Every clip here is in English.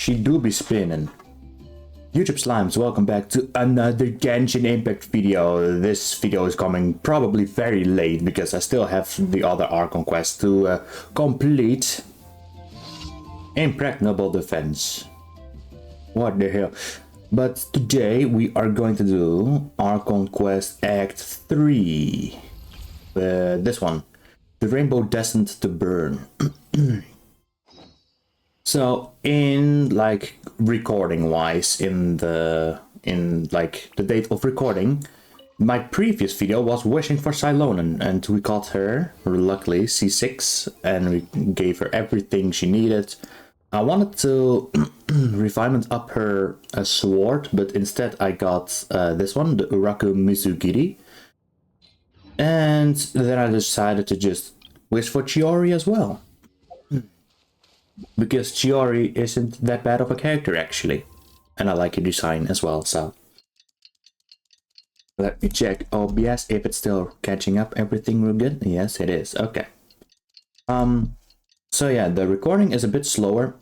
She do be spinning. YouTube Slimes, welcome back to another Genshin Impact video. This video is coming probably very late because I still have the other Archon quest to complete. Impregnable defense. What the hell? But today we are going to do Archon quest Act 3. This one. The Rainbow Destined to Burn. So in like recording wise, in the date of recording, my previous video was wishing for Cylonen, and we got her luckily C6 and we gave her everything she needed. I wanted to refinement up her sword, but instead I got this one, the Uraku Mizugiri. And then I decided to just wish for Chiori as well. Because Chiori isn't that bad of a character actually. And I like her design as well, so. Let me check OBS if it's still catching up. Everything real good? Yes, it is. Okay. So yeah, the recording is a bit slower.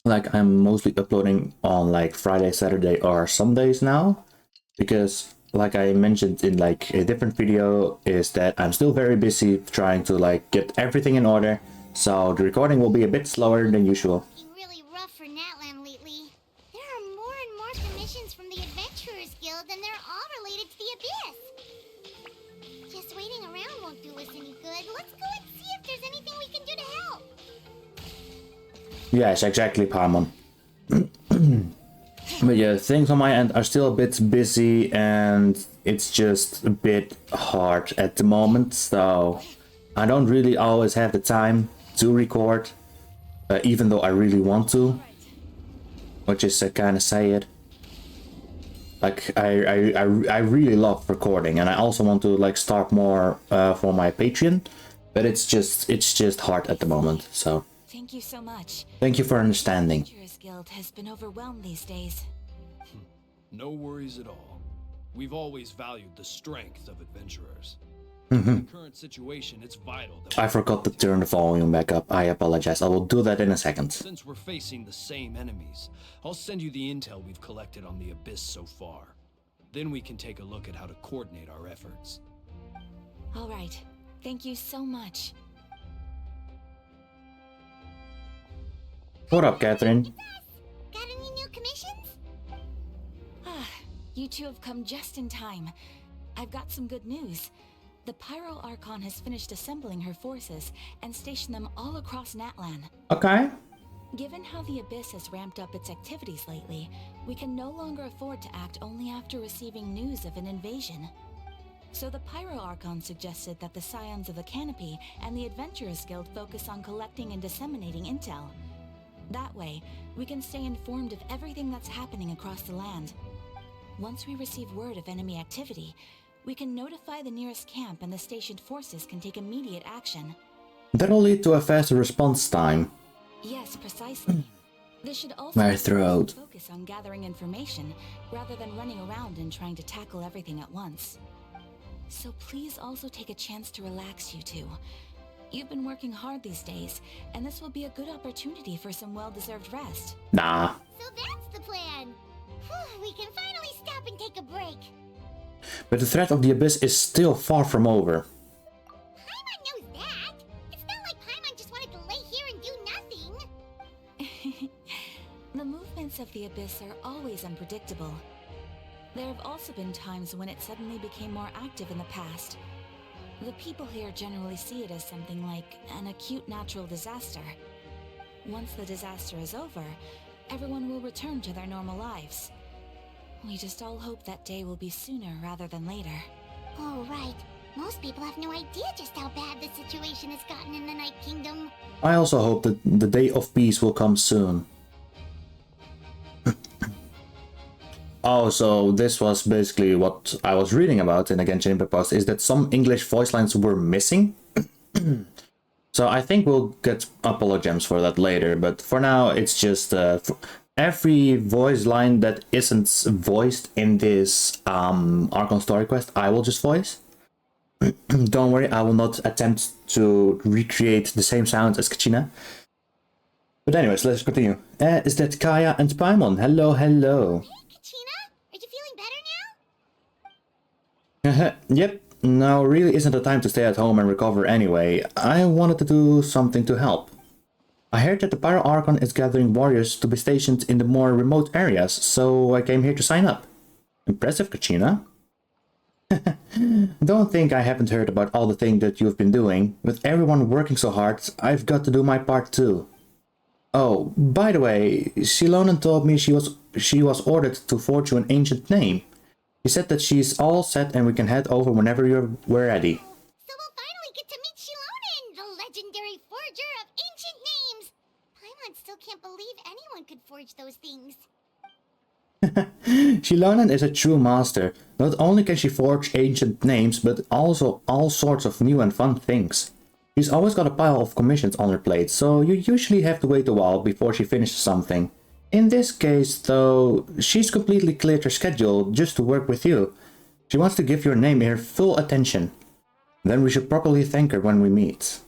Like I'm mostly uploading on like Friday, Saturday or Sundays now. Because like I mentioned in like a different video is that I'm still very busy trying to like get everything in order. So the recording will be a bit slower than usual. Really rough for Natlan lately. There are more and more commissions from the Adventurers Guild, and they're all related to the Abyss. Just waiting around won't do us any good. Let's go and see if there's anything we can do to help. Yes, exactly, Paimon. But yeah, things on my end are still a bit busy, and it's just a bit hard at the moment. So I don't really always have the time to record, even though I really want to, which is kind of sad. Like I really love recording, and I also want to like start more for my Patreon, but it's just hard at the moment. So thank you so much. Thank you for understanding. The Adventurers Guild has been overwhelmed these days. No worries at all. We've always valued the strength of adventurers. In the current situation, it's vital that I forgot to turn the volume back up. I apologize. I will do that in a second. since we're facing the same enemies, I'll send you the intel we've collected on the Abyss so far. Then we can take a look at how to coordinate our efforts. All right. Thank you so much. What up, Catherine? Got any new commissions? You two have come just in time. I've got some good news. The Pyro Archon has finished assembling her forces and stationed them all across Natlan. Okay. Given how the Abyss has ramped up its activities lately, we can no longer afford to act only after receiving news of an invasion. So the Pyro Archon suggested that the Scions of the Canopy and the Adventurers Guild focus on collecting and disseminating intel. That way, we can stay informed of everything that's happening across the land. Once we receive word of enemy activity, we can notify the nearest camp and the stationed forces can take immediate action. That'll lead to a faster response time. Yes, precisely. This should also My throat. focus on gathering information rather than running around and trying to tackle everything at once. So please also take a chance to relax, you two. You've been working hard these days, and this will be a good opportunity for some well-deserved rest. Nah. So that's the plan. We can finally stop and take a break. But the threat of the Abyss is still far from over. Paimon knows that. It's not like Paimon just wanted to lay here and do nothing. The movements of the Abyss are always unpredictable. There have also been times when it suddenly became more active in the past. The people here generally see it as something like an acute natural disaster. Once the disaster is over, everyone will return to their normal lives. We just all hope that day will be sooner rather than later. Oh, right. Most people have no idea just how bad the situation has gotten in the Night Kingdom. I also hope that the day of peace will come soon. Oh, so this was basically what I was reading about in the Genshin Impact post, is that some English voice lines were missing. So I think we'll get apologems for that later, but for now it's just every voice line that isn't voiced in this Archon story quest, I will just voice. Don't worry, I will not attempt to recreate the same sounds as Kachina. But anyways, let's continue. Is that Kaya and Paimon? Hello, hello. Hey, Kachina, are you feeling better now? Yep, now really isn't the time to stay at home and recover anyway. I wanted to do something to help. I heard that the Pyro Archon is gathering warriors to be stationed in the more remote areas, so I came here to sign up. Impressive, Kachina. Don't think I haven't heard about all the things that you've been doing. With everyone working so hard, I've got to do my part too. Oh, by the way, Shilonen told me she was ordered to forge you an ancient name. She said that she's all set and we can head over whenever we're ready. So we'll finally get to meet Shilonen, the legendary forger of ancient names. Paimon still can't believe anyone could forge those things. Shilonen is a true master. Not only can she forge ancient names, but also all sorts of new and fun things. She's always got a pile of commissions on her plate, so you usually have to wait a while before she finishes something. In this case, though, she's completely cleared her schedule just to work with you. She wants to give your name her full attention. Then we should properly thank her when we meet.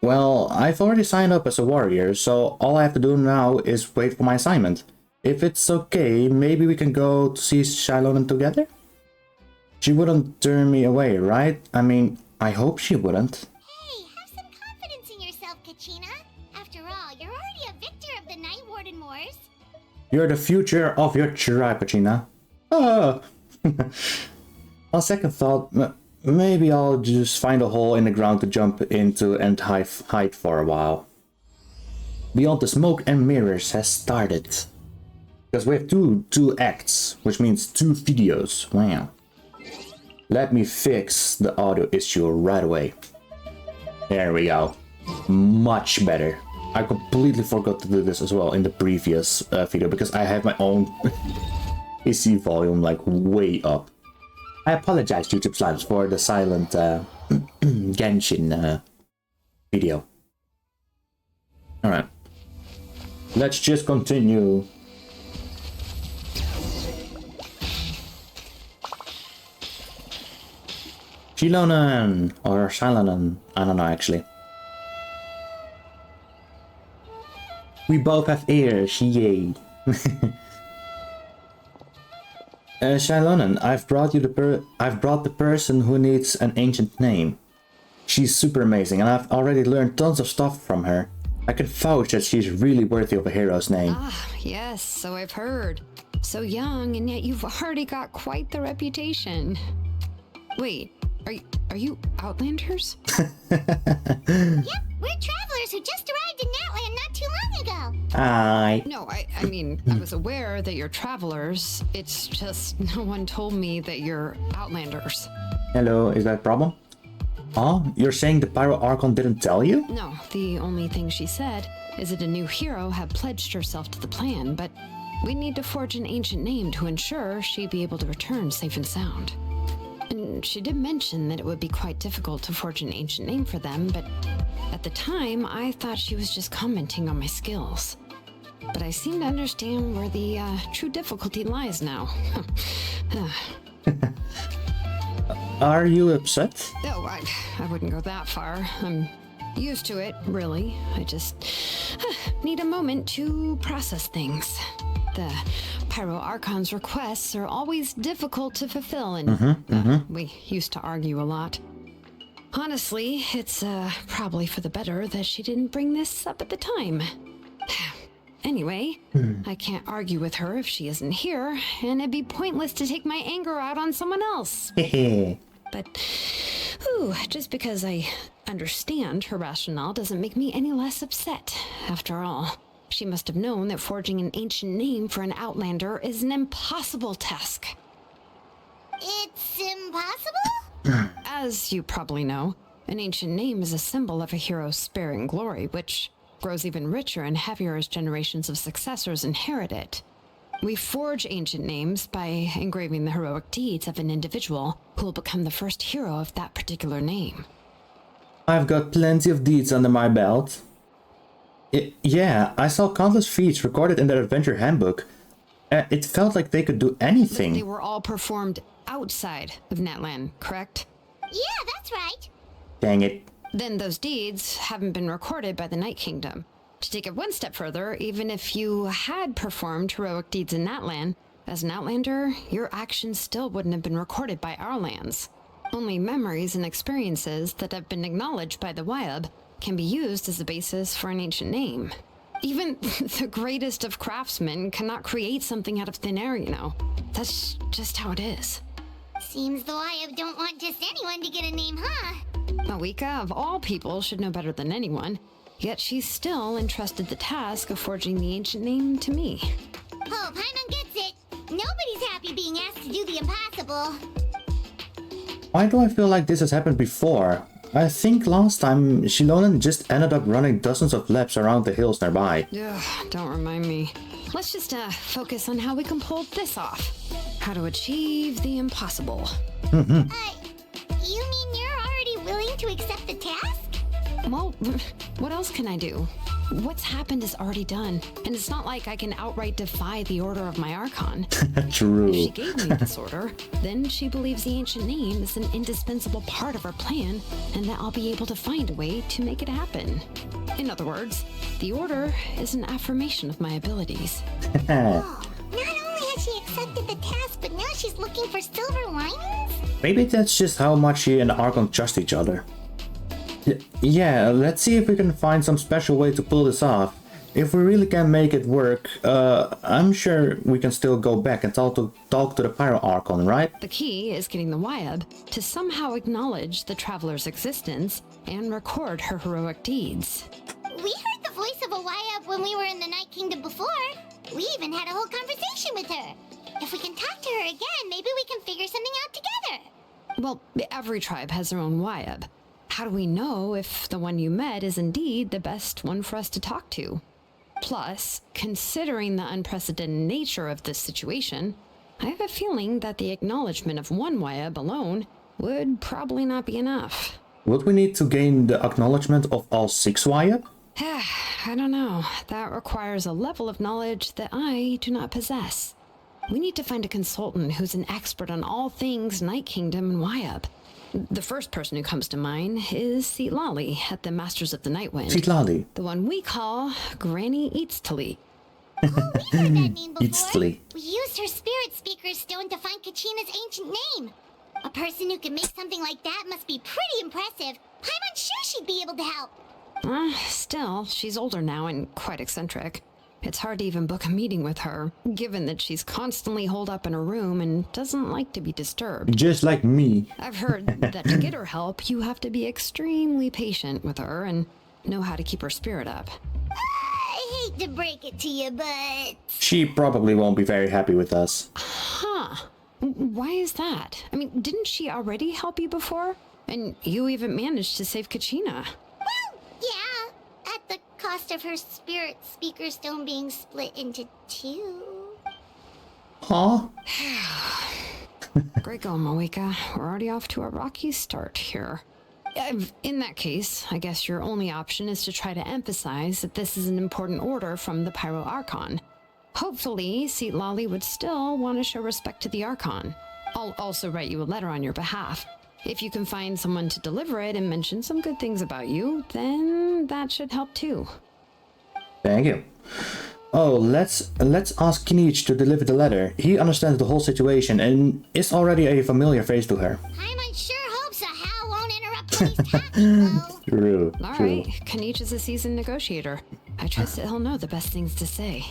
Well, I've already signed up as a warrior, so all I have to do now is wait for my assignment. If it's okay, maybe we can go to see Shilonen together? She wouldn't turn me away, right? I mean, I hope she wouldn't. Hey, have some confidence in yourself, Kachina. After all, you're already a victor of the Night Warden Wars. You're the future of your tribe, Kachina. Ah. On second thought, maybe I'll just find a hole in the ground to jump into and hide for a while. Beyond the Smoke and Mirrors has started. Because we have two acts, which means 2 videos. Wow. Let me fix the audio issue right away. There we go. Much better. I completely forgot to do this as well in the previous video because I have my own AC volume like way up. I apologize, YouTube Slimes, for the silent Genshin video. Alright. Let's just continue. Shilonen or Shilonen, I don't know actually. We both have ears, yay. Shilonen, I've brought the person who needs an ancient name. She's super amazing and I've already learned tons of stuff from her. I can vouch that she's really worthy of a hero's name. Ah, yes, so I've heard. So young, and yet you've already got quite the reputation. Wait, are you Outlanders? Yep, we're travelers who just arrived in Natlan not too long ago. Hi. No, I mean, I was aware that you're travelers. It's just no one told me that you're Outlanders. Hello, is that a problem? Oh, you're saying the Pyro Archon didn't tell you? No, the only thing she said is that a new hero had pledged herself to the plan, but we need to forge an ancient name to ensure she'd be able to return safe and sound. And she did mention that it would be quite difficult to forge an ancient name for them, but at the time, I thought she was just commenting on my skills. But I seem to understand where the true difficulty lies now. Are you upset? Oh, I wouldn't go that far. I'm used to it, really. I just need a moment to process things. The Pyro Archon's requests are always difficult to fulfill, and we used to argue a lot. Honestly, it's probably for the better that she didn't bring this up at the time. Anyway, I can't argue with her if she isn't here, and it'd be pointless to take my anger out on someone else. But, just because I understand her rationale doesn't make me any less upset. After all, she must have known that forging an ancient name for an Outlander is an impossible task. It's impossible? As you probably know, an ancient name is a symbol of a hero's spirit and glory, which grows even richer and heavier as generations of successors inherit it. We forge ancient names by engraving the heroic deeds of an individual who will become the first hero of that particular name. I've got plenty of deeds under my belt. Yeah, I saw countless feats recorded in their adventure handbook. It felt like they could do anything. They were all performed outside of Natlan, correct? Yeah, that's right. Dang it. Then those deeds haven't been recorded by the Night Kingdom. To take it one step further, even if you had performed heroic deeds in Natlan, as an Outlander, your actions still wouldn't have been recorded by our lands. Only memories and experiences that have been acknowledged by the Wyab can be used as a basis for an ancient name. Even the greatest of craftsmen cannot create something out of thin air, you know. That's just how it is. Seems the Wyab don't want just anyone to get a name, huh? Mawika, of all people, should know better than anyone, yet she's still entrusted the task of forging the ancient name to me. Oh, Paimon gets it. Nobody's happy being asked to do the impossible. Why do I feel like this has happened before? I think last time Shilonen just ended up running dozens of laps around the hills nearby. Ugh, don't remind me. Let's just focus on how we can pull this off. How to achieve the impossible. You mean you're already willing to accept the task? Well, what else can I do? What's happened is already done, and it's not like I can outright defy the order of my Archon. True. If she gave me this order, then she believes the ancient name is an indispensable part of her plan, and that I'll be able to find a way to make it happen. In other words, the order is an affirmation of my abilities. Oh, not only has she accepted the task, but now she's looking for silver linings? Maybe that's just how much she and Archon trust each other. Yeah, let's see if we can find some special way to pull this off. If we really can make it work, I'm sure we can still go back and talk to the Pyro Archon, right? The key is getting the Wyab to somehow acknowledge the traveler's existence and record her heroic deeds. We heard the voice of a Wyab when we were in the Night Kingdom before. We even had a whole conversation with her. If we can talk to her again, maybe we can figure something out together. Well, every tribe has their own Wyab. How do we know if the one you met is indeed the best one for us to talk to? Plus, considering the unprecedented nature of this situation, I have a feeling that the acknowledgement of one Wyab alone would probably not be enough. Would we need to gain the acknowledgement of all 6 Wyab? I don't know. That requires a level of knowledge that I do not possess. We need to find a consultant who's an expert on all things Night Kingdom and Wyab. The first person who comes to mind is citlali at the Masters of the Nightwind. Citlali. The one we call Granny Eatstali. Oh, we heard that name before. Eatstali. We used her spirit speaker's stone to find Kachina's ancient name. A person who can make something like that must be pretty impressive. I'm sure she'd be able to help. Still, she's older now and quite eccentric. It's hard to even book a meeting with her, given that she's constantly holed up in her room and doesn't like to be disturbed. Just like me. I've heard that to get her help, you have to be extremely patient with her and know how to keep her spirit up. I hate to break it to you, but... She probably won't be very happy with us. Huh. Why is that? I mean, didn't she already help you before? And you even managed to save Kachina. Well, yeah, at the cost of her spirit speaker stone being split into 2. Huh? Great going, Mawika. We're already off to a rocky start here. In that case, I guess your only option is to try to emphasize that this is an important order from the Pyro Archon. Hopefully, citlali would still want to show respect to the Archon. I'll also write you a letter on your behalf. If you can find someone to deliver it and mention some good things about you, then that should help too. Thank you. Oh, let's ask Kinich to deliver the letter. He understands the whole situation and is already a familiar face to her. I sure hope so. Hal won't interrupt when he's talking, though. True. All right, Kinich is a seasoned negotiator. I trust that he'll know the best things to say.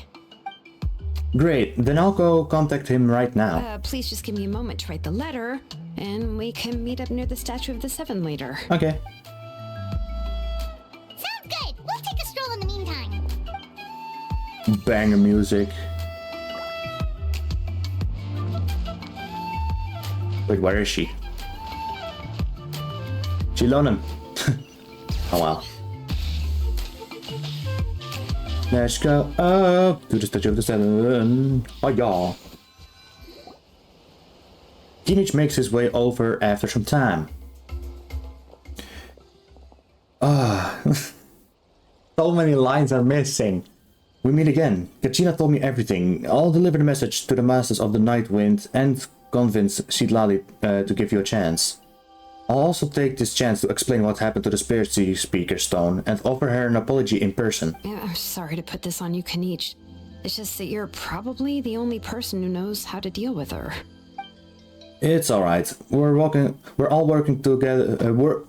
Great, then I'll go contact him right now. Please just give me a moment to write the letter, and we can meet up near the Statue of the Seven later. Okay. Sounds good. We'll take a stroll in the meantime. Banger music. Wait, where is she? Shilonen. Oh well. Let's go up to the Statue of the Seven. Oh yeah. Kinich makes his way over after some time. So many lines are missing. We meet again. Kachina told me everything. I'll deliver the message to the Masters of the Nightwind and convince citlali to give you a chance. I'll also take this chance to explain what happened to the Spirit Speaker Stone and offer her an apology in person. Yeah, I'm sorry to put this on you, Kanich. It's just that you're probably the only person who knows how to deal with her. It's alright. We're all working together.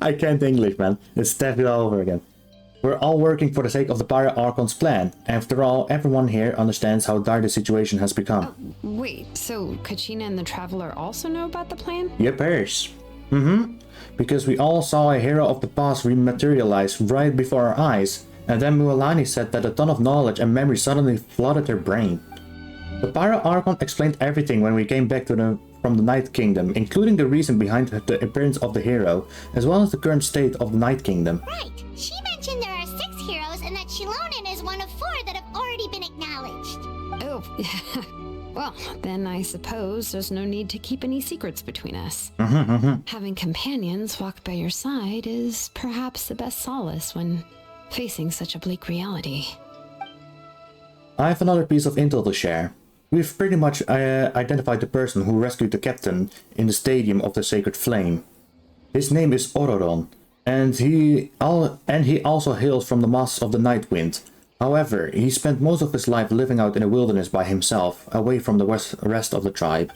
I can't English, man. Let's step it all over again. We're all working for the sake of the Pyro Archon's plan. After all, everyone here understands how dire the situation has become. Wait, so Kachina and the Traveler also know about the plan? Yepers. Because we all saw a hero of the past rematerialize right before our eyes, and then Mualani said that a ton of knowledge and memory suddenly flooded her brain. The Pyro Archon explained everything when we came back from the Night Kingdom, including the reason behind the appearance of the hero, as well as the current state of the Night Kingdom. Right. She mentioned there are 6 heroes and that Shilonen is one of 4 that have already been acknowledged. Oh, well, then I suppose there's no need to keep any secrets between us. Having companions walk by your side is perhaps the best solace when facing such a bleak reality. I have another piece of intel to share. We've pretty much identified the person who rescued the captain in the Stadium of the Sacred Flame. His name is Ororon, and he also hails from the Masters of the Night Wind. However, he spent most of his life living out in the wilderness by himself, away from the rest of the tribe.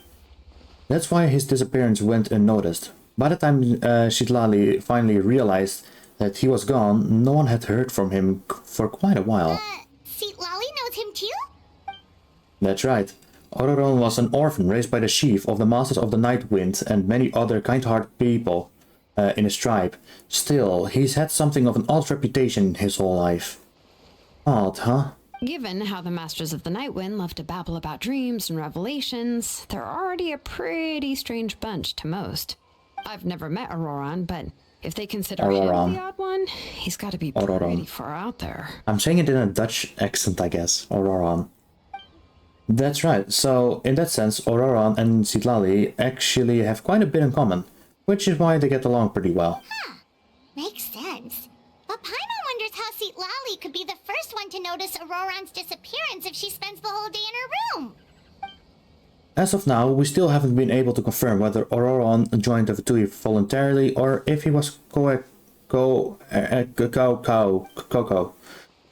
That's why his disappearance went unnoticed. By the time citlali finally realized that he was gone, no one had heard from him for quite a while. Citlali knows him too? That's right. Ororon was an orphan raised by the chief of the Masters of the Night Wind and many other kind-hearted people in his tribe. Still, he's had something of an odd reputation his whole life. Odd, huh? Given how the Masters of the Night Wind love to babble about dreams and revelations, they're already a pretty strange bunch to most. I've never met Ororon, but if they consider him the odd one, he's got to be pretty far out there. I'm saying it in a Dutch accent, I guess. Ororon. That's right. So, in that sense, Ororon and citlali actually have quite a bit in common, which is why they get along pretty well. Huh. Makes sense. But Paimon wonders how Citlali could be the first one to notice Auroron's disappearance if she spends the whole day in her room. As of now, we still haven't been able to confirm whether Ororon joined the Vatui voluntarily or if he was Coco.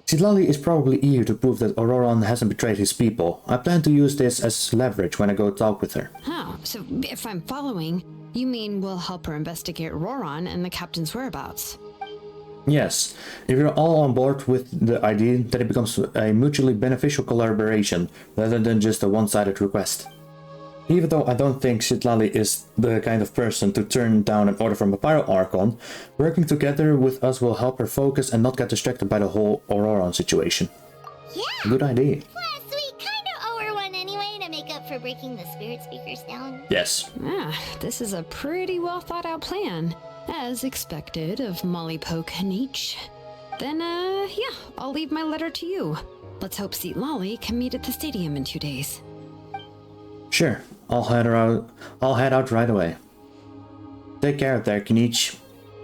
Citlali is probably eager to prove that Ororon hasn't betrayed his people. I plan to use this as leverage when I go talk with her. Oh, so if I'm following, you mean we'll help her investigate Ororon and the captain's whereabouts? Yes, if you're all on board with the idea, then it becomes a mutually beneficial collaboration rather than just a one-sided request. Even though I don't think citlali is the kind of person to turn down an order from a Pyro Archon, working together with us will help her focus and not get distracted by the whole Ororon situation. Yeah! Good idea. Plus, we kinda owe her one anyway to make up for breaking the Spirit Speakers down. Yes. Ah, this is a pretty well thought out plan. As expected of Molly Poke Kanich. Then, yeah, I'll leave my letter to you. Let's hope Citlali can meet at the stadium in 2 days. Sure, I'll head out right away. Take care there, Kanich.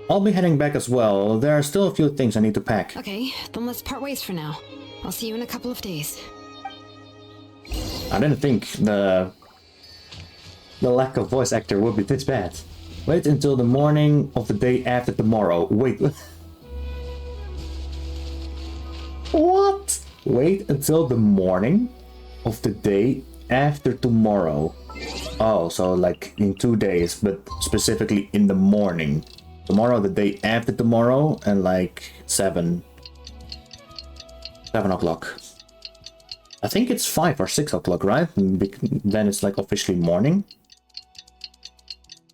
I'll be heading back as well. There are still a few things I need to pack. Okay, then let's part ways for now. I'll see you in a couple of days. I didn't think the lack of voice actor would be this bad. Wait until the morning of the day after tomorrow. Wait. What? Wait until the morning of the day after tomorrow. Oh, so like in 2 days, but specifically in the morning. Tomorrow, the day after tomorrow, and like 7 o'clock. I think it's 5 or 6 o'clock, right? Then it's like officially morning.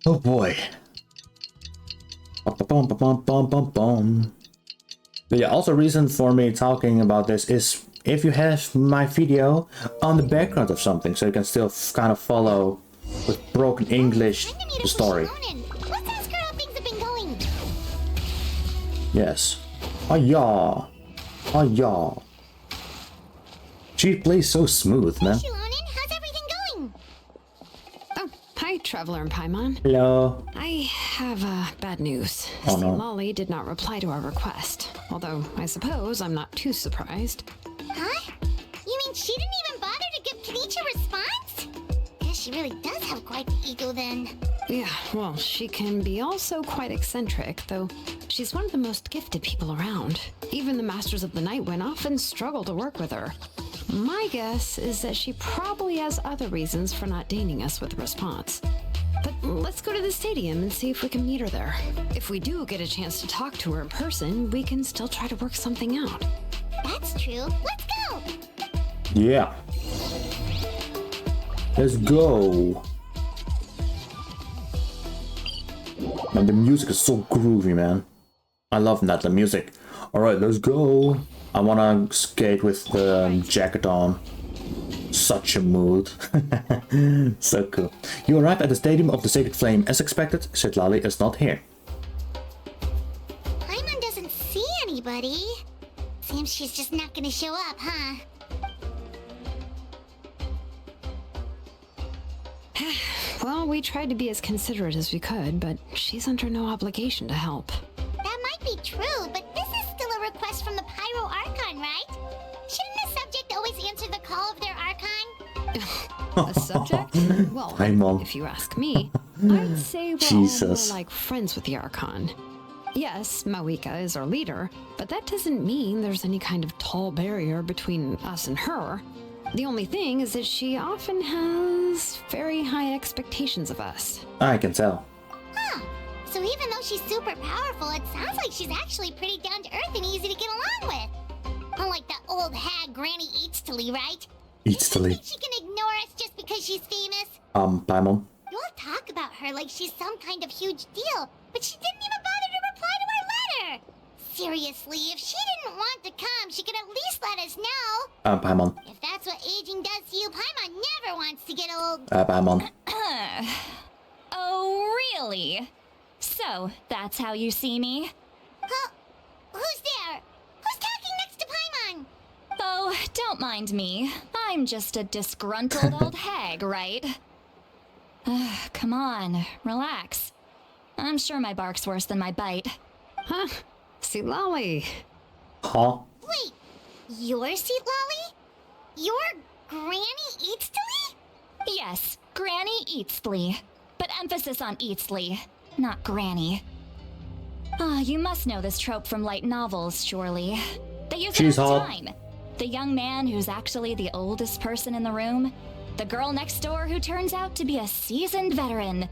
Oh boy. But yeah, also reason for me talking about this is if you have my video on the background of something, so you can still kind of follow with broken English the story. Let's ask her how things have been going. Yes. Oh yeah. Oh yeah. She plays so smooth, man. Shilonen, how's everything going? Oh, hi, Traveler and Paimon. Hello. I have bad news. Oh, no. Citlali did not reply to our request. Although, I suppose I'm not too surprised. Huh? You mean she didn't even bother to give Kanich a response? Guess she really does have quite the ego then. Yeah, well, she can be also quite eccentric, though she's one of the most gifted people around. Even the Masters of the Nightwind often struggle to work with her. My guess is that she probably has other reasons for not deigning us with a response. But let's go to the stadium and see if we can meet her there. If we do get a chance to talk to her in person, we can still try to work something out. That's true. Let's go! Yeah. Let's go. Man, the music is so groovy, man. I love Natlan music. Alright, let's go. I wanna skate with the jacket on. Such a mood. So cool. You arrive at the Stadium of the Sacred Flame. As expected, Citlali is not here. Paimon doesn't see anybody. Seems she's just not gonna show up, huh? Well, we tried to be as considerate as we could, but she's under no obligation to help. That might be true, but this is still a request from the Pyro Archon, right? Shouldn't the subject always answer the call of their Archon? A subject? Well, Paimon. if you ask me, I'd say we're Jesus. all more like friends with the Archon. Yes, Mawika is our leader, but that doesn't mean there's any kind of tall barrier between us and her. The only thing is that she often has very high expectations of us. I can tell. Huh. So even though she's super powerful, it sounds like she's actually pretty down to earth and easy to get along with. Unlike that old hag Granny Eatstily, right? Eatstily. You think she can ignore us just because she's famous? Paimon. You all talk about her like she's some kind of huge deal, but she didn't even bother to reply to our letter. Seriously, if she didn't want to come, she could at least let us know. Paimon. If that's what aging does to you, Paimon never wants to get old. Paimon. Oh, really? So, that's how you see me? Huh? Who's there? Who's talking next to Paimon? Oh, don't mind me. I'm just a disgruntled old hag, right? Come on, relax. I'm sure my bark's worse than my bite. Huh? Citlali. Huh? Wait, you're Citlali? You're Granny Eatstily? Yes, Granny Eatsley. But emphasis on Eatsley, not Granny. You must know this trope from light novels, surely. They use She's it all the hot. time. The young man who's actually the oldest person in the room. The girl next door who turns out to be a seasoned veteran.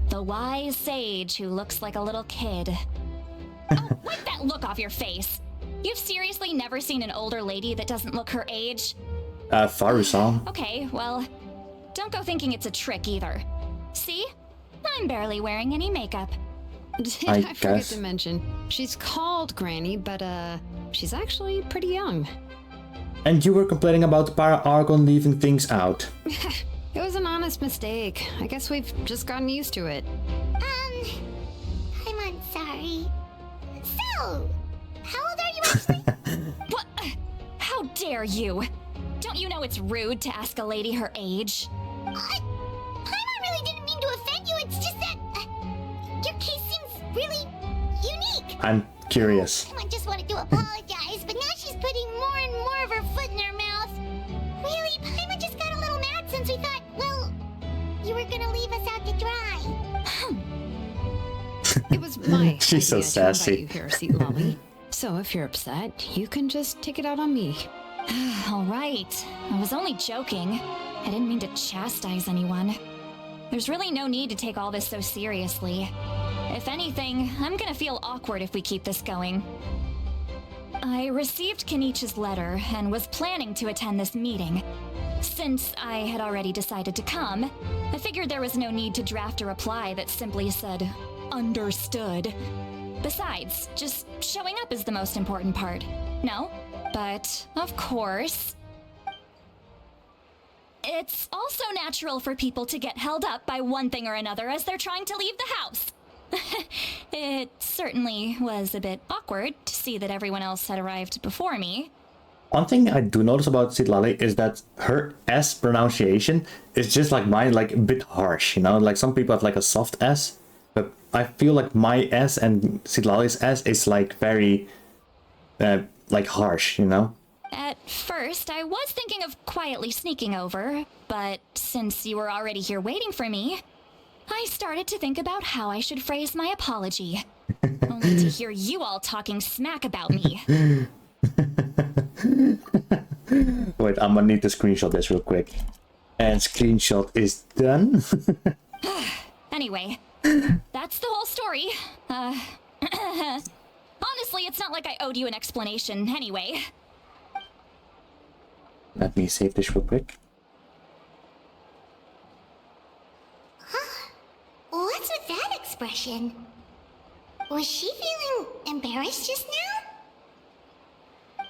The wise sage who looks like a little kid. Oh, wipe that look off your face. You've seriously never seen an older lady that doesn't look her age? Faru-san. Okay, well, don't go thinking it's a trick either. See? I'm barely wearing any makeup. I forget guess. to mention, she's called Granny, but she's actually pretty young. And you were complaining about the Para Archon leaving things out. It was an honest mistake. I guess we've just gotten used to it. I'm sorry. So, how old are you actually? What? How dare you? Don't you know it's rude to ask a lady her age? Paimon really didn't mean to offend you, it's just that your case seems really unique. I'm curious. Paimon just wanted to apologize, but now she's putting more and more of her foot in her mouth. Really, Paimon just got a little mad since we thought, well, you were gonna leave us out to dry. It was my She's so idea sassy. to invite you here, Citlali. So if you're upset, you can just take it out on me. All right. I was only joking. I didn't mean to chastise anyone. There's really no need to take all this so seriously. If anything, I'm gonna feel awkward if we keep this going. I received Kenichi's letter and was planning to attend this meeting. Since I had already decided to come, I figured there was no need to draft a reply that simply said, "Understood." Besides, just showing up is the most important part. No? But, of course... It's also natural for people to get held up by one thing or another as they're trying to leave the house. It certainly was a bit awkward to see that everyone else had arrived before me. One thing I do notice about Citlali is that her S pronunciation is just like mine, like a bit harsh, you know? Like some people have like a soft S, but I feel like my S and Citlali's S is like very, like harsh, you know? At first, I was thinking of quietly sneaking over, but since you were already here waiting for me, I started to think about how I should phrase my apology. Only to hear you all talking smack about me. Wait, I'm gonna need to screenshot this real quick. And screenshot is done. Anyway, that's the whole story. Honestly, it's not like I owed you an explanation anyway. Let me save this real quick. What's with that expression? Was she feeling embarrassed just now?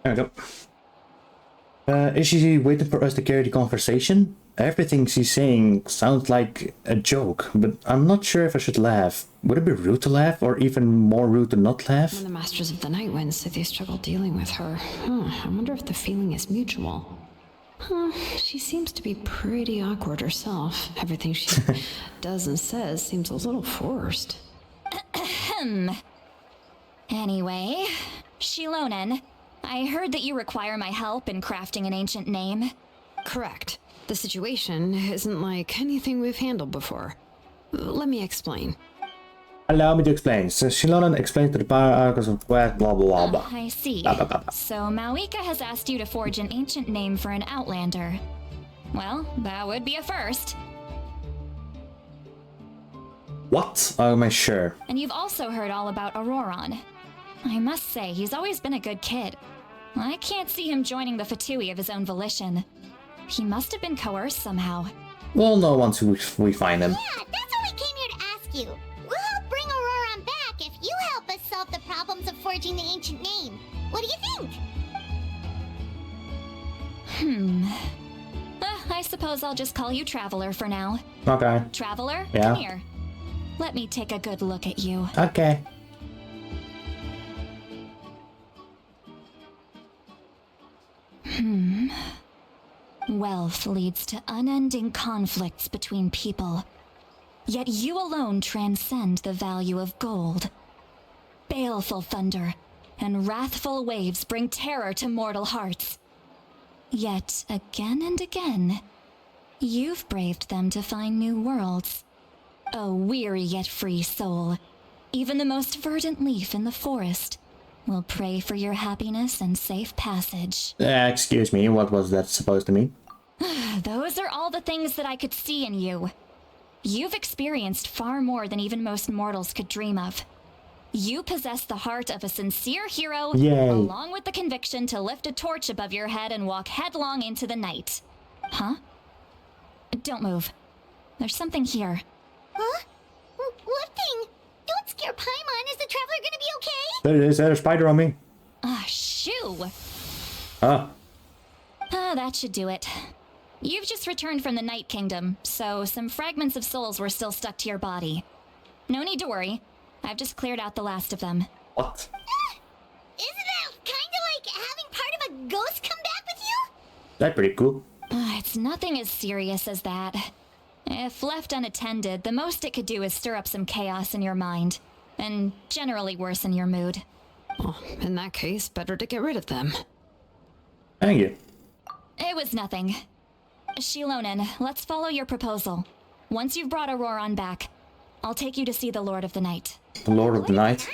There we go. Is she waiting for us to carry the conversation? Everything she's saying sounds like a joke, but I'm not sure if I should laugh. Would it be rude to laugh, or even more rude to not laugh? When the Masters of the Night Wind said they struggle dealing with her. I wonder if the feeling is mutual. She seems to be pretty awkward herself. Everything she does and says seems a little forced. Anyway, Shilonen, I heard that you require my help in crafting an ancient name. Correct. The situation isn't like anything we've handled before. Let me explain. Allow me to explain. So Shilonen explains to the power archons of Quest, blah blah blah. I see. Blah, blah, blah, blah. So Mawika has asked you to forge an ancient name for an outlander. Well, that would be a first. What? Oh, am I sure? And you've also heard all about Auroron. I must say, he's always been a good kid. I can't see him joining the Fatui of his own volition. He must have been coerced somehow. We'll know once we find him. Yeah, that's what we came here to ask you. We'll help bring Auroron back if you help us solve the problems of forging the ancient name. What do you think? I suppose I'll just call you Traveler for now. Okay. Traveler, Yeah. come here. Let me take a good look at you. Okay. Wealth leads to unending conflicts between people. Yet you alone transcend the value of gold. Baleful thunder and wrathful waves bring terror to mortal hearts. Yet again and again, you've braved them to find new worlds. A weary yet free soul, even the most verdant leaf in the forest will pray for your happiness and safe passage. Excuse me, what was that supposed to mean? Those are all the things that I could see in you. You've experienced far more than even most mortals could dream of. You possess the heart of a sincere hero, Yay. along with the conviction to lift a torch above your head and walk headlong into the night. Huh? Don't move. There's something here. Huh? What thing? Don't scare Paimon. Is the Traveler gonna be okay? There it is, there's a spider on me. Shoo! Ah. That should do it. You've just returned from the Night Kingdom, so some fragments of souls were still stuck to your body. No need to worry. I've just cleared out the last of them. What? Isn't that kinda like having part of a ghost come back with you? That's pretty cool. It's nothing as serious as that. If left unattended, the most it could do is stir up some chaos in your mind, and generally worsen your mood. Well, in that case, better to get rid of them. Thank you. It was nothing. Shilonen, let's follow your proposal. Once you've brought Auroron back, I'll take you to see the Lord of the Night. The Lord of the Night.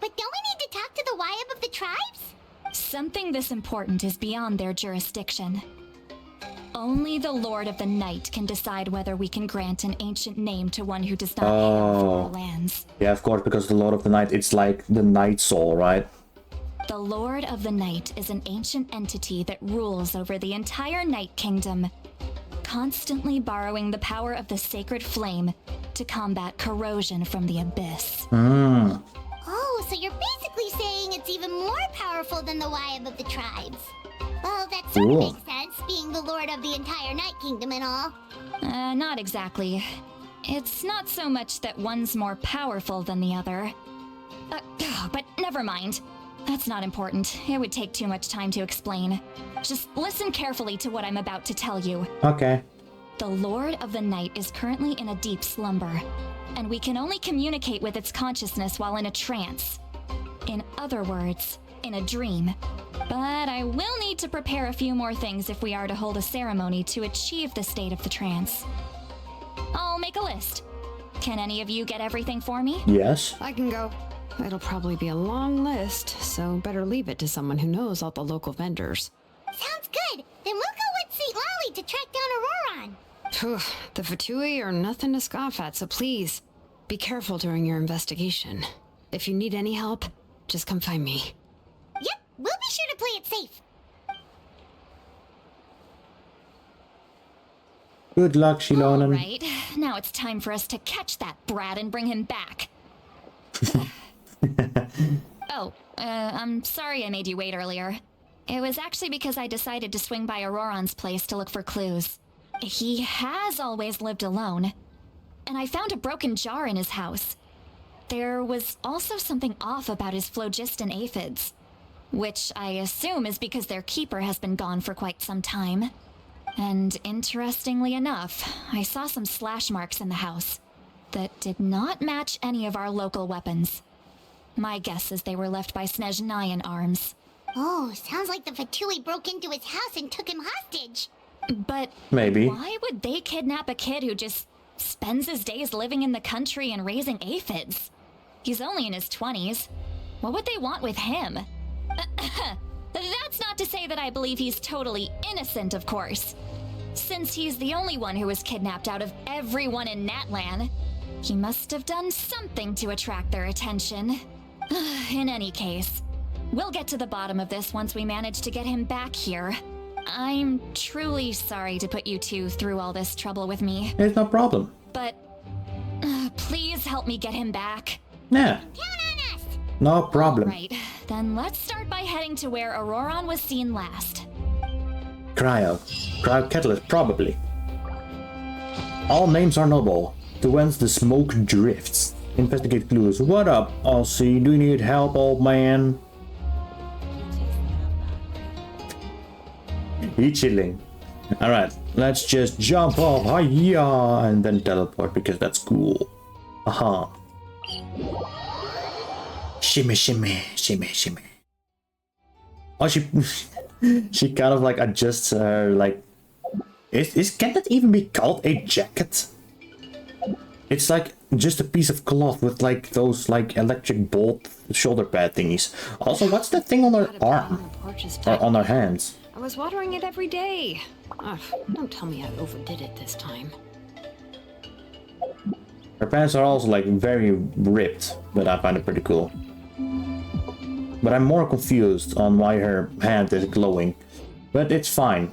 But don't we need to talk to the Wyab of the tribes? Something this important is beyond their jurisdiction. Only the Lord of the Night can decide whether we can grant an ancient name to one who does not hail from our lands. Yeah, of course, because the Lord of the Night, it's like the Night Soul, right? The Lord of the Night is an ancient entity that rules over the entire Night Kingdom, constantly borrowing the power of the sacred flame to combat corrosion from the abyss. Oh, so you're basically saying it's even more powerful than the Wyab of the tribes. Well, that sort of Ooh. makes sense, being the lord of the entire Night Kingdom and all. Not exactly. It's not so much that one's more powerful than the other. But never mind. That's not important. It would take too much time to explain. Just listen carefully to what I'm about to tell you. Okay. The Lord of the Night is currently in a deep slumber, and we can only communicate with its consciousness while in a trance. In other words, in a dream. But I will need to prepare a few more things if we are to hold a ceremony to achieve the state of the trance. I'll make a list. Can any of you get everything for me? Yes. I can go. It'll probably be a long list, so better leave it to someone who knows all the local vendors. Sounds good. Then we'll go with Citlali to track down Auroron. Phew, the Fatui are nothing to scoff at, so please, be careful during your investigation. If you need any help, just come find me. Yep, we'll be sure to play it safe. Good luck, Shilonen. Alright, now it's time for us to catch that brat and bring him back. I'm sorry I made you wait earlier. It was actually because I decided to swing by Auroron's place to look for clues. He has always lived alone, and I found a broken jar in his house. There was also something off about his phlogiston aphids, which I assume is because their keeper has been gone for quite some time. And interestingly enough, I saw some slash marks in the house that did not match any of our local weapons. My guess is they were left by Snezhnayan arms. Oh, sounds like the Fatui broke into his house and took him hostage. But Maybe. why would they kidnap a kid who just spends his days living in the country and raising aphids? He's only in his 20s. What would they want with him? That's not to say that I believe he's totally innocent, of course. Since he's the only one who was kidnapped out of everyone in Natlan, he must have done something to attract their attention. In any case, we'll get to the bottom of this once we manage to get him back here. I'm truly sorry to put you two through all this trouble with me, It's no problem. but please help me get him back. Yeah, Count on us. no problem. Right, then let's start by heading to where Auroron was seen last. Cryo catalyst, probably. All names are noble. To whence the smoke drifts. Investigate clues. What up, Aussie? Do you need help, old man? He's chilling. Alright, let's just jump off. Hiya! And then teleport because that's cool. Aha. Shimmy, shimmy, shimmy, shimmy. Oh, she she kind of like adjusts her like. Can that even be called a jacket? It's like just a piece of cloth with like those like electric bolt shoulder pad thingies. Also, what's that thing on her arm? Or on her hands? I was watering it every day. Ugh, don't tell me I overdid it this time. Her pants are also like very ripped, but I find it pretty cool. But I'm more confused on why her hand is glowing. But it's fine.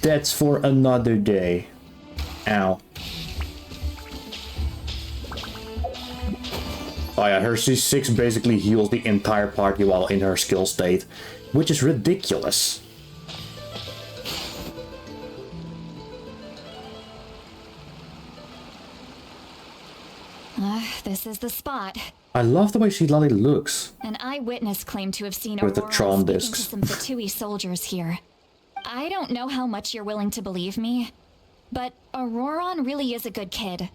That's for another day. Ow. Oh yeah, her C6 basically heals the entire party while in her skill state, which is ridiculous. This is the spot. I love the way citlali looks. An eyewitness claimed to have seen With the Auroron Tron speaking discs. to some Fatui soldiers here. I don't know how much you're willing to believe me, but Auroron really is a good kid.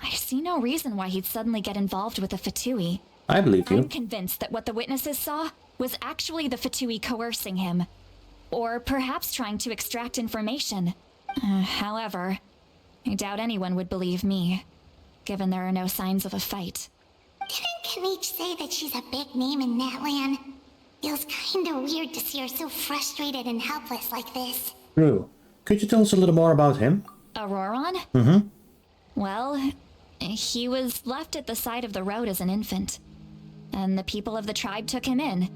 I see no reason why he'd suddenly get involved with the Fatui. I believe you. I'm convinced that what the witnesses saw was actually the Fatui coercing him, or perhaps trying to extract information. However, I doubt anyone would believe me, given there are no signs of a fight. Didn't Kanich say that she's a big name in Natlan? Feels kinda weird to see her so frustrated and helpless like this. True. Could you tell us a little more about him? Auroron? Mm-hmm. Well, he was left at the side of the road as an infant, and the people of the tribe took him in.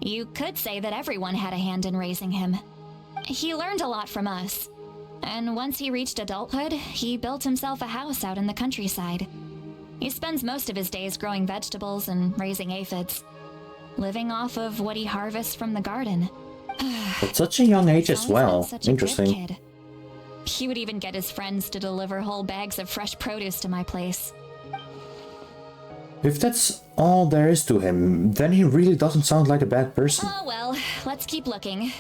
You could say that everyone had a hand in raising him. He learned a lot from us, and once he reached adulthood, he built himself a house out in the countryside. He spends most of his days growing vegetables and raising aphids, living off of what he harvests from the garden. At such a young age as He's always well. been such a Interesting. good kid. He would even get his friends to deliver whole bags of fresh produce to my place. If that's all there is to him, then he really doesn't sound like a bad person. Oh well, let's keep looking.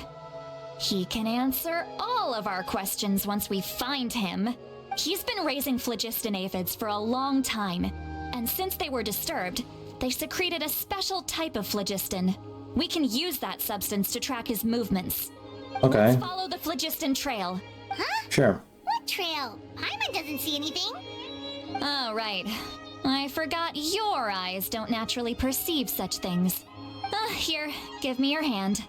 He can answer all of our questions once we find him. He's been raising phlogiston aphids for a long time, and since they were disturbed, they secreted a special type of phlogiston. We can use that substance to track his movements. Okay, Let's follow the phlogiston trail. sure. What scout trail. Paimon doesn't see anything. Oh, right. I forgot your eyes don't naturally perceive such things. Here, give me your hand.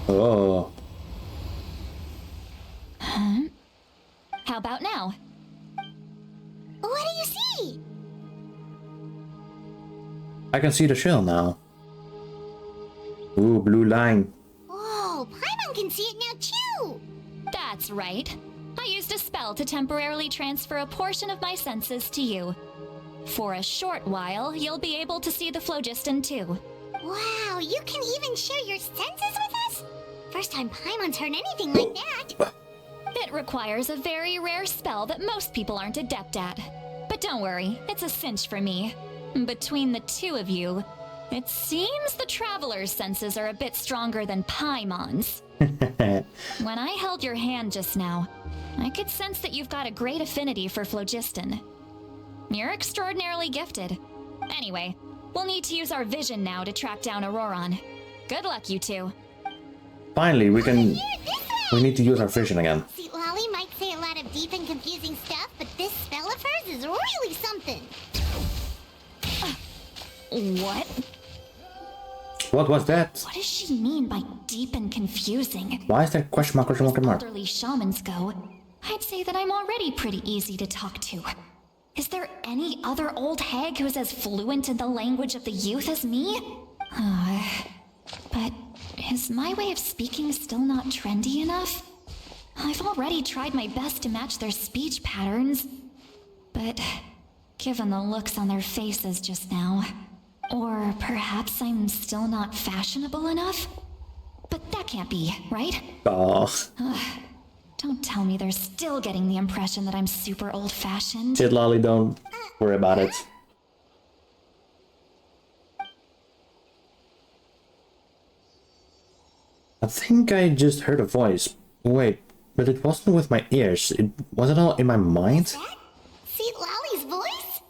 Oh. How about now? What do you see? I can see the shell now. Ooh, blue line. Whoa, Paimon can see it now too. That's right. I used a spell to temporarily transfer a portion of my senses to you. For a short while, you'll be able to see the phlogiston too. Wow, you can even share your senses with us? First time Paimon's heard anything like that. It requires a very rare spell that most people aren't adept at. But don't worry, it's a cinch for me. Between the two of you, it seems the Traveler's senses are a bit stronger than Paimon's. When I held your hand just now, I could sense that you've got a great affinity for phlogiston. You're extraordinarily gifted. Anyway, we'll need to use our vision now to track down Auroron. Good luck, you two. Finally, we can. Here, this way. We need to use our vision again. Citlali might say a lot of deep and confusing stuff, but this spell of hers is really something. What? What was that? What does she mean by deep and confusing? Why is there question mark, question mark, question mark? Elderly shamans go, I'd say that I'm already pretty easy to talk to. Is there any other old hag who's as fluent in the language of the youth as me? But is my way of speaking still not trendy enough? I've already tried my best to match their speech patterns. But given the looks on their faces just now, or perhaps I'm still not fashionable enough? But that can't be, right? Oh, Don't tell me they're still getting the impression that I'm super old-fashioned. citlali, don't worry about it. I think I just heard a voice. Wait, but it wasn't with my ears. It wasn't all in my mind. That? Citlali's voice?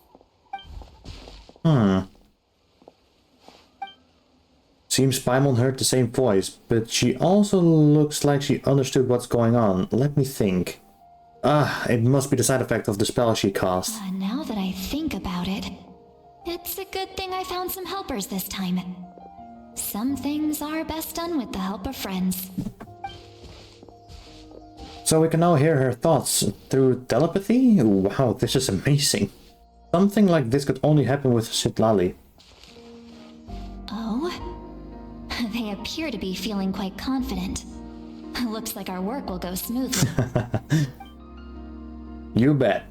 Seems Paimon heard the same voice, but she also looks like she understood what's going on. Let me think. It must be the side effect of the spell she cast. Now that I think about it, it's a good thing I found some helpers this time. Some things are best done with the help of friends. So we can now hear her thoughts through telepathy? Wow, this is amazing. Something like this could only happen with citlali. Oh? They appear to be feeling quite confident. Looks like our work will go smoothly. You bet.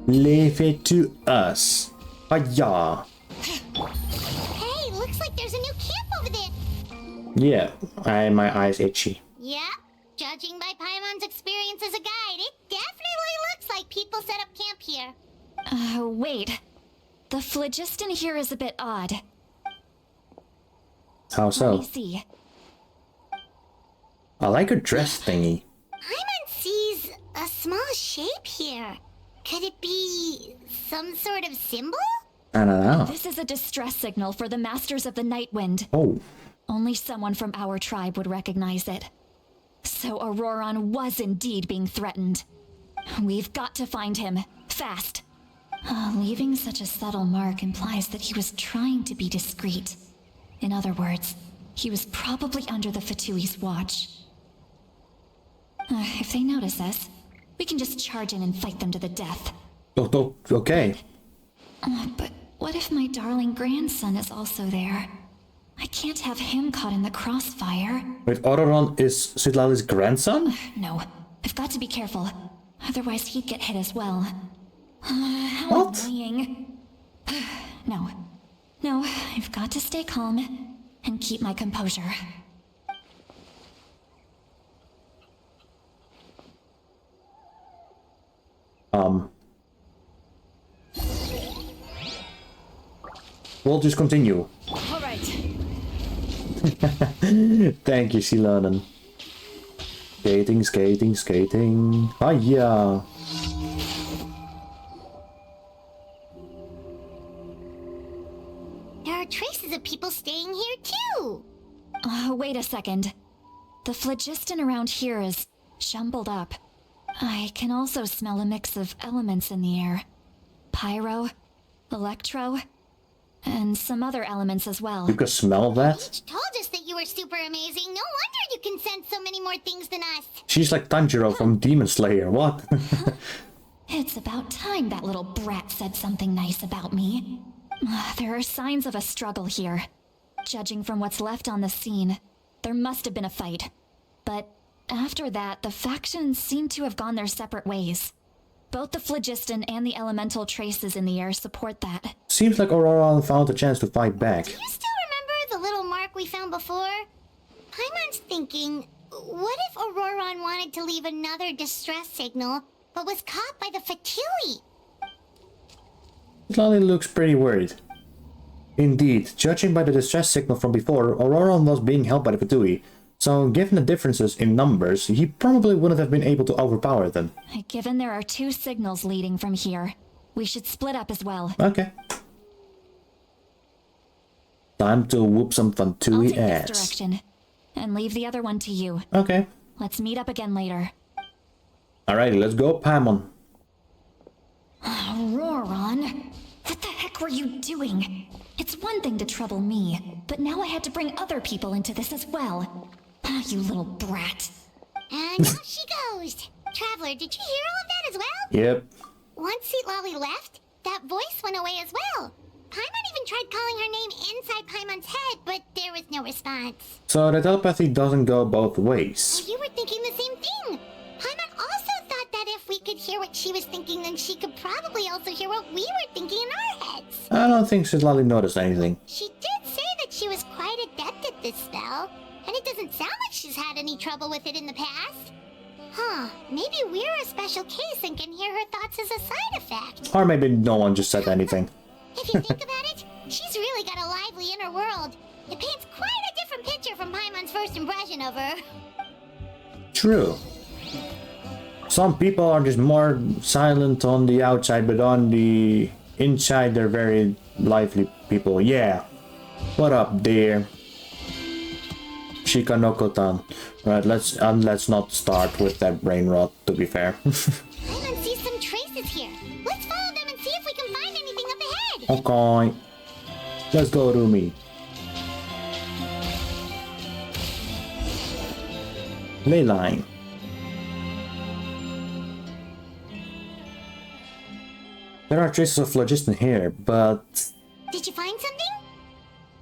Leave it to us. Hiya. Hey, looks like there's a new camp over there. Yeah, my eyes itchy. Yeah, judging by Paimon's experience as a guide, it definitely looks like people set up camp here. Wait. The phlogiston here is a bit odd. How Let so? me see. I like her dress thingy. Paimon sees a small shape here. Could it be some sort of symbol? I don't know. This is a distress signal for the Masters of the Night Wind. Oh, Only someone from our tribe would recognize it. So Auroron was indeed being threatened. We've got to find him. Fast. Leaving such a subtle mark implies that he was trying to be discreet. In other words, he was probably under the Fatui's watch. If they notice us, we can just charge in and fight them to the death. okay. But what if my darling grandson is also there? I can't have him caught in the crossfire. Wait, Auroron is citlali's grandson? No, I've got to be careful. Otherwise he'd get hit as well. How What? annoying. No, I've got to stay calm and keep my composure. We'll just continue. All right. Thank you, Silanen. Skating, skating, skating. Hiya! There are traces of people staying here too. Wait a second. The phlogiston around here is jumbled up. I can also smell a mix of elements in the air. Pyro, electro, and some other elements as well. You can smell that? Peach told us that you were super amazing. No wonder you can sense so many more things than us. She's like Tanjiro from Demon Slayer, what? It's about time that little brat said something nice about me. There are signs of a struggle here. Judging from what's left on the scene, there must have been a fight. But after that, the factions seem to have gone their separate ways. Both the phlogiston and the elemental traces in the air support that. Seems like Aurora found a chance to fight back. Do you still remember the little mark we found before? Paimon's thinking, what if Auroron wanted to leave another distress signal, but was caught by the Fatui? Citlali looks pretty worried. Indeed, judging by the distress signal from before, Aurora was being held by the Fatui. So, given the differences in numbers, he probably wouldn't have been able to overpower them. Given there are 2 signals leading from here, we should split up as well. Okay. Time to whoop some I'll Fatui take ass. this direction, and leave the other one to you. Okay. Let's meet up again later. Alrighty, let's go, Paimon. Auroron, what the heck were you doing? It's one thing to trouble me, but now I had to bring other people into this as well. You little brat. And now she goes. Traveler, did you hear all of that as well? Yep. Once Citlali left, that voice went away as well. Paimon even tried calling her name inside Paimon's head, but there was no response. So the telepathy doesn't go both ways. You were thinking the same thing. Paimon also thought that if we could hear what she was thinking, then she could probably also hear what we were thinking in our heads. I don't think Citlali noticed anything. She did say that she was quite adept at this spell, and it doesn't sound like she's had any trouble with it in the past. Huh, maybe we're a special case and can hear her thoughts as a side effect. Or maybe no one just said anything. If you think about it, she's really got a lively inner world. It paints quite a different picture from Paimon's first impression of her. True. Some people are just more silent on the outside, but on the inside they're very lively people. Yeah. What up, dear? Shikanoko-tan. Right, let's not start with that brain rot, to be fair. Paimon sees some traces here. Let's follow them and see if we can find anything up ahead. Okay. Let's go, Rumi. Ley line. There are traces of phlogiston here, but... Did you find something?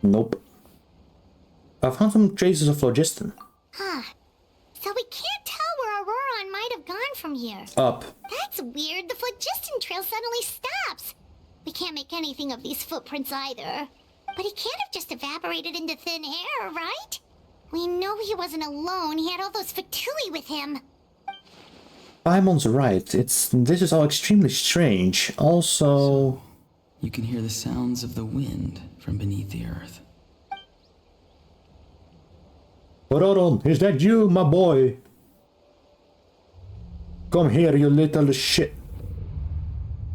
Nope. I found some traces of phlogiston. Huh. So we can't tell where Auroron might have gone from here. Up. That's weird. The phlogiston trail suddenly stops. We can't make anything of these footprints either. But he can't have just evaporated into thin air, right? We know he wasn't alone. He had all those Fatui with him. Paimon's right. This is all extremely strange. Also... You can hear the sounds of the wind from beneath the earth. Auroron, is that you, my boy? Come here, you little shit.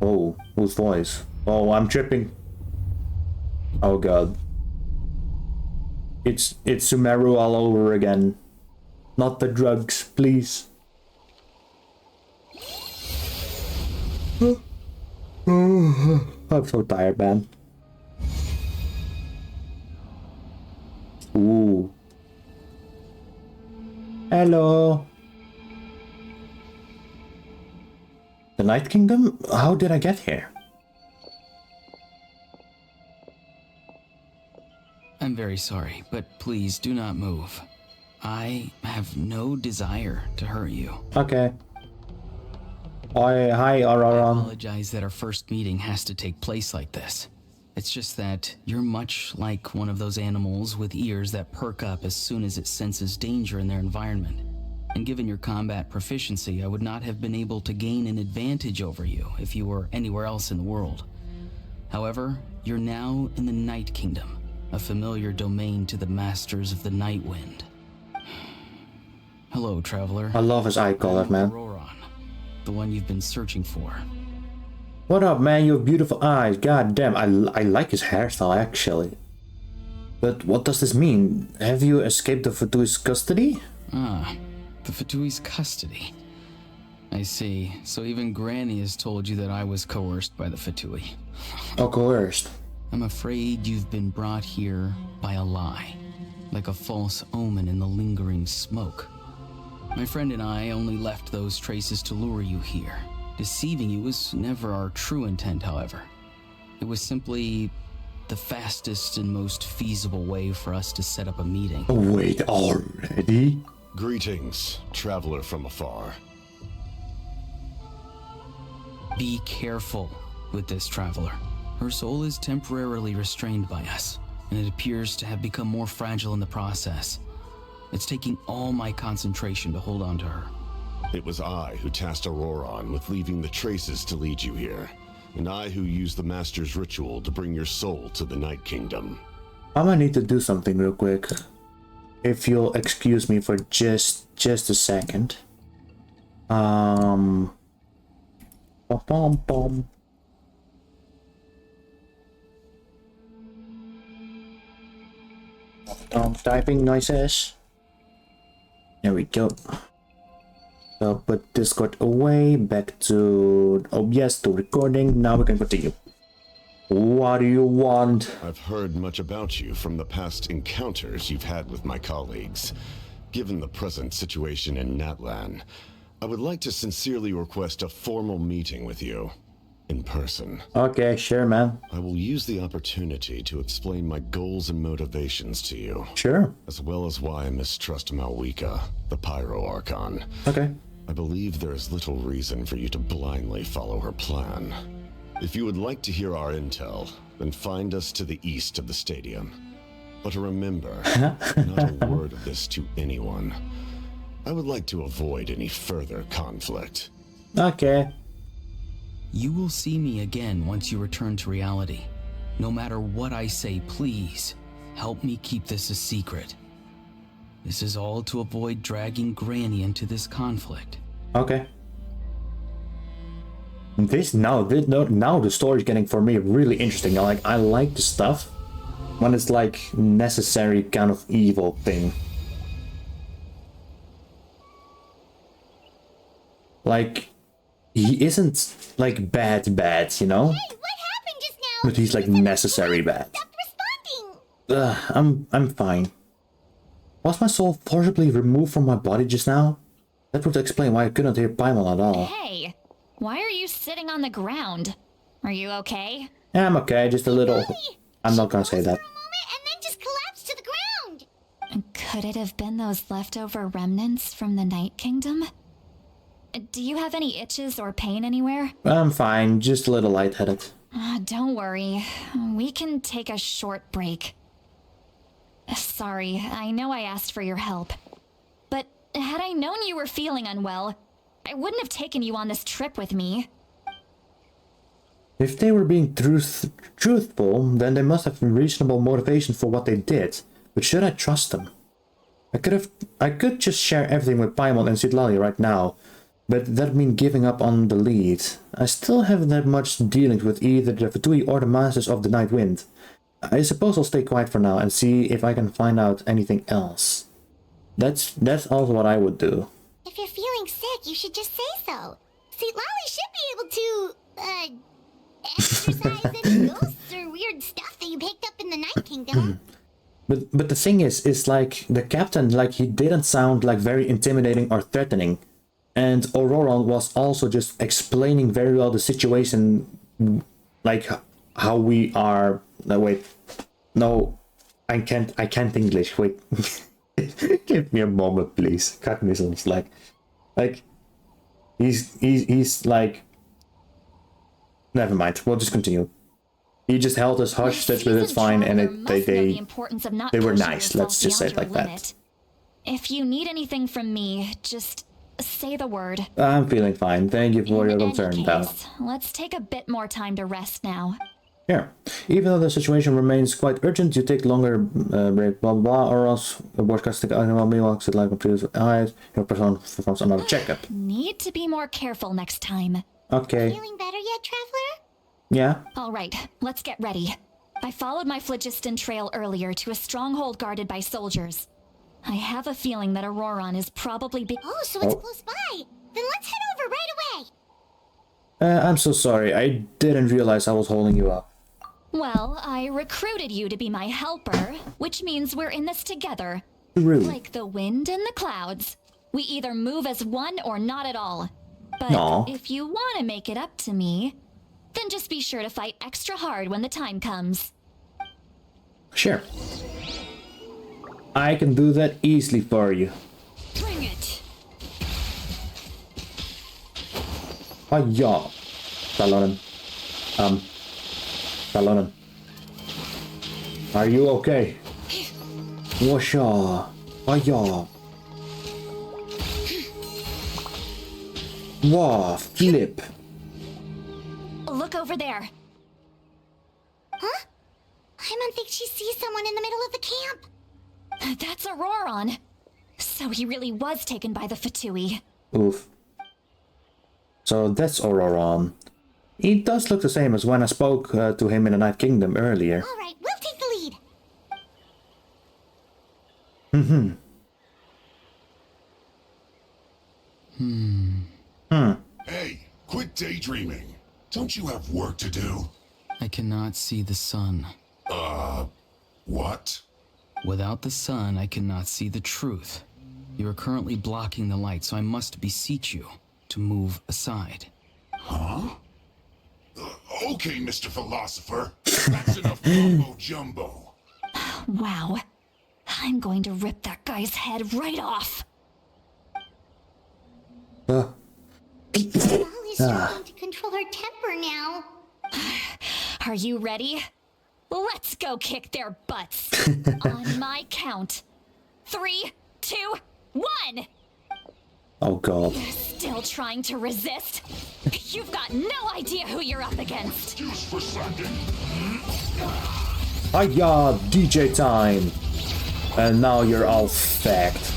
Oh, whose voice? Oh, I'm tripping. Oh god. It's Sumeru all over again. Not the drugs, please. I'm so tired, man. Ooh. Hello. The Night Kingdom? How did I get here? I'm very sorry, but please do not move. I have no desire to hurt you. Okay. Hi, I Auroron. apologize that our first meeting has to take place like this. It's just that you're much like one of those animals with ears that perk up as soon as it senses danger in their environment. And given your combat proficiency, I would not have been able to gain an advantage over you if you were anywhere else in the world. However, you're now in the Night Kingdom, a familiar domain to the masters of the Night Wind. Hello, traveler. I love his eye color, man. Auroron, the one you've been searching for. What up, man? You have beautiful eyes. God damn, I like his hairstyle, actually. But what does this mean? Have you escaped the Fatui's custody? Ah, the Fatui's custody. I see. So even Granny has told you that I was coerced by the Fatui. Oh, coerced. I'm afraid you've been brought here by a lie, like a false omen in the lingering smoke. My friend and I only left those traces to lure you here. Deceiving you was never our true intent, however. It was simply the fastest and most feasible way for us to set up a meeting. Wait, already? Greetings, traveler from afar. Be careful with this traveler. Her soul is temporarily restrained by us, and it appears to have become more fragile in the process. It's taking all my concentration to hold on to her. It was I who tasked Auroron with leaving the traces to lead you here, and I who used the Master's ritual to bring your soul to the Night Kingdom. I might need to do something real quick. If you'll excuse me for just a second. Bom, bom, bom. Typing noises. There we go. So put Discord away, back to OBS, to recording. Now we can continue. What do you want? I've heard much about you from the past encounters you've had with my colleagues. Given the present situation in Natlan, I would like to sincerely request a formal meeting with you. In person. Okay, sure, man. I will use the opportunity to explain my goals and motivations to you. Sure. As well as why I mistrust Malwika, the Pyro Archon. Okay. I believe there is little reason for you to blindly follow her plan. If you would like to hear our intel, then find us to the east of the stadium. But remember, not a word of this to anyone. I would like to avoid any further conflict. Okay. You will see me again once you return to reality. No matter what I say, please, help me keep this a secret. This is all to avoid dragging Granny into this conflict. Okay. Now the story's getting for me really interesting. I like the stuff when it's like necessary kind of evil thing. Like he isn't like bad, you know? Hey, what happened just now? But he's like necessary bad. Stop responding. I'm fine. Was my soul forcibly removed from my body just now? That would explain why I couldn't hear Paimon at all. Hey, why are you sitting on the ground? Are you okay? Yeah, I'm okay, just a little. I'm not gonna say that. For a moment and then just collapsed to the ground. Could it have been those leftover remnants from the Night Kingdom? Do you have any itches or pain anywhere? I'm fine, just a little lightheaded. Don't worry. We can take a short break. Sorry, I know I asked for your help. But had I known you were feeling unwell, I wouldn't have taken you on this trip with me. If they were being truthful, then they must have reasonable motivation for what they did. But should I trust them? I could just share everything with Paimon and citlali right now, but that'd mean giving up on the lead. I still haven't had much dealings with either the Fatui or the Masters of the Night Wind. I suppose I'll stay quiet for now and see if I can find out anything else. That's also what I would do. If you're feeling sick, you should just say so. Citlali should be able to, exercise any ghosts or weird stuff that you picked up in the Night Kingdom. But the thing is like the captain, like he didn't sound like very intimidating or threatening. And Auroron was also just explaining very well the situation, like how we are. No, wait, no, I can't English. Wait, give me a moment, please. Cut me some slack. Like, he's like. Never mind. We'll just continue. He just held us hostage, but it's fine, and they were nice. Let's just say it like that. If you need anything from me, just say the word. I'm feeling fine. Thank you for your In any concern, pal. case, let's take a bit more time to rest now. Yeah. Even though the situation remains quite urgent, you take longer break, blah, blah, blah, or else the worst case animal me walks it like a previous eyes, your person performs another checkup. Need to be more careful next time. Okay. Feeling better yet, Traveler? Yeah. All right, let's get ready. I followed my phlogiston trail earlier to a stronghold guarded by soldiers. I have a feeling that Auroron is probably Oh, so it's close by. Then let's head over right away. I'm so sorry. I didn't realize I was holding you up. Well, I recruited you to be my helper, which means we're in this together. True. Like the wind and the clouds. We either move as one or not at all. But Aw. if you want to make it up to me, then just be sure to fight extra hard when the time comes. Sure. I can do that easily for you. Bring it. Hiya. Salonen. Salonen. Are you okay? Washa. Hiya. Wow, flip. Look over there. Huh? Paimon thinks she sees someone in the middle of the camp. That's Auroron. So he really was taken by the Fatui. Oof. So that's Auroron. He does look the same as when I spoke to him in the Night Kingdom earlier. All right, we'll take the lead. Hey, quit daydreaming. Don't you have work to do? I cannot see the sun. What? Without the sun, I cannot see the truth. You are currently blocking the light, so I must beseech you to move aside. Huh? Okay, Mr. Philosopher. That's enough mumbo jumbo. Wow. I'm going to rip that guy's head right off. Lol is struggling to control her temper now. Are you ready? Let's go kick their butts. On my count. 3, 2, 1! Oh god. Still trying to resist? You've got no idea who you're up against. Excuse for slacking. Hiya, DJ time. And now you're all fact.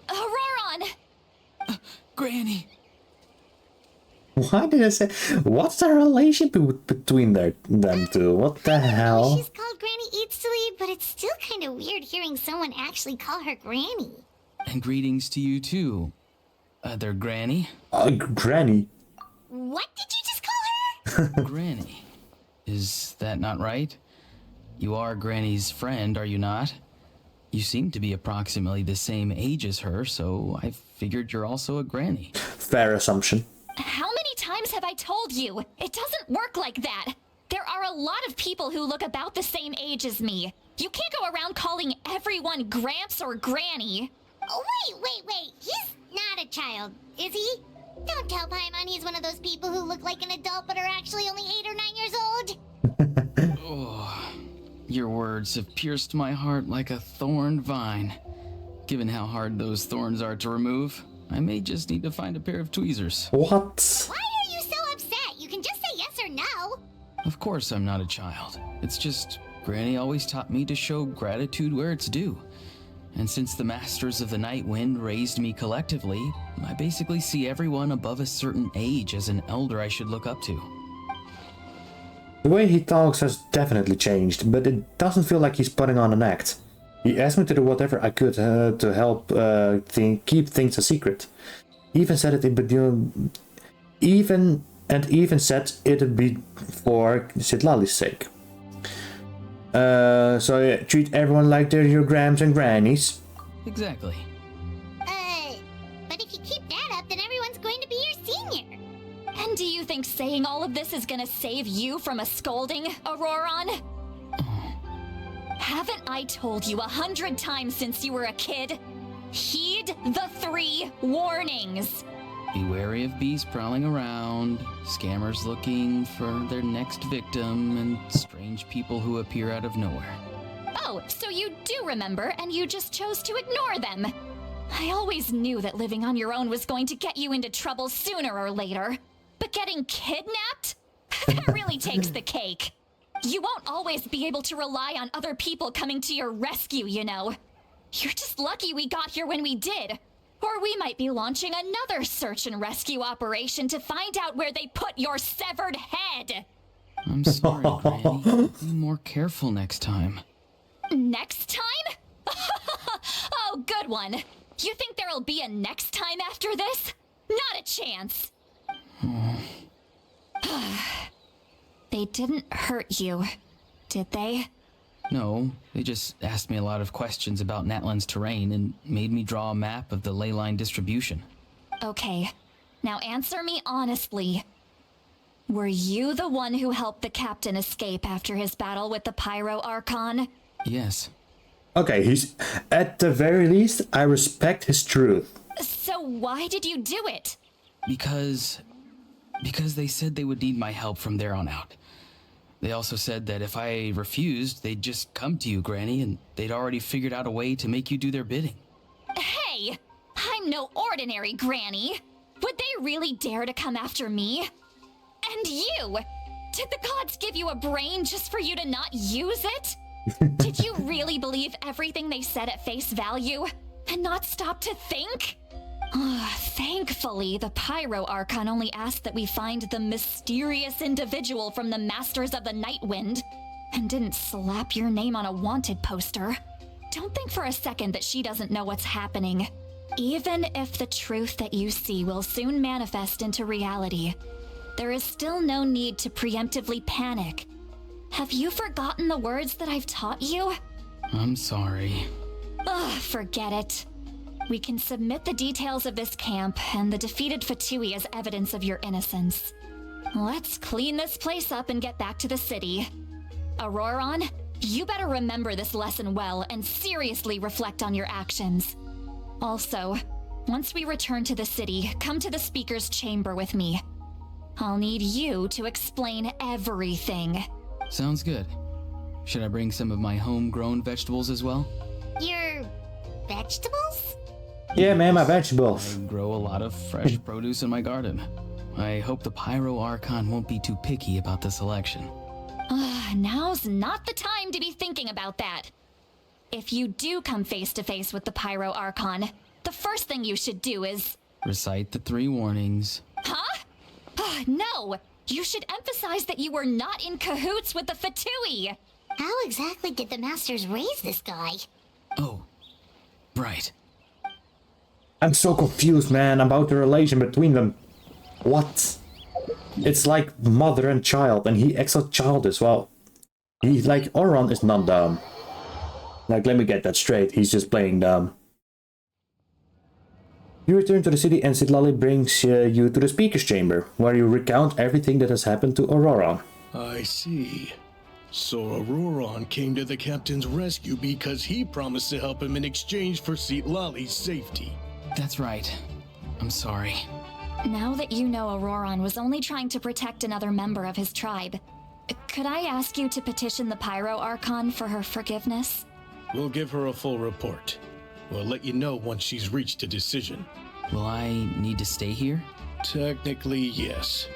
Auroron! Granny! Why did I say? What's the relationship between them two? What the hell? She's called Granny Eatsley, but it's still kind of weird hearing someone actually call her Granny. And greetings to you too, other Granny. Granny. What did you just call her? Granny. Is that not right? You are Granny's friend, are you not? You seem to be approximately the same age as her, so I figured you're also a Granny. Fair assumption. How many times have I told you? It doesn't work like that. There are a lot of people who look about the same age as me. You can't go around calling everyone Gramps or Granny. Oh, wait. He's not a child, is he? Don't tell Paimon he's one of those people who look like an adult but are actually only 8 or 9 years old. Oh, your words have pierced my heart like a thorned vine. Given how hard those thorns are to remove, I may just need to find a pair of tweezers. What? Why are you so upset? You can just say yes or no. Of course I'm not a child. It's just Granny always taught me to show gratitude where it's due. And since the Masters of the Night Wind raised me collectively, I basically see everyone above a certain age as an elder I should look up to. The way he talks has definitely changed, but it doesn't feel like he's putting on an act. He asked me to do whatever I could to help keep things a secret. Even said it even said it'd be for citlali's sake. So yeah, treat everyone like they're your grams and grannies. Exactly. But if you keep that up, then everyone's going to be your senior. And do you think saying all of this is gonna save you from a scolding, Auroron? Haven't I told you 100 times since you were a kid? Heed the 3 warnings. Be wary of bees prowling around, scammers looking for their next victim, and strange people who appear out of nowhere. Oh, so you do remember, and you just chose to ignore them. I always knew that living on your own was going to get you into trouble sooner or later. But getting kidnapped? That really takes the cake. You won't always be able to rely on other people coming to your rescue, you know. You're just lucky we got here when we did. Or we might be launching another search and rescue operation to find out where they put your severed head. I'm sorry, Granny. Be more careful next time. Next time? Oh, good one. You think there'll be a next time after this? Not a chance. They didn't hurt you, did they? No, they just asked me a lot of questions about Natlan's terrain and made me draw a map of the ley line distribution. Okay, now answer me honestly. Were you the one who helped the captain escape after his battle with the Pyro Archon? Yes. Okay, he's... At the very least, I respect his truth. So why did you do it? Because they said they would need my help from there on out. They also said that if I refused, they'd just come to you, Granny, and they'd already figured out a way to make you do their bidding. Hey, I'm no ordinary Granny. Would they really dare to come after me? And you! Did the gods give you a brain just for you to not use it? Did you really believe everything they said at face value and not stop to think? Thankfully, the Pyro Archon only asked that we find the mysterious individual from the Masters of the Night Wind and didn't slap your name on a wanted poster. Don't think for a second that she doesn't know what's happening. Even if the truth that you see will soon manifest into reality, there is still no need to preemptively panic. Have you forgotten the words that I've taught you? I'm sorry. Forget it. We can submit the details of this camp and the defeated Fatui as evidence of your innocence. Let's clean this place up and get back to the city. Auroron, you better remember this lesson well and seriously reflect on your actions. Also, once we return to the city, come to the speaker's chamber with me. I'll need you to explain everything. Sounds good. Should I bring some of my homegrown vegetables as well? Your vegetables? Yeah, man, my vegetables. I grow a lot of fresh produce in my garden. I hope the Pyro Archon won't be too picky about the selection. Now's not the time to be thinking about that. If you do come face to face with the Pyro Archon, the first thing you should do is... Recite the 3 warnings. Huh? No! You should emphasize that you were not in cahoots with the Fatui! How exactly did the Masters raise this guy? Oh, right. I'm so confused, man, about the relation between them. What? It's like mother and child, and he acts like child as well. He's like, Auron is not dumb. Like, let me get that straight, he's just playing dumb. You return to the city and citlali brings you to the speaker's chamber, where you recount everything that has happened to Auroron. I see. So Auroron came to the captain's rescue because he promised to help him in exchange for Citlali's safety. That's right. I'm sorry. Now that you know Auroron was only trying to protect another member of his tribe, could I ask you to petition the Pyro Archon for her forgiveness? We'll give her a full report. We'll let you know once she's reached a decision. Will I need to stay here? Technically, yes.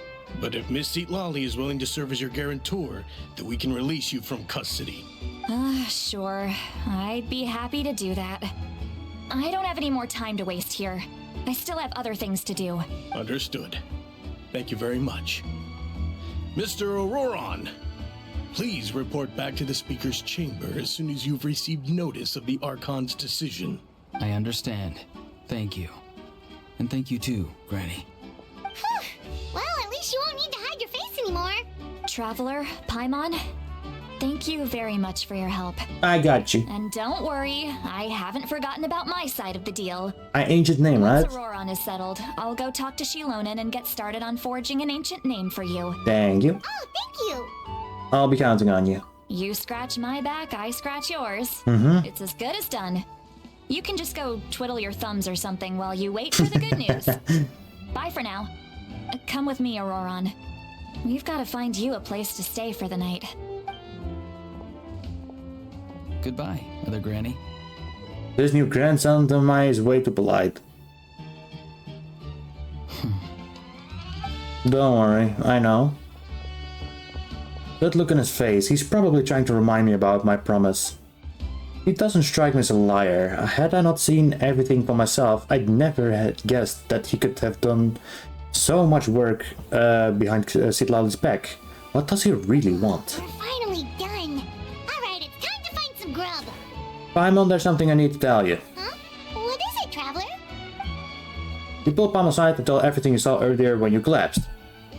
But if Miss Citlali is willing to serve as your guarantor, then we can release you from custody. Sure. I'd be happy to do that. I don't have any more time to waste here. I still have other things to do. Understood. Thank you very much. Mr. Auroron, please report back to the speaker's chamber as soon as you've received notice of the Archon's decision. I understand. Thank you. And thank you too, Granny. Well, at least you won't need to hide your face anymore. Traveler, Paimon, thank you very much for your help. I got you. And don't worry, I haven't forgotten about my side of the deal. Ancient name, right? Once Auroron is settled, I'll go talk to Shilonen and get started on forging an ancient name for you. Thank you. Oh, thank you. I'll be counting on you. You scratch my back, I scratch yours. Mm-hmm. It's as good as done. You can just go twiddle your thumbs or something while you wait for the good news. Bye for now. Come with me, Auroron. We've got to find you a place to stay for the night. Goodbye, Mother Granny. This new grandson of mine is way too polite. Don't worry, I know. That look on his face, he's probably trying to remind me about my promise. He doesn't strike me as a liar. Had I not seen everything for myself, I'd never had guessed that he could have done so much work behind Citlali's back. What does he really want? We're finally done. Alright, it's time to find some grub. Paimon, there's something I need to tell you. Huh? What is it, Traveler? You pulled Paimon aside and told everything you saw earlier when you collapsed.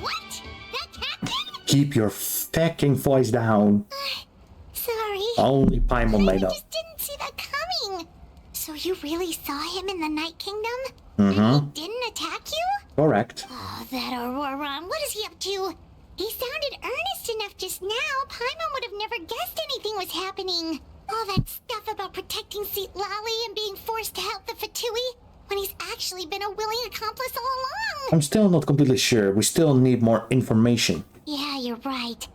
What? That happened? Keep your fucking voice down. Sorry. Only Paimon may I know. just didn't see that coming. So you really saw him in the Night Kingdom? Mm-hmm. And he didn't attack you? Correct. Oh, that Auroron. What is he up to? He sounded earnest enough just now. Paimon would have never guessed anything was happening. All that stuff about protecting citlali and being forced to help the Fatui, when he's actually been a willing accomplice all along. I'm still not completely sure. We still need more information. Yeah, you're right.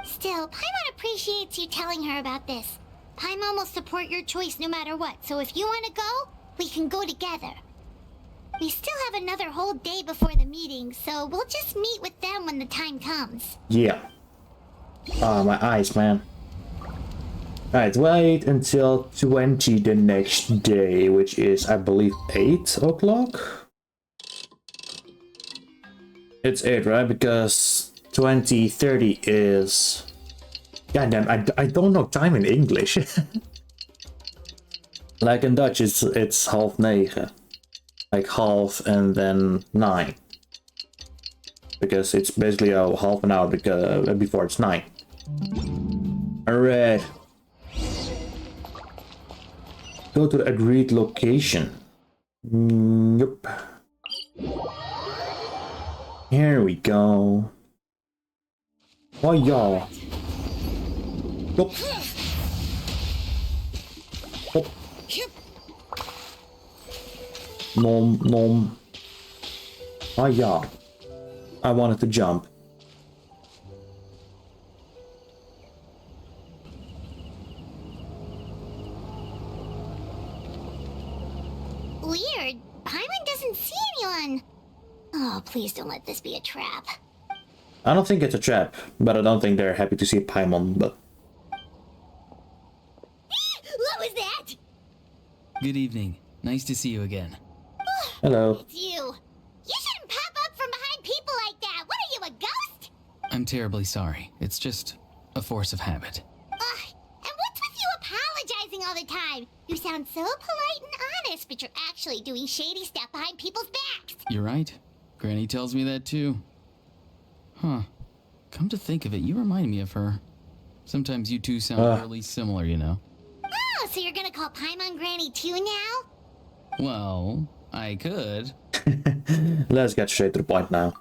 Still, Paimon appreciates you telling her about this. Paimon will support your choice no matter what, so if you want to go, we can go together. We still have another whole day before the meeting, so we'll just meet with them when the time comes. Yeah. Oh, my eyes, man. Alright, wait until 20 the next day, which is, I believe, 8 o'clock? It's 8, right? Because 20:30 is... Goddamn, I don't know time in English. Like in Dutch, it's 9:30. Like half and then 9. Because it's basically a half an hour before it's 9. Alright. Go to the agreed location. Yep. Here we go. Oh, y'all. Yup. Hop. Nom nom. Oh, yeah. I wanted to jump. Weird. Paimon doesn't see anyone. Oh, please don't let this be a trap. I don't think it's a trap, but I don't think they're happy to see Paimon, but... What was that? Good evening. Nice to see you again. Hello. It's you. You shouldn't pop up from behind people like that. What are you, a ghost? I'm terribly sorry. It's just a force of habit. And what's with you apologizing all the time? You sound so polite and honest, but you're actually doing shady stuff behind people's backs. You're right. Granny tells me that too. Huh. Come to think of it, you remind me of her. Sometimes you two sound really similar, you know. Oh, so you're gonna call Paimon Granny too now? Well, I could. Let's get straight to the point now.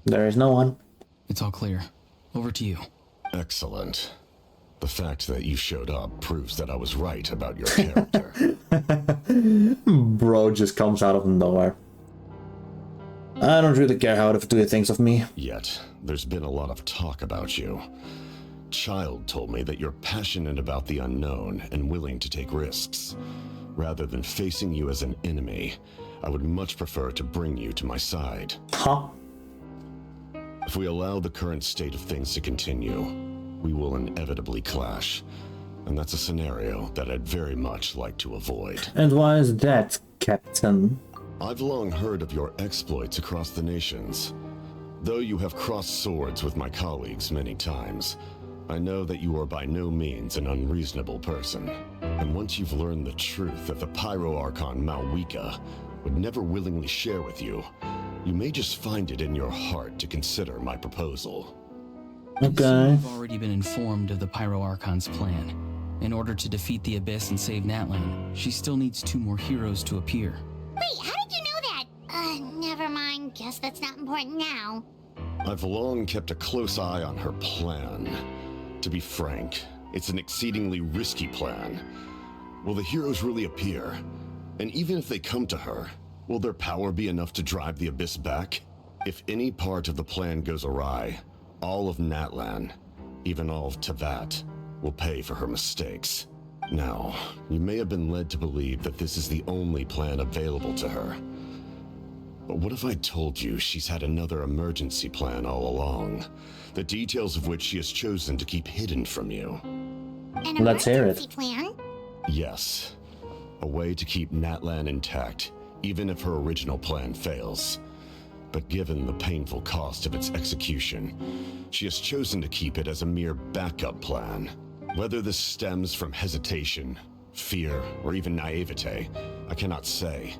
There is no one. It's all clear. Over to you. Excellent. The fact that you showed up proves that I was right about your character. Bro just comes out of nowhere. I don't really care how the Fatui thinks of me. Yet, there's been a lot of talk about you. Child told me that you're passionate about the unknown and willing to take risks. Rather than facing you as an enemy, I would much prefer to bring you to my side. Huh? If we allow the current state of things to continue, we will inevitably clash. And that's a scenario that I'd very much like to avoid. And why is that, Captain? I've long heard of your exploits across the nations. Though you have crossed swords with my colleagues many times, I know that you are by no means an unreasonable person. And once you've learned the truth that the Pyro Archon Malwika would never willingly share with you, you may just find it in your heart to consider my proposal. Okay. You've already been informed of the Pyro Archon's plan. In order to defeat the Abyss and save Natlan, she still needs 2 more heroes to appear. Wait, how did you know that? Never mind. Guess that's not important now. I've long kept a close eye on her plan. To be frank, it's an exceedingly risky plan. Will the heroes really appear? And even if they come to her, will their power be enough to drive the Abyss back? If any part of the plan goes awry, all of Natlan, even all of Teyvat, will pay for her mistakes. Now, you may have been led to believe that this is the only plan available to her. But what if I told you she's had another emergency plan all along, the details of which she has chosen to keep hidden from you? An Let's hear it. emergency plan? Yes. A way to keep Natlan intact, even if her original plan fails. But given the painful cost of its execution, she has chosen to keep it as a mere backup plan. Whether this stems from hesitation, fear, or even naivete, I cannot say.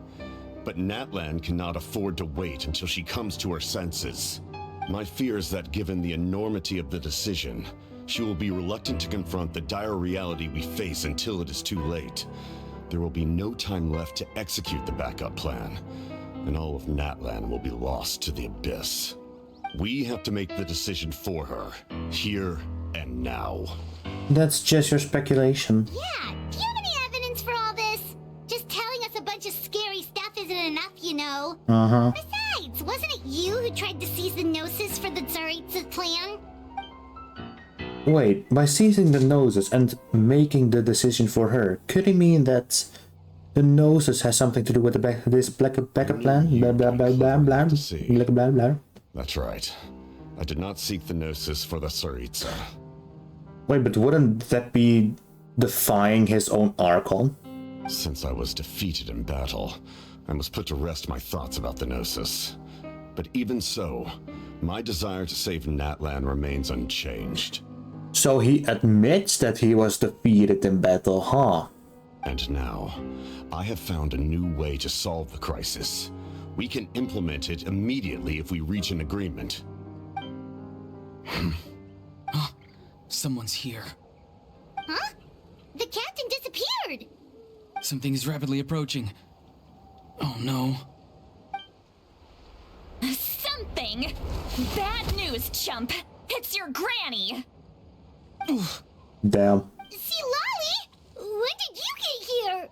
But Natlan cannot afford to wait until she comes to her senses. My fear is that given the enormity of the decision, she will be reluctant to confront the dire reality we face until it is too late. There will be no time left to execute the backup plan, and all of Natlan will be lost to the abyss. We have to make the decision for her, here and now. That's just your speculation. Yeah, do you have any evidence for all this? Just telling us a bunch of scary stuff isn't enough, you know. Uh-huh. Besides, wasn't it you who tried to seize the Gnosis for the Tsaritsa's plan? Wait, by seizing the noses and making the decision for her, could it mean that the noses has something to do with this backup plan? Blah blah blah blah blah blah blah blah. That's right. I did not seek the Gnosis for the Tsaritsa. Wait, but wouldn't that be defying his own Archon? Since I was defeated in battle, I must put to rest my thoughts about the Gnosis. But even so, my desire to save Natlan remains unchanged. So he admits that he was defeated in battle, huh? And now, I have found a new way to solve the crisis. We can implement it immediately if we reach an agreement. Someone's here. Huh? The captain disappeared! Something is rapidly approaching. Oh no. Something? Bad news, chump. It's your granny. Damn. Citlali? When did you get here?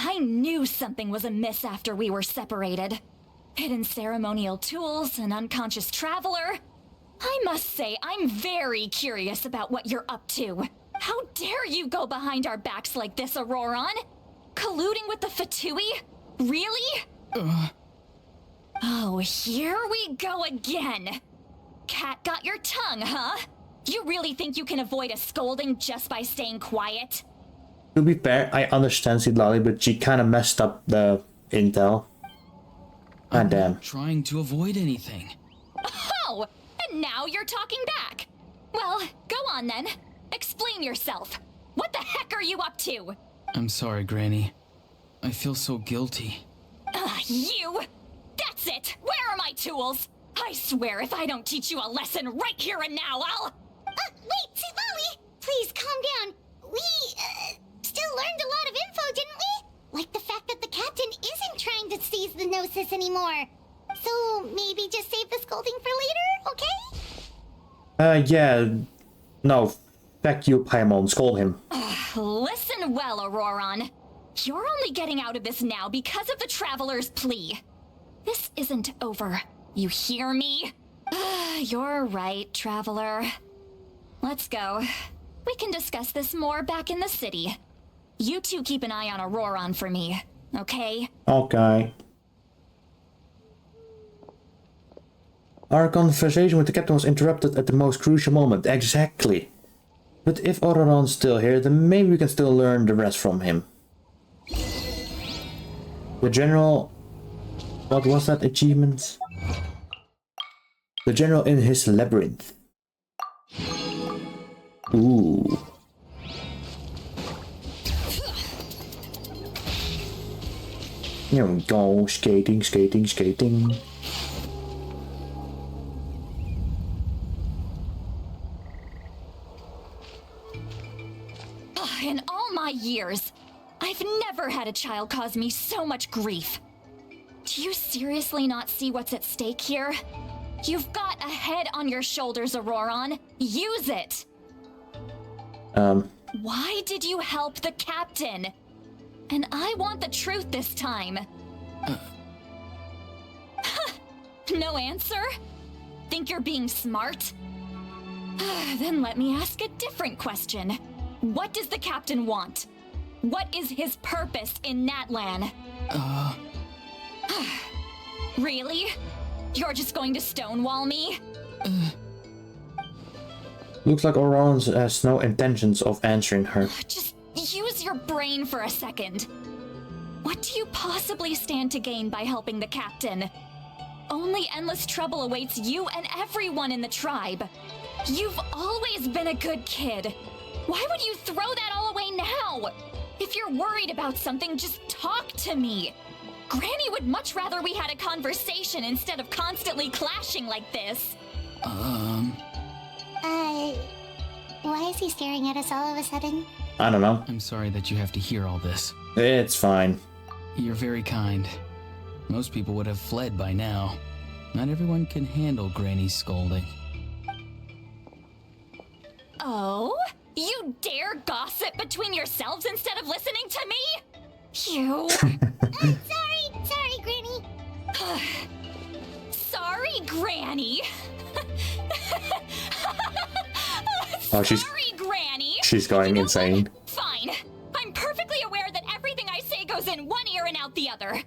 I knew something was amiss after we were separated. Hidden ceremonial tools, an unconscious traveler. I must say, I'm very curious about what you're up to. How dare you go behind our backs like this, Auroron? Colluding with the Fatui? Really? Oh, here we go again. Cat got your tongue, huh? You really think you can avoid a scolding just by staying quiet? To be fair, I understand citlali, but she kind of messed up the intel. I'm damn. not trying to avoid anything. Oh, and now you're talking back. Well, go on then. Explain yourself. What the heck are you up to? I'm sorry, Granny. I feel so guilty. You! That's it! Where are my tools? I swear if I don't teach you a lesson right here and now, I'll... Wait, Citlali! Please, calm down. We, still learned a lot of info, didn't we? Like the fact that the captain isn't trying to seize the Gnosis anymore. So, maybe just save the scolding for later, okay? Yeah. No, fuck you, Paimon. Scold him. Listen well, Auroron. You're only getting out of this now because of the Traveler's plea. This isn't over. You hear me? You're right, Traveler. Let's go. We can discuss this more back in the city. You two keep an eye on Auroron for me, okay? Okay. Our conversation with the captain was interrupted at the most crucial moment. Exactly. But if Auroron's still here, then maybe we can still learn the rest from him. The general... What was that achievement? The general in his labyrinth. Ooh. Here we go. Skating, skating, skating. In all my years, I've never had a child cause me so much grief. Do you seriously not see what's at stake here? You've got a head on your shoulders, Auroron. Use it! Why did you help the captain? And I want the truth this time. No answer? Think you're being smart? Then let me ask a different question. What does the captain want? What is his purpose in Natlan? Really? You're just going to stonewall me? Looks like Auroran has no intentions of answering her. Just use your brain for a second. What do you possibly stand to gain by helping the captain? Only endless trouble awaits you and everyone in the tribe. You've always been a good kid. Why would you throw that all away now? If you're worried about something, just talk to me. Granny would much rather we had a conversation instead of constantly clashing like this. Why is he staring at us all of a sudden? I don't know. I'm sorry that you have to hear all this. It's fine. You're very kind. Most people would have fled by now. Not everyone can handle Granny's scolding. Oh? You dare gossip between yourselves instead of listening to me? You... Sorry, Granny. Sorry, Granny. Oh, Sorry, Granny. She's going You know insane. what? Fine. I'm perfectly aware that everything I say goes in one ear and out the other.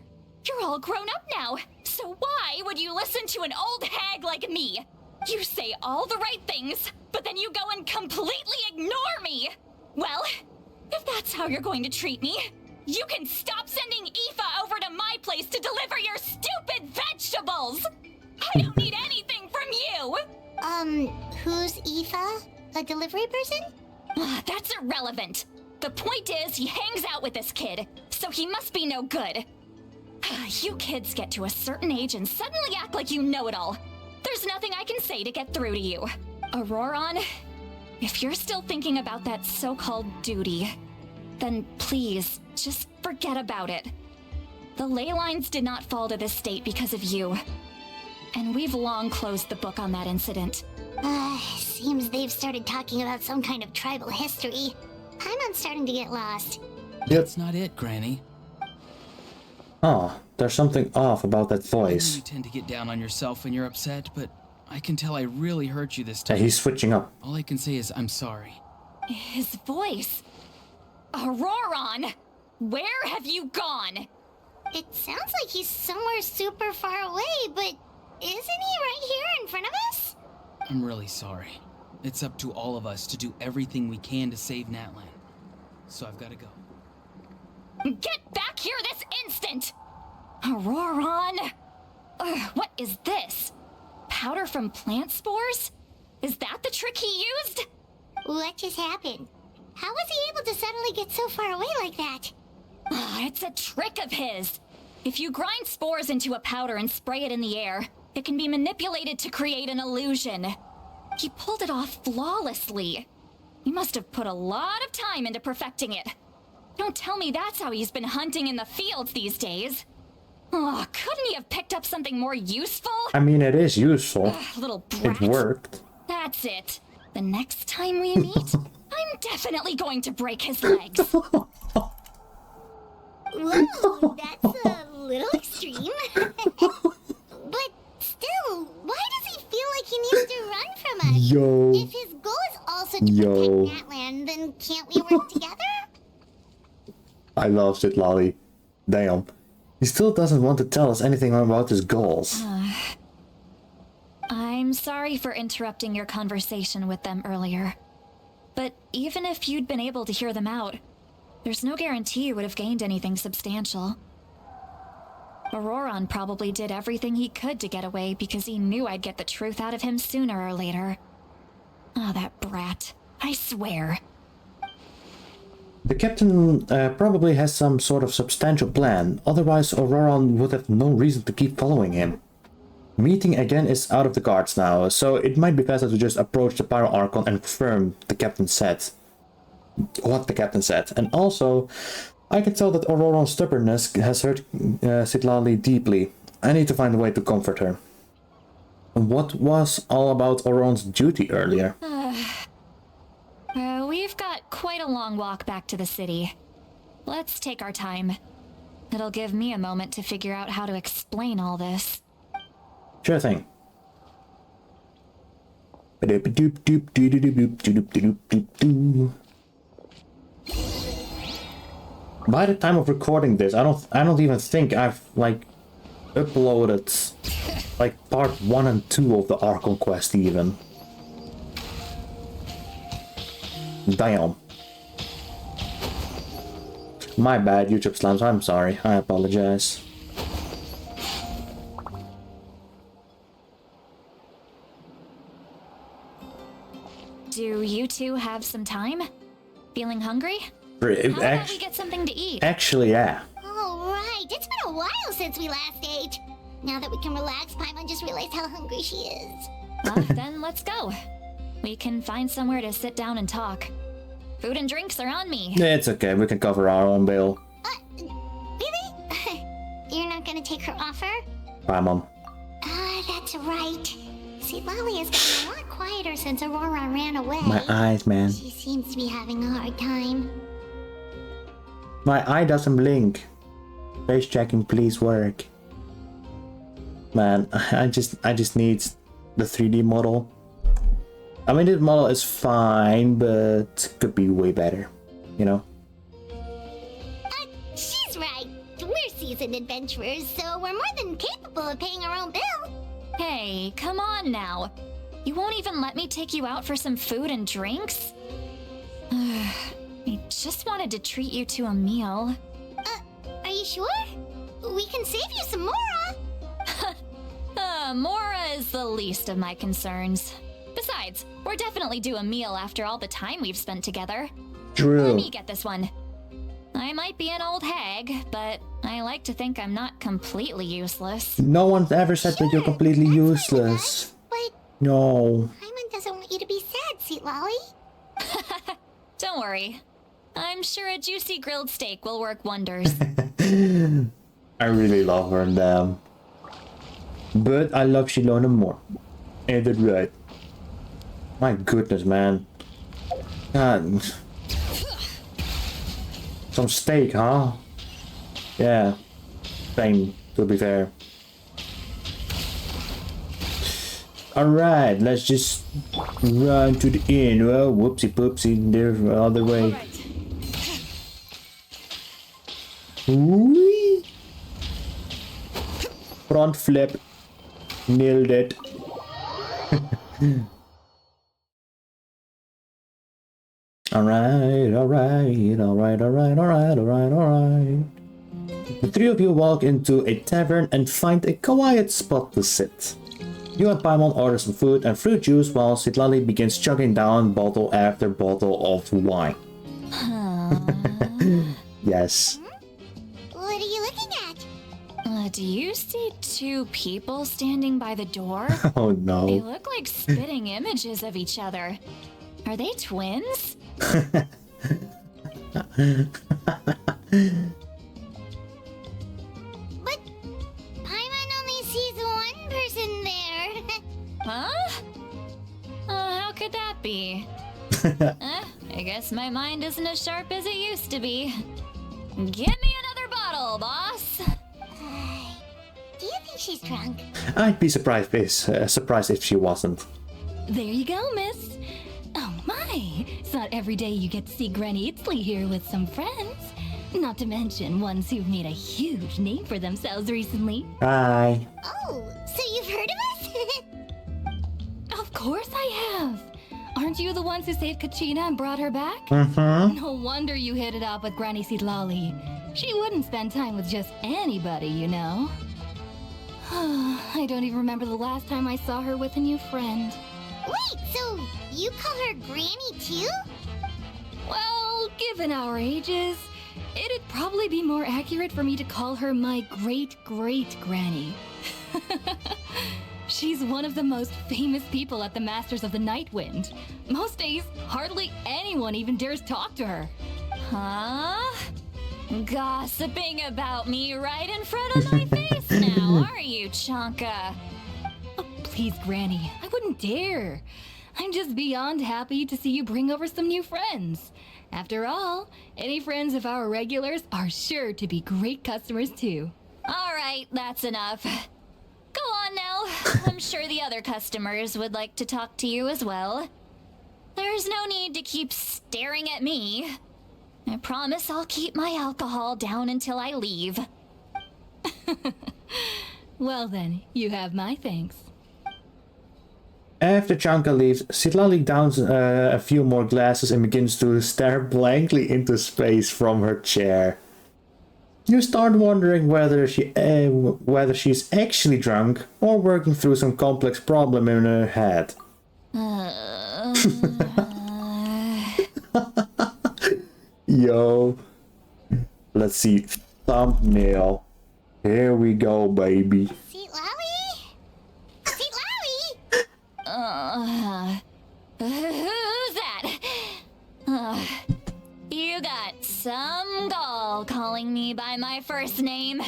You're all grown up now, so why would you listen to an old hag like me? You say all the right things, but then you go and completely ignore me. Well, if that's how you're going to treat me, you can stop sending Aoife over to my place to deliver your stupid vegetables. I don't need anything from you. Who's Aoife? A delivery person? That's irrelevant. The point is, he hangs out with this kid, so he must be no good. You kids get to a certain age and suddenly act like you know it all. There's nothing I can say to get through to you. Auroran, if you're still thinking about that so-called duty, then please, just forget about it. The ley lines did not fall to this state because of you. And we've long closed the book on that incident. Seems they've started talking about some kind of tribal history. I'm starting to get lost. That's not it, Granny. Oh, there's something off about that I know voice. you tend to get down on yourself when you're upset, but I can tell I really hurt you this Yeah, time. he's switching up. All I can say is I'm sorry. His voice. Auroran, where have you gone? It sounds like he's somewhere super far away, but isn't he right here in front of us? I'm really sorry. It's up to all of us to do everything we can to save Natlan. So I've got to go. Get back here this instant! Auroran! What is this? Powder from plant spores? Is that the trick he used? What just happened? How was he able to suddenly get so far away like that? It's a trick of his. If you grind spores into a powder and spray it in the air, it can be manipulated to create an illusion. He pulled it off flawlessly. He must have put a lot of time into perfecting it. Don't tell me that's how he's been hunting in the fields these days. Oh, couldn't he have picked up something more useful? I mean, it is useful. Little brat. It worked. That's it. The next time we meet, I'm definitely going to break his legs. Whoa, that's a little extreme. But still, why does he feel like he needs to run from us? Yo. If his goal is also to protect Natlan, then can't we work together? I love citlali. Damn. He still doesn't want to tell us anything about his goals. I'm sorry for interrupting your conversation with them earlier. But even if you'd been able to hear them out, there's no guarantee you would have gained anything substantial. Auroran probably did everything he could to get away because he knew I'd get the truth out of him sooner or later. Oh, that brat. I swear. The captain probably has some sort of substantial plan, otherwise Auroran would have no reason to keep following him. Meeting again is out of the cards now, so it might be better to just approach the Pyro Archon and confirm what the captain said. And also, I can tell that Auroran's stubbornness has hurt citlali deeply. I need to find a way to comfort her. What was all about Auroran's duty earlier? We've got quite a long walk back to the city. Let's take our time. It'll give me a moment to figure out how to explain all this. Sure thing. By the time of recording this, I don't even think I've like uploaded like part 1 and 2 of the Archon quest even. Damn. My bad, YouTube slams. I'm sorry. I apologize. Do you two have some time? Feeling hungry? How about we get something to eat? Actually, yeah. Oh, right. It's been a while since we last ate. Now that we can relax, Paimon just realized how hungry she is. Well, then let's go. We can find somewhere to sit down and talk. Food and drinks are on me. Yeah, it's okay. We can cover our own bill. Really? You're not gonna take her offer? Bye, Mom. That's right. Citlali has gotten a lot quieter since Aurora ran away. My eyes, man. She seems to be having a hard time. My eye doesn't blink. Face checking, please work. Man, I just need the 3D model. I mean, this model is fine, but could be way better, you know? She's right. We're seasoned adventurers, so we're more than capable of paying our own bill. Hey, come on now. You won't even let me take you out for some food and drinks? I just wanted to treat you to a meal. Are you sure? We can save you some Mora. Mora is the least of my concerns. Besides, we're definitely due a meal after all the time we've spent together. True. Let me get this one. I might be an old hag, but I like to think I'm not completely useless. No one's ever said that you're completely useless. But No. Paimon doesn't want you to be sad, Citlali. Don't worry. I'm sure a juicy grilled steak will work wonders. I really love her and them. But I love Shilona more. Ain't that right? My goodness, man. God. Some steak, huh? Yeah. Same, to be fair. Alright, let's just run to the inn. Well, whoopsie poopsie, there's the other way. Whee! Front flip. Nailed it. Alright. The three of you walk into a tavern and find a quiet spot to sit. You and Paimon order some food and fruit juice while Citlali begins chugging down bottle after bottle of wine. Yes. What are you looking at? Do you see two people standing by the door? Oh They no. look like spitting images of each other. Are they twins? But Paimon only sees one person there. Huh? How could that be? I guess my mind isn't as sharp as it used to be. Give me another bottle, boss. Do you think she's drunk? I'd be surprised if she wasn't. There you go, miss. Oh my, it's not every day you get to see Granny Itzley here with some friends. Not to mention ones who've made a huge name for themselves recently. Hi. Oh, so you've heard of us? Of course I have. Aren't you the ones who saved Kachina and brought her back? Mm-hmm. No wonder you hit it off with Granny Citlali. She wouldn't spend time with just anybody, you know. I don't even remember the last time I saw her with a new friend. Wait, so you call her Granny too? Well, given our ages, it'd probably be more accurate for me to call her my great-great-granny. She's one of the most famous people at the Masters of the Nightwind. Most days, hardly anyone even dares talk to her. Huh? Gossiping about me right in front of my face now, are you, Chonka? Oh, please, Granny, I wouldn't dare. I'm just beyond happy to see you bring over some new friends. After all, any friends of our regulars are sure to be great customers too. All right, that's enough. Go on now. I'm sure the other customers would like to talk to you as well. There's no need to keep staring at me. I promise I'll keep my alcohol down until I leave. Well then, you have my thanks. After Chanka leaves, citlali downs a few more glasses and begins to stare blankly into space from her chair. You start wondering whether she's actually drunk or working through some complex problem in her head. Yo, let's see, thumbnail. Here we go, baby. Citlali? Citlali? Who's that? You got some gall calling me by my first name.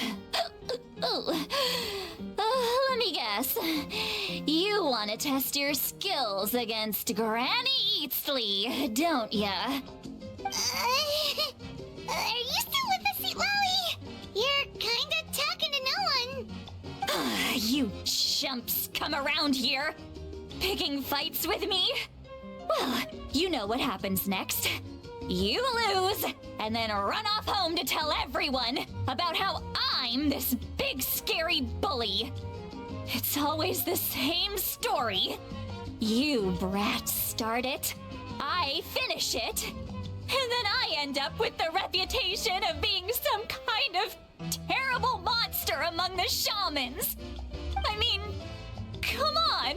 Let me guess. You want to test your skills against Granny Eatsley, don't ya? Are you still with us, Citlali? You're kinda talking to no one. You chumps come around here, picking fights with me? Well, you know what happens next. You lose, and then run off home to tell everyone about how I'm this big scary bully. It's always the same story. You brats start it, I finish it, and then I end up with the reputation of being some kind of terrible monster among the shamans. I mean, come on!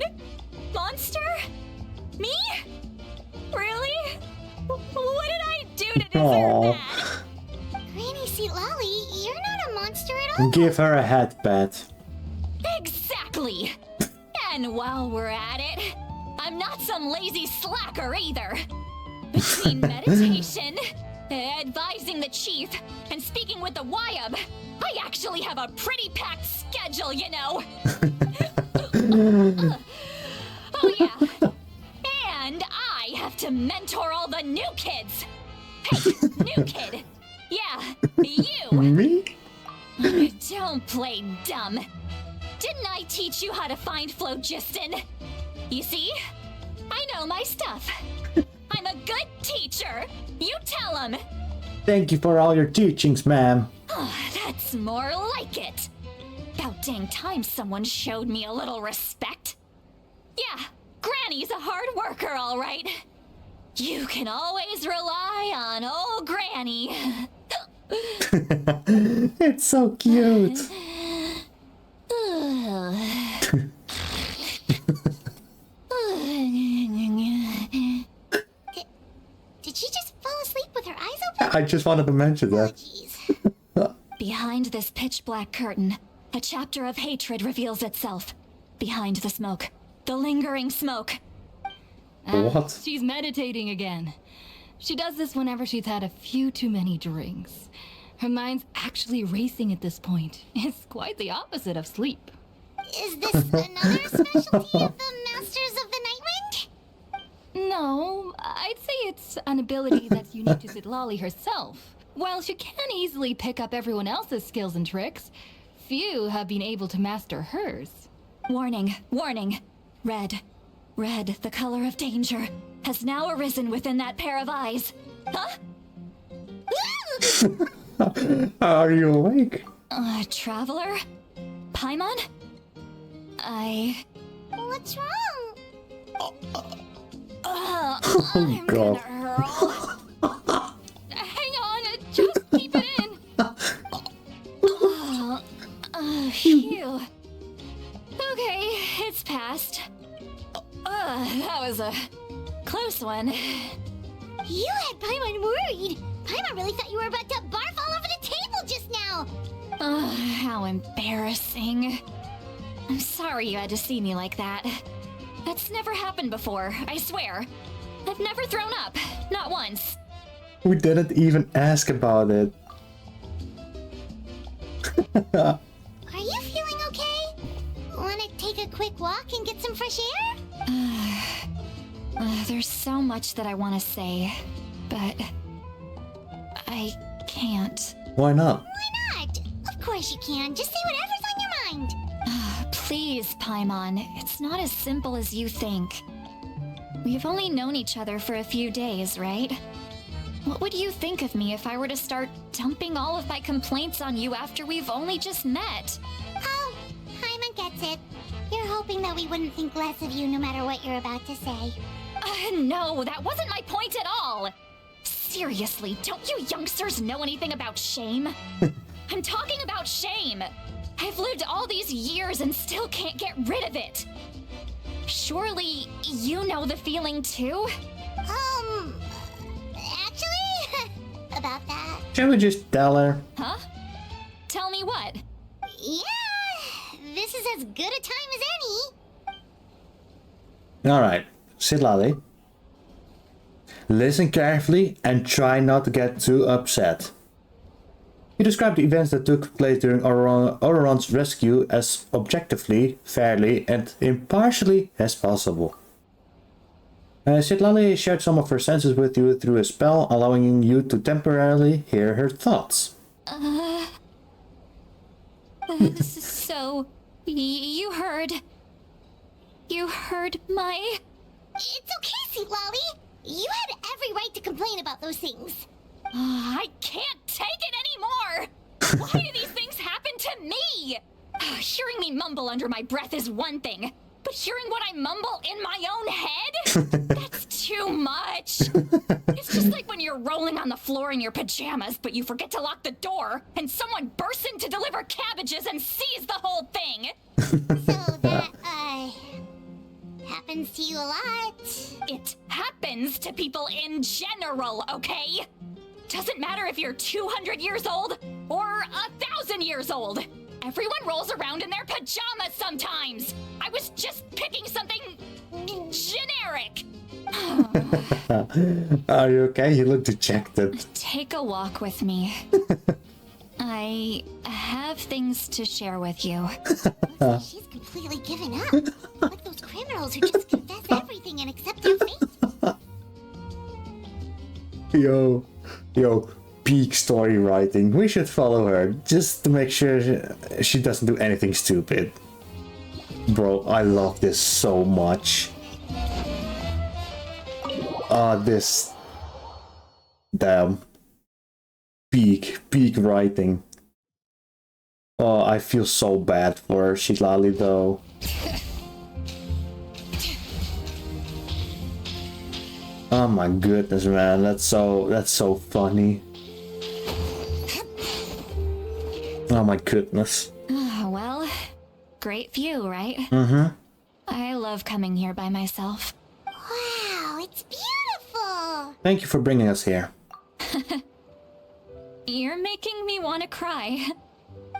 Monster? Me? Really? What did I do to deserve that? Granny Citlali, you're not a monster at all. Give her a head pat. Exactly! And while we're at it, I'm not some lazy slacker either. Between meditation, advising the chief, and speaking with the Wyab, I actually have a pretty packed schedule, you know. Oh yeah. And I have to mentor all the new kids. Hey, new kid. Yeah, you. Me? Don't play dumb. Didn't I teach you how to find phlogiston? You see? I know my stuff. I'm a good teacher. You tell him. Thank you for all your teachings, ma'am. That's more like it. About dang time someone showed me a little respect. Yeah, Granny's a hard worker, all right. You can always rely on old Granny. It's so cute. Did she just fall asleep with her eyes open? I just wanted to mention that. Jeez. Behind this pitch black curtain, a chapter of hatred reveals itself. Behind the smoke. The lingering smoke. What? She's meditating again. She does this whenever she's had a few too many drinks. Her mind's actually racing at this point. It's quite the opposite of sleep. Is this another specialty of the Masters of the Nightwind? No, I'd say it's an ability that's unique to citlali herself. While she can easily pick up everyone else's skills and tricks, few have been able to master hers. Warning, warning. Red, the color of danger, has now arisen within that pair of eyes. Huh? Are you awake? Traveler? Paimon? What's wrong? I'm God. gonna hurl. Hang on, just keep it in. Phew. Okay, it's passed. That was a close one. You had Paimon worried. Paimon really thought you were about to barf all over the table just now. How embarrassing. I'm sorry you had to see me like that. That's never happened before, I swear. I've never thrown up, not once. We didn't even ask about it. Are you feeling okay? Want to take a quick walk and get some fresh air? There's so much that I want to say, but I can't. Why not? Why not? Of course you can. Just say whatever's on your mind. Please, Paimon, it's not as simple as you think. We've only known each other for a few days, right? What would you think of me if I were to start dumping all of my complaints on you after we've only just met? Oh, Paimon gets it. You're hoping that we wouldn't think less of you no matter what you're about to say. No, that wasn't my point at all. Seriously, don't you youngsters know anything about shame? I'm talking about shame. I've lived all these years and still can't get rid of it. Surely you know the feeling too? Actually, about that. Shall we just tell her? Huh? Tell me what? Yeah, this is as good a time as any. Alright, citlali. Listen carefully and try not to get too upset. You described the events that took place during Auroron's rescue as objectively, fairly, and impartially as possible. Citlali shared some of her senses with you through a spell, allowing you to temporarily hear her thoughts. So, you heard my... It's okay, citlali. You had every right to complain about those things. I can't take it anymore! Why do these things happen to me? Hearing me mumble under my breath is one thing, but hearing what I mumble in my own head? That's too much! It's just like when you're rolling on the floor in your pajamas, but you forget to lock the door, and someone bursts in to deliver cabbages and sees the whole thing! So that, happens to you a lot. It happens to people in general, okay? Doesn't matter if you're 200 years old or 1,000 years old. Everyone rolls around in their pajamas sometimes. I was just picking something generic. Are you okay? You look dejected. Take a walk with me. I have things to share with you. Looks like she's completely given up. Like those criminals who just confess everything and accept their fate. Yo, peak story writing. We should follow her just to make sure she doesn't do anything stupid. Bro, I love this so much. This... Damn. Peak writing. Oh, I feel so bad for citlali though. Oh my goodness, man, that's so funny. Oh my goodness. Well, great view, right? Mm-hmm. I love coming here by myself. Wow, it's beautiful. Thank you for bringing us here. You're making me want to cry.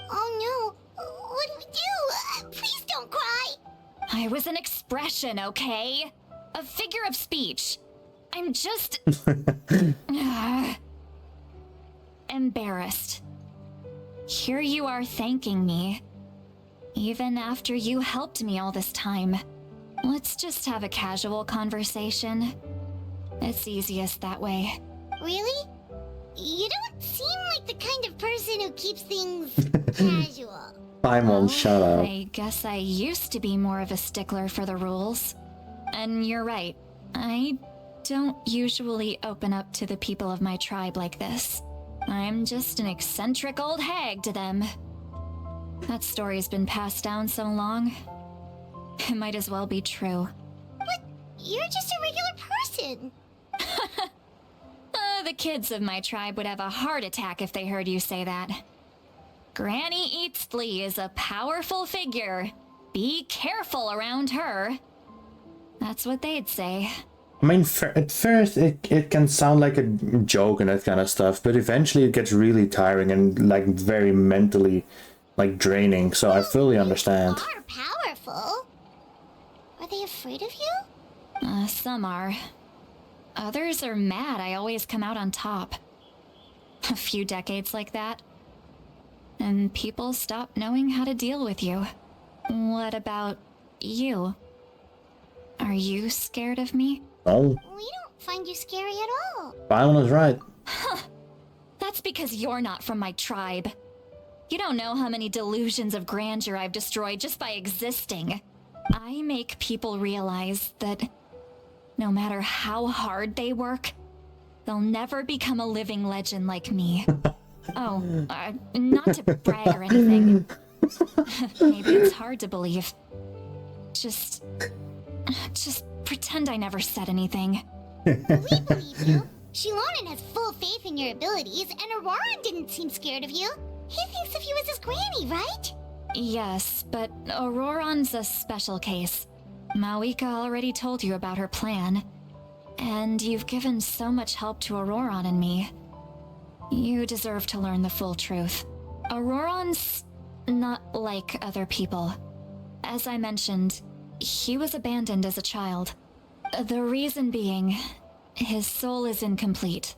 Oh no, what do we do? Please don't cry. I was an expression, okay? A figure of speech. I'm just... embarrassed. Here you are thanking me. Even after you helped me all this time. Let's just have a casual conversation. It's easiest that way. Really? You don't seem like the kind of person who keeps things casual. Paimon, shut up. I guess I used to be more of a stickler for the rules. And you're right. I don't usually open up to the people of my tribe like this. I'm just an eccentric old hag to them. That story's been passed down so long. It might as well be true. But you're just a regular person. The kids of my tribe would have a heart attack if they heard you say that. Granny Eatsley is a powerful figure. Be careful around her. That's what they'd say. I mean, at first it can sound like a joke and that kind of stuff, but eventually it gets really tiring and like very mentally like draining, so I fully understand. You are powerful. Are they afraid of you? Some are. Others are mad I always come out on top. A few decades like that, and people stop knowing how to deal with you. What about you? Are you scared of me? Oh, We don't find you scary at all. Paimon is right. That's because you're not from my tribe. You don't know how many delusions of grandeur I've destroyed just by existing. I make people realize that no matter how hard they work, they'll never become a living legend like me. Oh, not to brag or anything. Maybe it's hard to believe. Just pretend I never said anything. We believe you. Shilonen has full faith in your abilities, and Auroran didn't seem scared of you. He thinks of you as his granny, right? Yes, but Auroran's a special case. Mawika already told you about her plan. And you've given so much help to Auroran and me. You deserve to learn the full truth. Auroran's not like other people. As I mentioned, he was abandoned as a child. The reason being, his soul is incomplete.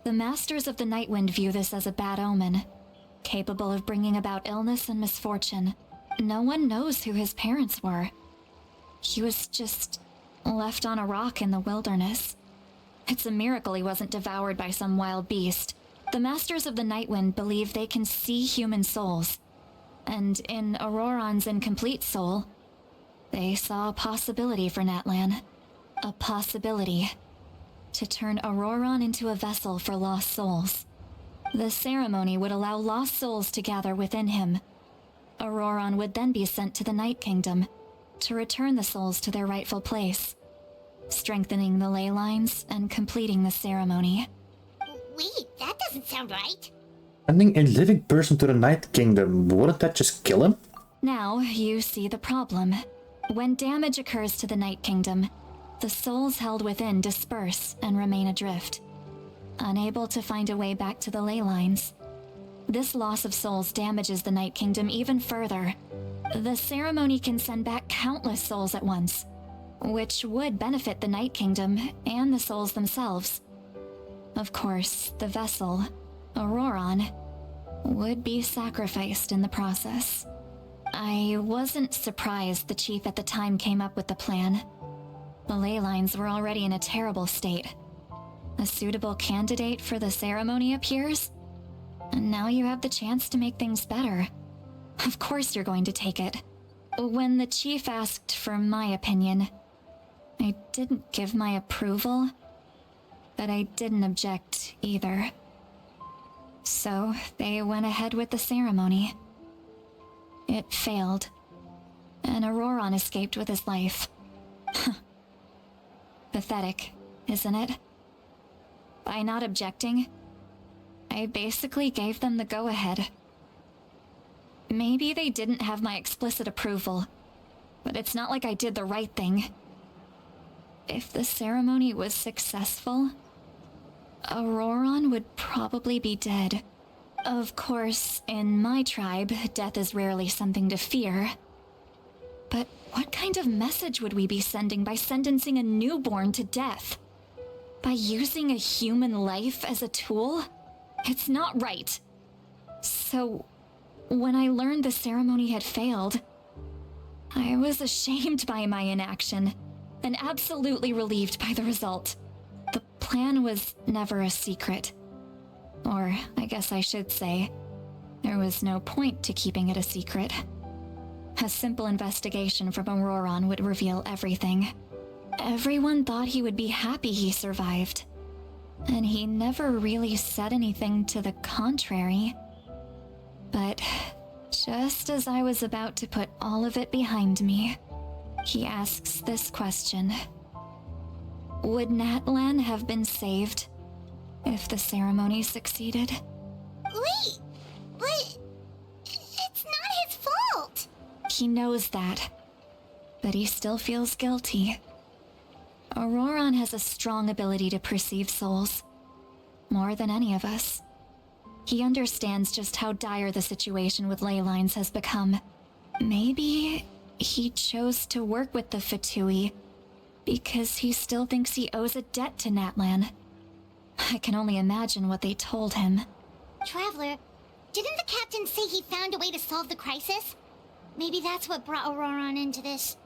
The Masters of the Nightwind view this as a bad omen, capable of bringing about illness and misfortune. No one knows who his parents were. He was just left on a rock in the wilderness. It's a miracle he wasn't devoured by some wild beast. The Masters of the Nightwind believe they can see human souls. And in Auroran's incomplete soul, they saw a possibility for Natlan. A possibility to turn Auroran into a vessel for lost souls. The ceremony would allow lost souls to gather within him. Auroran would then be sent to the Night Kingdom to return the souls to their rightful place, strengthening the ley lines and completing the ceremony. Wait, that doesn't sound right. Sending a living person to the Night Kingdom, wouldn't that just kill him? Now you see the problem. When damage occurs to the Night Kingdom, the souls held within disperse and remain adrift, unable to find a way back to the ley lines. This loss of souls damages the Night Kingdom even further. The ceremony can send back countless souls at once, which would benefit the Night Kingdom and the souls themselves. Of course, the vessel, Auroran, would be sacrificed in the process. I wasn't surprised the chief at the time came up with the plan. The ley lines were already in a terrible state. A suitable candidate for the ceremony appears, and now you have the chance to make things better. Of course you're going to take it. When the chief asked for my opinion, I didn't give my approval, but I didn't object either. So they went ahead with the ceremony. It failed, and Auroran escaped with his life. Pathetic, isn't it? By not objecting, I basically gave them the go-ahead. Maybe they didn't have my explicit approval, but it's not like I did the right thing. If the ceremony was successful, Auroran would probably be dead. Of course, in my tribe, death is rarely something to fear. But what kind of message would we be sending by sentencing a newborn to death? By using a human life as a tool? It's not right. So, when I learned the ceremony had failed, I was ashamed by my inaction, and absolutely relieved by the result. The plan was never a secret. Or, I guess I should say, there was no point to keeping it a secret. A simple investigation from Auroran would reveal everything. Everyone thought he would be happy he survived, and he never really said anything to the contrary. But just as I was about to put all of it behind me, he asks this question. Would Natlan have been saved if the ceremony succeeded? Wait, but it's not his fault. He knows that, but he still feels guilty. Auroran has a strong ability to perceive souls, more than any of us. He understands just how dire the situation with ley lines has become. Maybe he chose to work with the Fatui because he still thinks he owes a debt to Natlan. I can only imagine what they told him. Traveler, didn't the captain say he found a way to solve the crisis? Maybe that's what brought Auroran into this.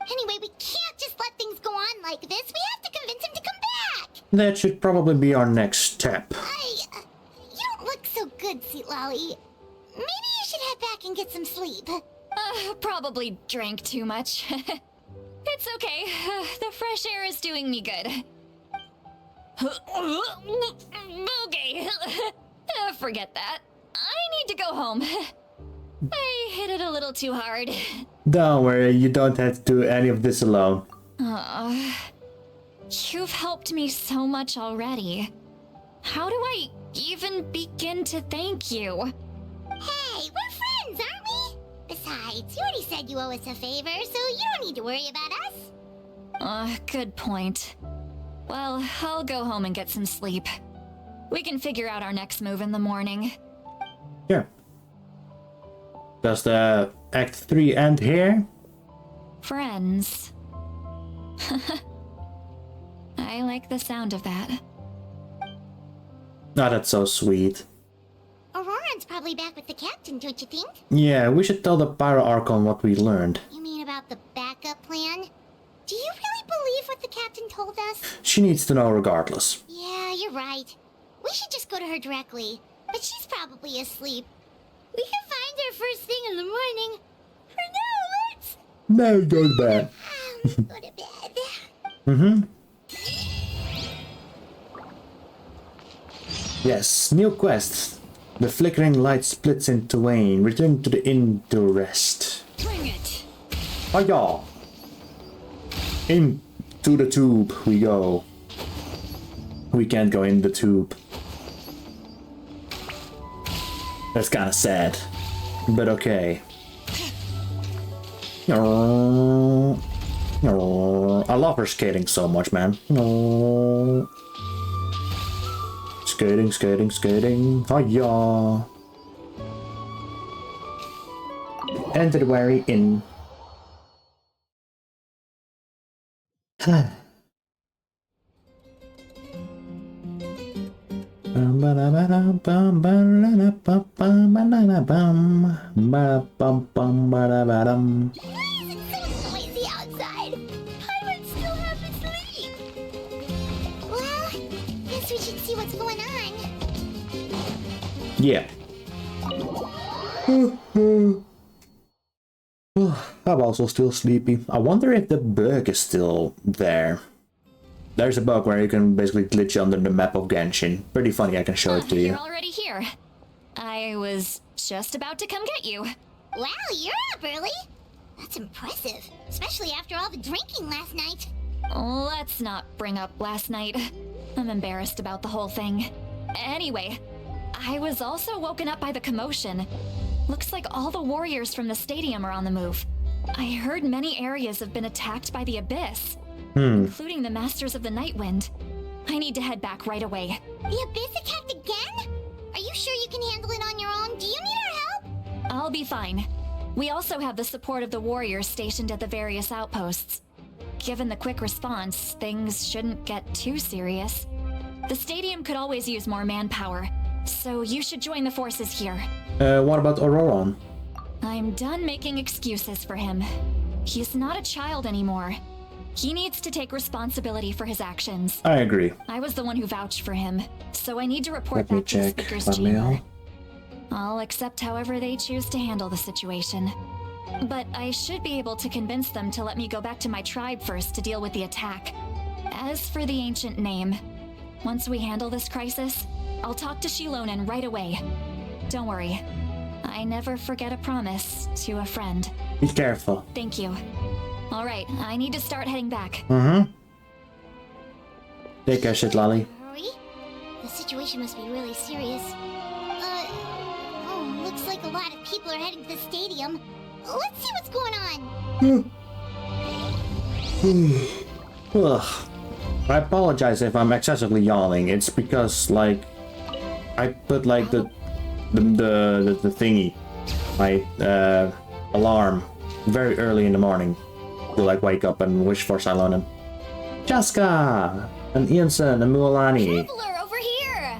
Anyway, we can't just let things go on like this. We have to convince him to come back. That should probably be our next step. You don't look so good, citlali. maybe you should head back and get some sleep. Probably drank too much. It's okay. The fresh air is doing me good. Okay. Forget that. I need to go home. I hit it a little too hard. Don't worry, you don't have to do any of this alone. You've helped me so much already. How do I even begin to thank you? Hey, we're friends, aren't we? Besides, you already said you owe us a favor, so you don't need to worry about us. Good point. Well, I'll go home and get some sleep. We can figure out our next move in the morning. Sure. Does the Act 3 end here? Friends. I like the sound of that. Oh, that's so sweet. Auroran's probably back with the captain, don't you think? Yeah, we should tell the Pyro Archon what we learned. You mean about the backup plan? Do you really believe what the captain told us? She needs to know regardless. Yeah, you're right. We should just go to her directly. But she's probably asleep. We can find her first thing in the morning. Or no, let's... No, go to bed. Go to bed. Yes, new quest. The flickering light splits in twain. Return to the inn to rest. Bring it. Hiya! Into the tube we go. We can't go in the tube. That's kinda sad. But okay. I love her skating so much, man. Skating, skating, skating. Hiya! Enter the Wary Inn. Noisy outside. I would still have to sleep. Well, guess we should see what's going on. Yeah. I'm also still sleepy. I wonder if the bug is still there. There's a bug where you can basically glitch under the map of Genshin. Pretty funny, I can show it to you. You're already here. I was just about to come get you. Wow, you're up early. That's impressive, especially after all the drinking last night. Let's not bring up last night. I'm embarrassed about the whole thing. Anyway, I was also woken up by the commotion. Looks like all the warriors from the stadium are on the move. I heard many areas have been attacked by the Abyss, including the Masters of the Nightwind. I need to head back right away. The Abyss attacked again? Are you sure you can handle it on your own? Do you need our help? I'll be fine. We also have the support of the warriors stationed at the various outposts. Given the quick response, things shouldn't get too serious. The stadium could always use more manpower, so you should join the forces here. What about Auroran? I'm done making excuses for him. He's not a child anymore. He needs to take responsibility for his actions. I agree. I was the one who vouched for him, so I need to report Let me back to the check speaker's my chamber. mail. I'll accept however they choose to handle the situation. But I should be able to convince them to let me go back to my tribe first to deal with the attack. As for the ancient name, once we handle this crisis, I'll talk to Shilonen right away. Don't worry. I never forget a promise to a friend. Be careful. Thank you. Alright, I need to start heading back. Take care, citlali. Hurry? The situation must be really serious. Oh, looks like a lot of people are heading to the stadium. Let's see what's going on. Ugh. I apologize if I'm excessively yawning. It's because, like, I put, like, the thingy, my, alarm very early in the morning to, like, wake up and wish for Silonen. Jaska! And Ianson and Mualani. Traveler over here!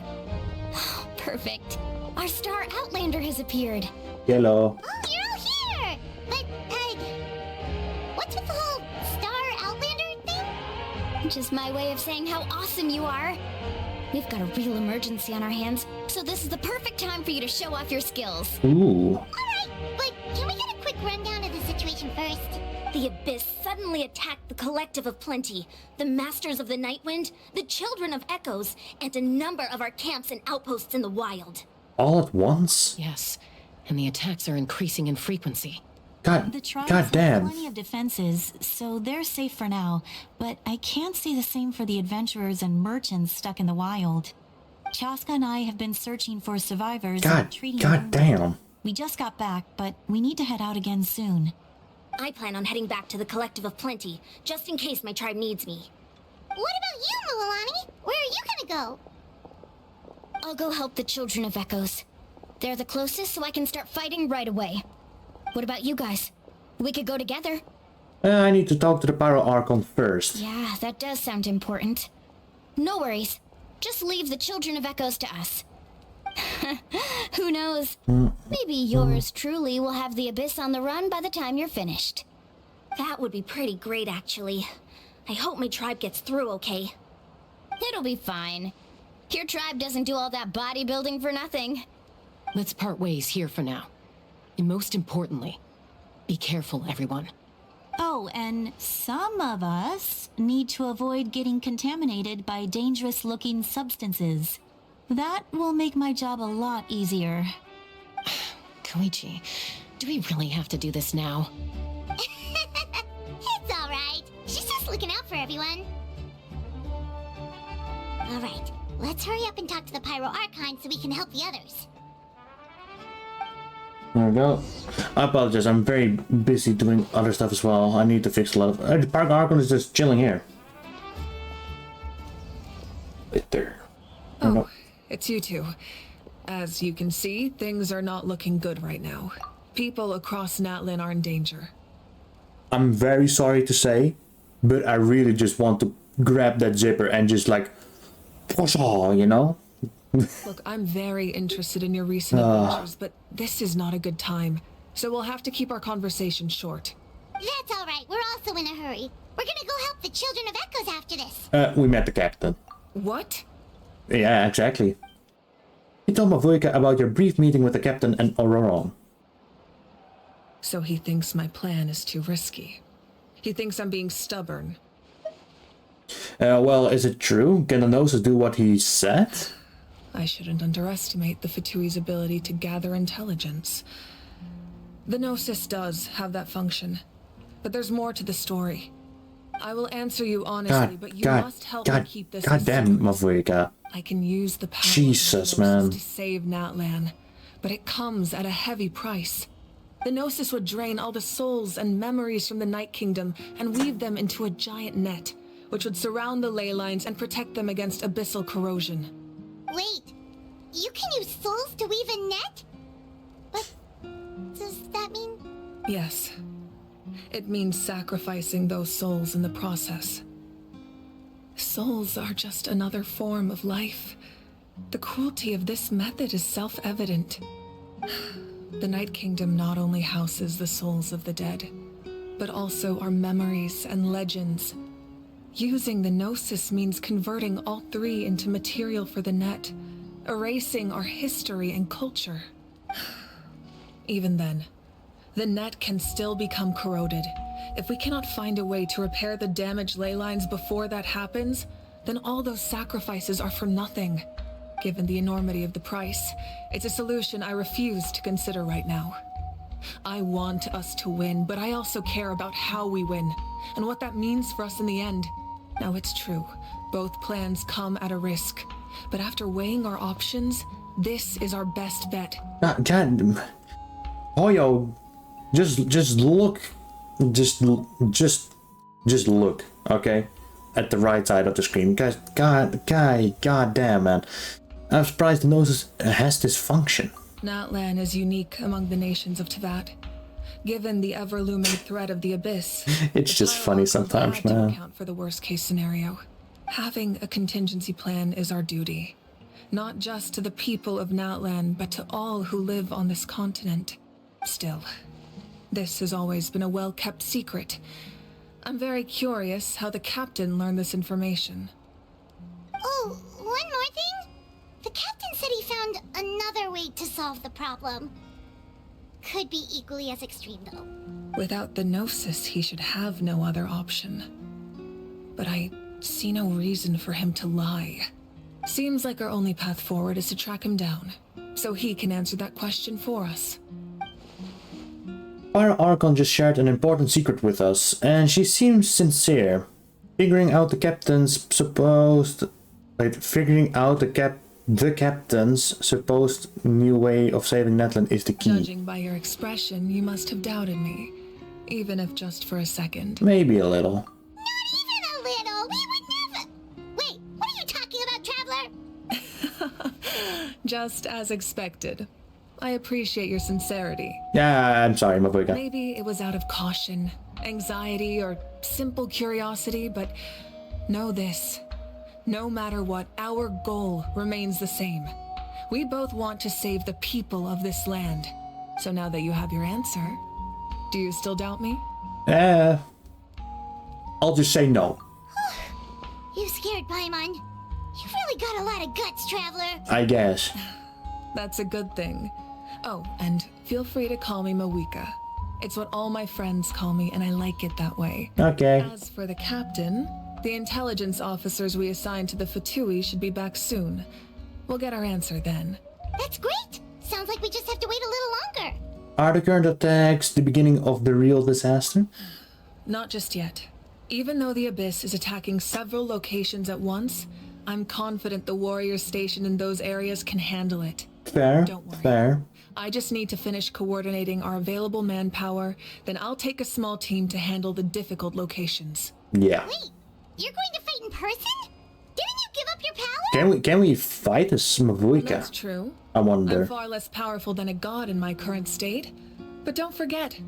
Perfect. Our star Outlander has appeared. Hello. Oh, you're all here! But, what's with the whole Star Outlander thing? Just my way of saying how awesome you are. We've got a real emergency on our hands, so this is the perfect time for you to show off your skills. Ooh. Alright, but can we get a quick rundown of the situation first? The Abyss suddenly attacked the Collective of Plenty, the Masters of the Nightwind, the Children of Echoes, and a number of our camps and outposts in the wild. All at once? Yes, and the attacks are increasing in frequency. The tribes God have damn. plenty of defenses, so they're safe for now. But I can't say the same for the adventurers and merchants stuck in the wild. Chaska and I have been searching for survivors and treating them. Damn. We just got back, but we need to head out again soon. I plan on heading back to the Collective of Plenty, just in case my tribe needs me. What about you, Mulalani? Where are you gonna go? I'll go help the Children of Echoes. They're the closest, so I can start fighting right away. What about you guys? We could go together. I need to talk to the Pyro Archon first. Yeah, that does sound important. No worries. Just leave the Children of Echoes to us. Who knows? Maybe yours truly will have the Abyss on the run by the time you're finished. That would be pretty great, actually. I hope my tribe gets through okay. It'll be fine. Your tribe doesn't do all that bodybuilding for nothing. Let's part ways here for now. And most importantly, be careful, everyone. Oh, and some of us need to avoid getting contaminated by dangerous-looking substances. That will make my job a lot easier. Koichi, do we really have to do this now? It's alright. She's just looking out for everyone. Alright, let's hurry up and talk to the Pyro Archon so we can help the others. There we go. I apologize, I'm very busy doing other stuff as well. I need to fix a lot of... the Pyro Archon is just chilling here. Right there. Oh, it's you two. As you can see, things are not looking good right now. People across Natlan are in danger. I'm very sorry to say, but I really just want to grab that zipper and just like... you know? Look, I'm very interested in your recent adventures, but this is not a good time. So we'll have to keep our conversation short. That's alright, we're also in a hurry. We're gonna go help the Children of Echoes after this. We met the captain. What? Yeah, exactly. He told Mavuika about your brief meeting with the captain and Auroron. So he thinks my plan is too risky. He thinks I'm being stubborn. Well, is it true? Can the Gnosis do what he said? I shouldn't underestimate the Fatui's ability to gather intelligence. The Gnosis does have that function, but there's more to the story. I will answer you honestly, but you must help me keep this a secret. Mavuika. I can use the power Jesus, of the man. Gnosis to save Natlan, but it comes at a heavy price. The Gnosis would drain all the souls and memories from the Night Kingdom and weave them into a giant net, which would surround the ley lines and protect them against abyssal corrosion. Wait, you can use souls to weave a net? But does that mean... Yes. It means sacrificing those souls in the process. Souls are just another form of life. The cruelty of this method is self-evident. The Night Kingdom not only houses the souls of the dead, but also our memories and legends. Using the Gnosis means converting all three into material for the net, erasing our history and culture. Even then, the net can still become corroded. If we cannot find a way to repair the damaged ley lines before that happens, then all those sacrifices are for nothing. Given the enormity of the price, it's a solution I refuse to consider right now. I want us to win, but I also care about how we win, and what that means for us in the end. Now it's true, both plans come at a risk, but after weighing our options, this is our best bet. God, Hoyo, just look, just look, okay, at the right side of the screen. Guys, god damn, man, I'm surprised the Gnosis has this function. Natlan is unique among the nations of Teyvat. Given the ever-looming threat of the Abyss, It's just funny sometimes, to man. account for the worst-case scenario. Having a contingency plan is our duty, not just to the people of Natlan, but to all who live on this continent. Still, this has always been a well-kept secret. I'm very curious how the captain learned this information. Oh, one more thing. The captain said he found another way to solve the problem. Could be equally as extreme, though. Without the Gnosis, he should have no other option. But I see no reason for him to lie. Seems like our only path forward is to track him down, so he can answer that question for us. Our Archon just shared an important secret with us, and she seems sincere. Figuring out the captain's supposed new way of saving Natlan is the key. Judging by your expression, you must have doubted me, even if just for a second. Maybe a little. Not even a little. We would never. Wait, what are you talking about, Traveler? Just as expected. I appreciate your sincerity. Yeah, I'm sorry, Mavuika. Maybe it was out of caution, anxiety, or simple curiosity, but know this. No matter what, our goal remains the same. We both want to save the people of this land. So now that you have your answer, do you still doubt me? I'll just say no. You scared, Paimon. You've really got a lot of guts, Traveler. I guess. That's a good thing. Oh, and feel free to call me Mawika. It's what all my friends call me, and I like it that way. Okay. As for the captain, the intelligence officers we assigned to the Fatui should be back soon. We'll get our answer then. That's great. Sounds like we just have to wait a little longer. Are the current attacks the beginning of the real disaster? Not just yet. Even though the Abyss is attacking several locations at once, I'm confident the warriors stationed in those areas can handle it. Fair. Don't worry. Fair. I just need to finish coordinating our available manpower, then I'll take a small team to handle the difficult locations. Yeah. Wait, you're going to fight in person? Didn't you give up your power? Can we fight as Mavuika? That's true. I wonder. I'm far less powerful than a god in my current state. But don't forget,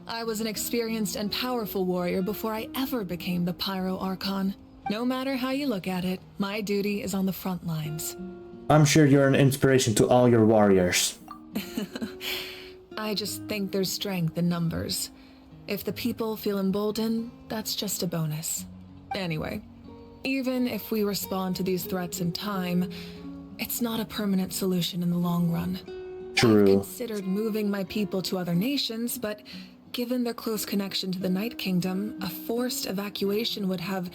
I was an experienced and powerful warrior before I ever became the Pyro Archon. No matter how you look at it, my duty is on the front lines. I'm sure you're an inspiration to all your warriors. I just think there's strength in numbers. If the people feel emboldened, that's just a bonus. Anyway, even if we respond to these threats in time, it's not a permanent solution in the long run. True. I've considered moving my people to other nations, but given their close connection to the Night Kingdom, a forced evacuation would have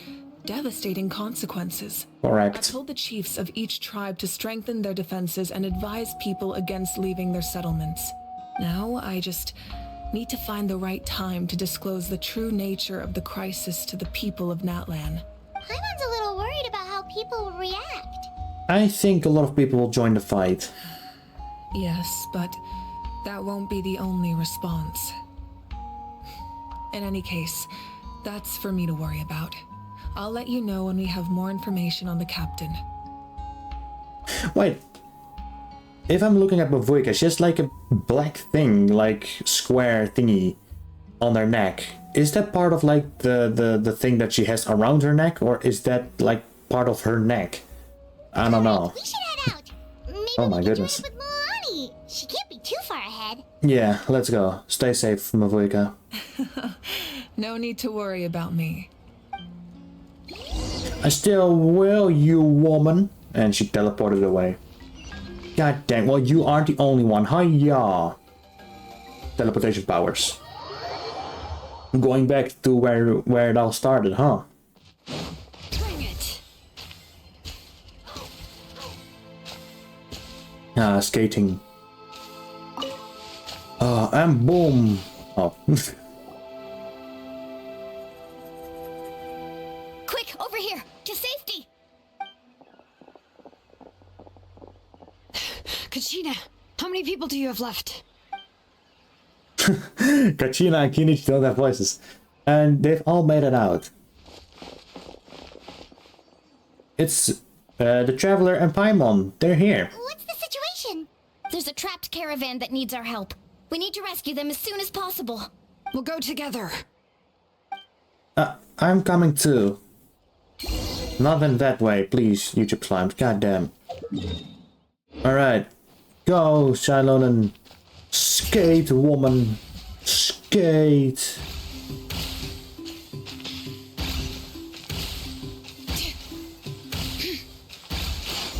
devastating consequences. Correct. I told the chiefs of each tribe to strengthen their defenses and advise people against leaving their settlements. Now I just need to find the right time to disclose the true nature of the crisis to the people of Natlan. Paimon's a little worried about how people will react. I think a lot of people will join the fight. Yes, but that won't be the only response. In any case, that's for me to worry about. I'll let you know when we have more information on the captain. Wait. If I'm looking at Mavuika, she has like a black thing, like square thingy on her neck. Is that part of like the thing that she has around her neck, or is that like part of her neck? I don't know. We should head out. Maybe Oh my we can goodness. join up with Milani. She can't be too far ahead. Yeah, let's go. Stay safe, Mavuika. No need to worry about me. I still will, you woman. And she teleported away. God dang, well, you aren't the only one. Hiya! Teleportation powers. Going back to where it all started, huh? Bring it. Skating. And boom! Oh. Quick, over here, to safety! Kachina, how many people do you have left? Kachina and Kinich don't have voices. And they've all made it out. It's the Traveler and Paimon. They're here. What's the situation? There's a trapped caravan that needs our help. We need to rescue them as soon as possible. We'll go together. I'm coming too. Not in that way, please, YouTube slimes. Goddamn. Alright. Go, Shiloh. Skate, woman. Skate.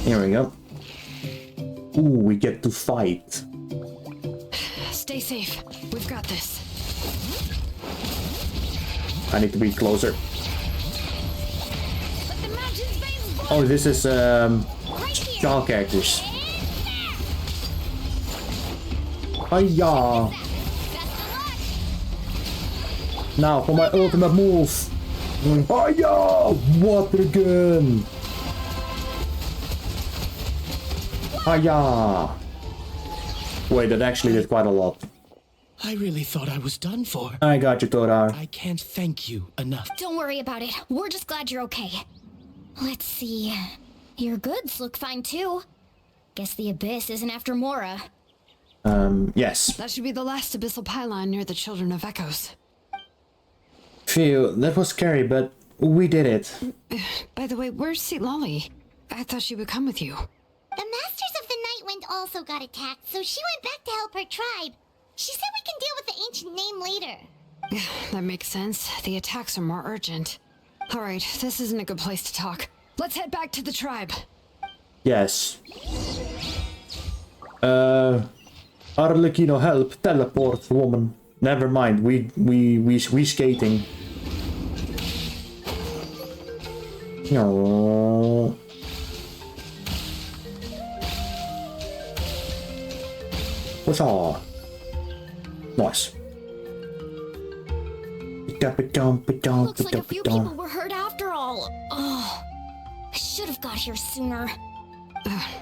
Here we go. Ooh, we get to fight. Stay safe. We've got this. I need to be closer. Oh, this is child characters. Hiya! Now for my ultimate move. Hiya! Water gun. Hiya! Wait, that actually did quite a lot. I really thought I was done for. I got you, Tora. I can't thank you enough. Don't worry about it. We're just glad you're okay. Let's see. Your goods look fine too. Guess the Abyss isn't after Mora. Yes. That should be the last abyssal pylon near the Children of Echoes. Phew, that was scary, but we did it. By the way, where's citlali? I thought she would come with you. The Masters of the Nightwind also got attacked, so she went back to help her tribe. She said we can deal with the ancient name later. That makes sense. The attacks are more urgent. Alright, this isn't a good place to talk. Let's head back to the tribe. Yes. Arlecchino, help! Teleport, woman. Never mind. We skating. No. What's all? Nice. Looks like a few people were hurt after all. Oh, I should have got here sooner.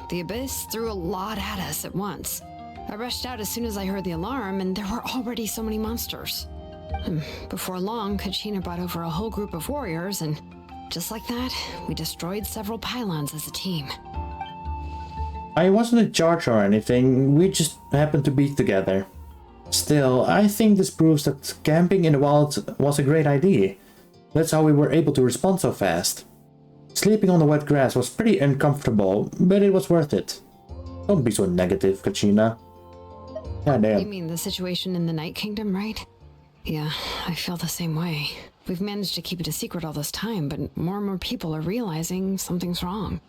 The Abyss threw a lot at us at once. I rushed out as soon as I heard the alarm, and there were already so many monsters. Before long, Kachina brought over a whole group of warriors, and just like that, we destroyed several pylons as a team. I wasn't in charge or anything, we just happened to be together. Still, I think this proves that camping in the wild was a great idea. That's how we were able to respond so fast. Sleeping on the wet grass was pretty uncomfortable, but it was worth it. Don't be so negative, Kachina. Goddamn. You mean the situation in the Night Kingdom, right? Yeah, I feel the same way. We've managed to keep it a secret all this time, but more and more people are realizing something's wrong.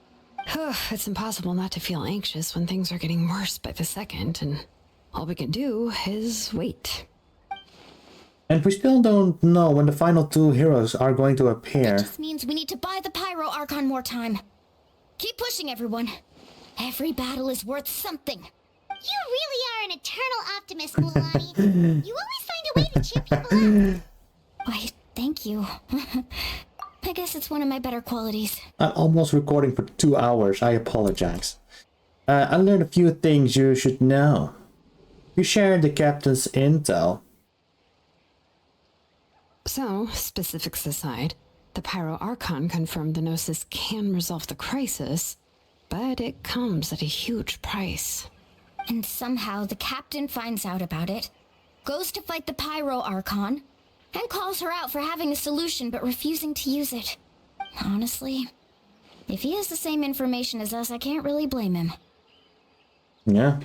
It's impossible not to feel anxious when things are getting worse by the second, and all we can do is wait. And we still don't know when the final two heroes are going to appear. That just means we need to buy the Pyro Archon more time. Keep pushing, everyone. Every battle is worth something. You really are an eternal optimist, Milani. You always find a way to cheer people up. Why, thank you. I guess it's one of my better qualities. I'm almost recording for 2 hours, I apologize. I learned a few things you should know. You shared the captain's intel. So, specifics aside, the Pyro Archon confirmed the Gnosis can resolve the crisis, but it comes at a huge price. And somehow the captain finds out about it, goes to fight the Pyro Archon, and calls her out for having a solution but refusing to use it. Honestly, if he has the same information as us, I can't really blame him. Yeah.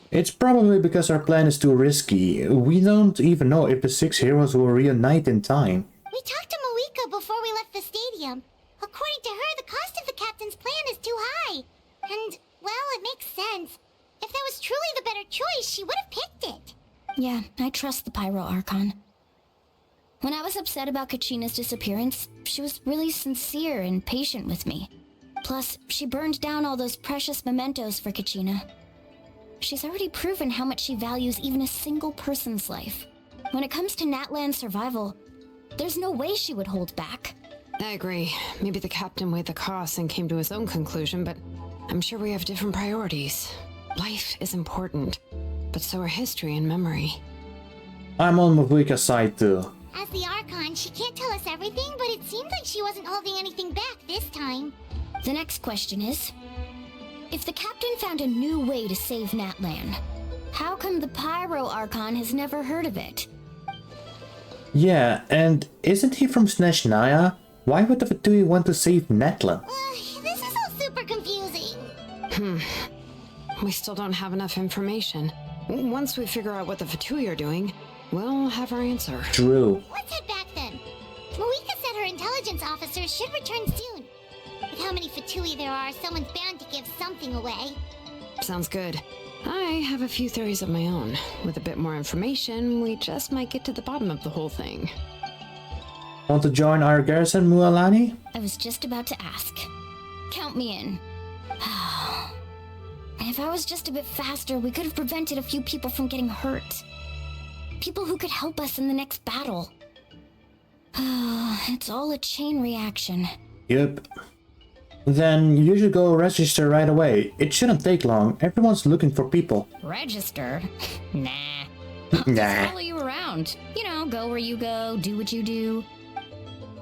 It's probably because our plan is too risky. We don't even know if the 6 heroes will reunite in time. We talked to Moika before we left the stadium. According to her, the cost of the captain's plan is too high. And, well, it makes sense. If that was truly the better choice, she would have picked it. Yeah, I trust the Pyro Archon. When I was upset about Kachina's disappearance, she was really sincere and patient with me. Plus, she burned down all those precious mementos for Kachina. She's already proven how much she values even a single person's life. When it comes to Natlan's survival, there's no way she would hold back. I agree. Maybe the captain weighed the costs and came to his own conclusion, but I'm sure we have different priorities. Life is important, but so are history and memory. I'm on Moika's side too. As the Archon, she can't tell us everything, but it seems like she wasn't holding anything back this time. The next question is, if the captain found a new way to save Natlan, how come the Pyro Archon has never heard of it? Yeah, and isn't he from Snezhnaya? Why would the Fatui want to save Natlan? This is all super confusing. We still don't have enough information. Once we figure out what the Fatui are doing, we'll have our answer. True. Let's head back then. Moika said her intelligence officers should return soon. If With how many Fatui there are, someone's bound to give something away. Sounds good. I have a few theories of my own. With a bit more information, we just might get to the bottom of the whole thing. Want to join our garrison, Mualani? I was just about to ask. Count me in. If I was just a bit faster, we could have prevented a few people from getting hurt. People who could help us in the next battle. It's all a chain reaction. Yep. Then you should go register right away. It shouldn't take long. Everyone's looking for people. Register? Nah. I'll Nah. just follow you around. You know, go where you go, do what you do.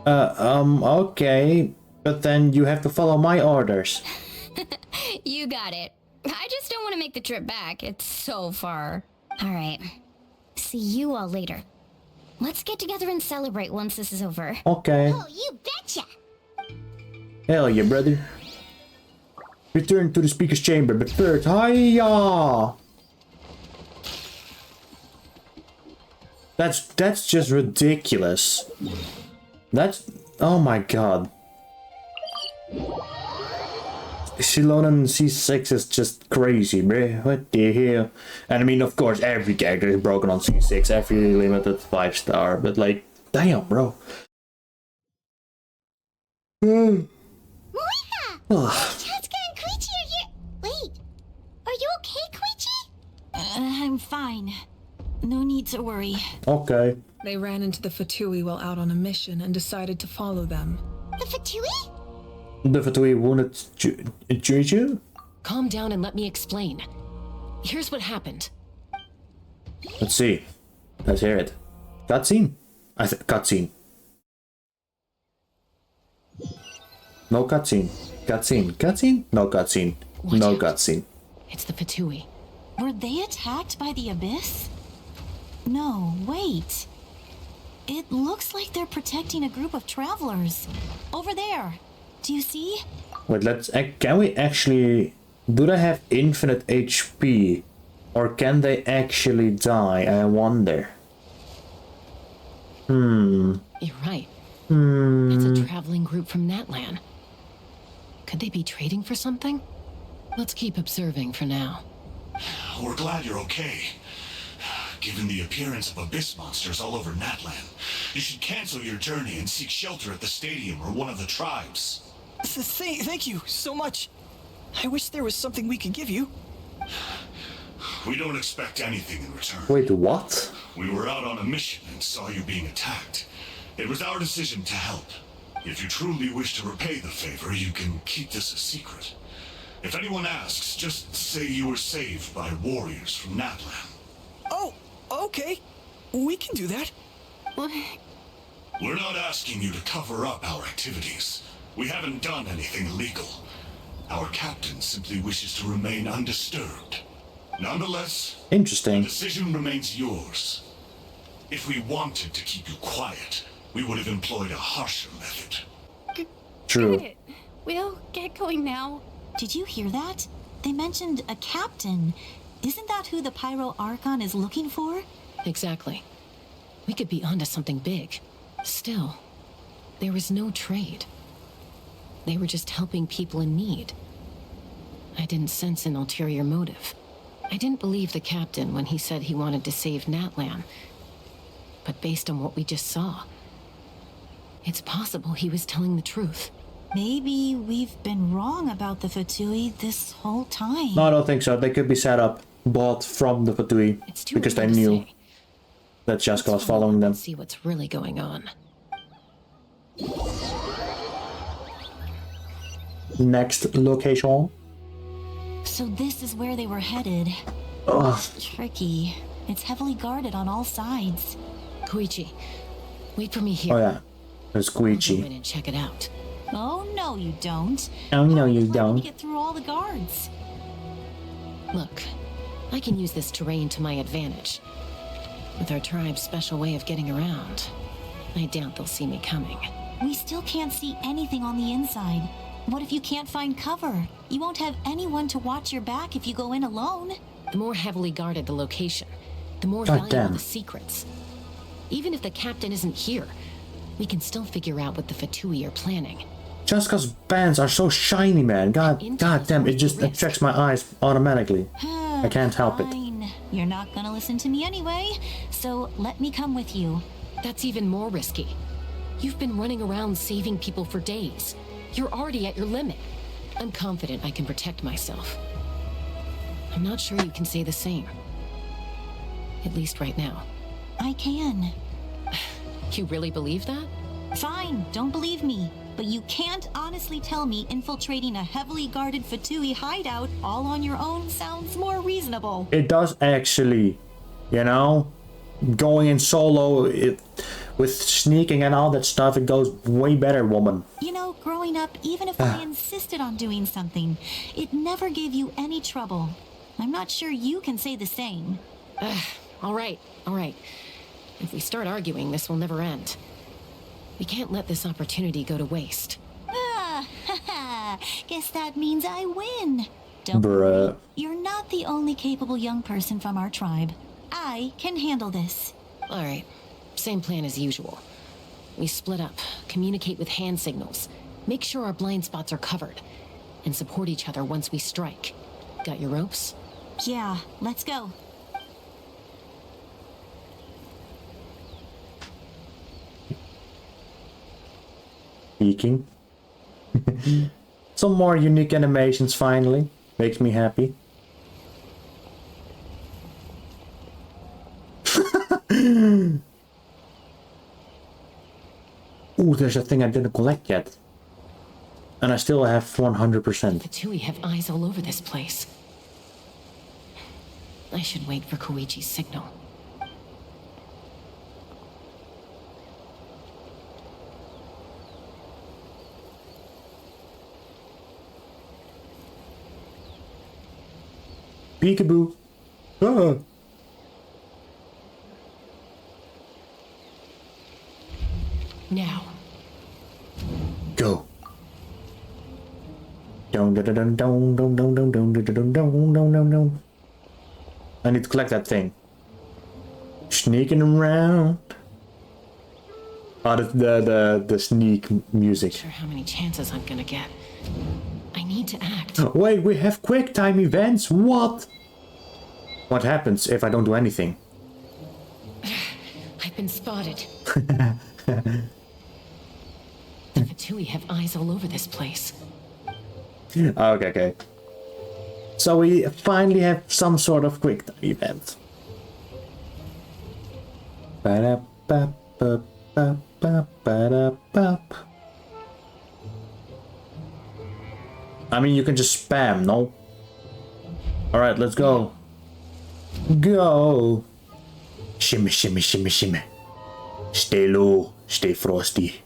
Okay. But then you have to follow my orders. You got it. I just don't want to make the trip back. It's so far. Alright. See you all later. Let's get together and celebrate once this is over. Okay. Oh, you betcha! Hell yeah, brother. Return to the speaker's chamber, but first, hiya! That's just ridiculous. Oh my god. Shilonan C6 is just crazy, bruh. What the hell? And I mean, of course, every character is broken on C6, every limited 5-star, but like, damn, bro. Moika! Chatsuka and Koichi are here. Wait, are you okay, Koichi? I'm fine. No need to worry. Okay. They ran into the Fatui while out on a mission and decided to follow them. The Fatui? The Fatui wounded Juju? Calm down and let me explain. Here's what happened. Let's see. Let's hear it. Cutscene? Cutscene. No cutscene. Cutscene. Cutscene? No cutscene. No cutscene. It's the Fatui. Were they attacked by the Abyss? No, wait. It looks like they're protecting a group of travelers. Over there. Do you see? Wait, can we actually... Do they have infinite HP? Or can they actually die? I wonder. You're right. It's a traveling group from Natlan. Could they be trading for something? Let's keep observing for now. We're glad you're okay. Given the appearance of abyss monsters all over Natlan, you should cancel your journey and seek shelter at the stadium or one of the tribes. Thank you so much. I wish there was something we could give you. We don't expect anything in return. Wait, what? We were out on a mission and saw you being attacked. It was our decision to help. If you truly wish to repay the favor, you can keep this a secret. If anyone asks, just say you were saved by warriors from Natlan. Oh, okay. We can do that. We're not asking you to cover up our activities. We haven't done anything illegal. Our captain simply wishes to remain undisturbed. Nonetheless, Interesting. the decision remains yours. If we wanted to keep you quiet, we would have employed a harsher method. True. Got it. We'll get going now. Did you hear that? They mentioned a captain. Isn't that who the Pyro Archon is looking for? Exactly. We could be onto something big. Still, there was no trade. They were just helping people in need. I didn't sense an ulterior motive. I didn't believe the captain when he said he wanted to save Natlan. But based on what we just saw, it's possible he was telling the truth. Maybe we've been wrong about the Fatui this whole time. No, I don't think so. They could be set up, bought from the Fatui, It's too because they early to knew say. that Jaska was Let's following them. see what's really going on. Next location. So this is where they were headed. Ugh. Tricky. It's heavily guarded on all sides. Koichi, wait for me here. Oh yeah, there's I'll go in Koichi. and check it out. Oh no, you don't. Oh no, How are you planning don't. to get through all the guards. Look, I can use this terrain to my advantage. With our tribe's special way of getting around, I doubt they'll see me coming. We still can't see anything on the inside. What if you can't find cover? You won't have anyone to watch your back if you go in alone. The more heavily guarded the location, the more God valuable damn. the secrets. Even if the captain isn't here, we can still figure out what the Fatui are planning. Just because bands are so shiny, man. God damn, it just attracts my eyes automatically. I can't help it. Fine. You're not gonna listen to me anyway, so let me come with you. That's even more risky. You've been running around saving people for days. You're already at your limit. I'm confident I can protect myself. I'm not sure you can say the same. At least right now. I can. You really believe that? Fine, don't believe me. But you can't honestly tell me infiltrating a heavily guarded Fatui hideout all on your own sounds more reasonable. It does actually, you know? Going in solo, with sneaking and all that stuff, it goes way better, woman. You know, growing up, even if I insisted on doing something, it never gave you any trouble. I'm not sure you can say the same. All right. If we start arguing, this will never end. We can't let this opportunity go to waste. Guess that means I win. Don't worry, you're not the only capable young person from our tribe. I can handle this. All right. Same plan as usual. We split up, communicate with hand signals, make sure our blind spots are covered, and support each other once we strike. Got your ropes? Yeah, let's go. Speaking. Some more unique animations finally. Makes me happy. Ooh, there's a thing I didn't collect yet. And I still have 100%. The Tui have eyes all over this place. I should wait for Koichi's signal. Peekaboo. Ah. Now. Go. Dun dun dun dun dun dun dun dun dun dun dun dun dun dun. I need to collect that thing. Sneaking around. Oh, the sneak music. Not sure how many chances I'm gonna get. I need to act. Wait, we have quick time events. What? What happens if I don't do anything? I've been spotted. The Fatui have eyes all over this place. Okay. So we finally have some sort of quick time event. I mean, you can just spam, no? Alright, let's go. Go! Shimmy, shimmy, shimmy, shimmy. Stay low, stay frosty.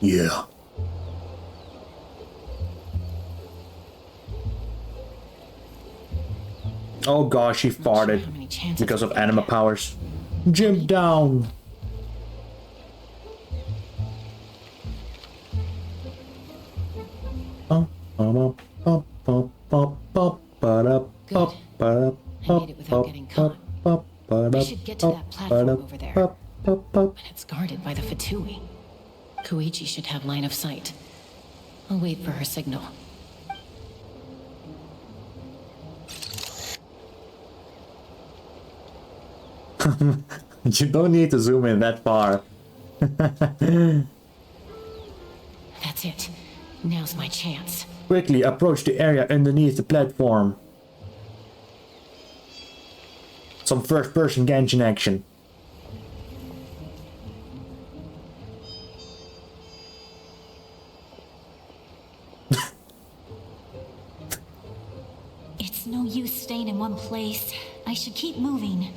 Yeah. Oh gosh, she farted because of anima powers. Jump down. Good. I made it without getting caught. I should get to that platform over there. But it's guarded by the Fatui. Koichi should have line of sight. I'll wait for her signal. You don't need to zoom in that far. That's it. Now's my chance. Quickly approach the area underneath the platform. Some first-person Genshin action. It's no use staying in one place. I should keep moving.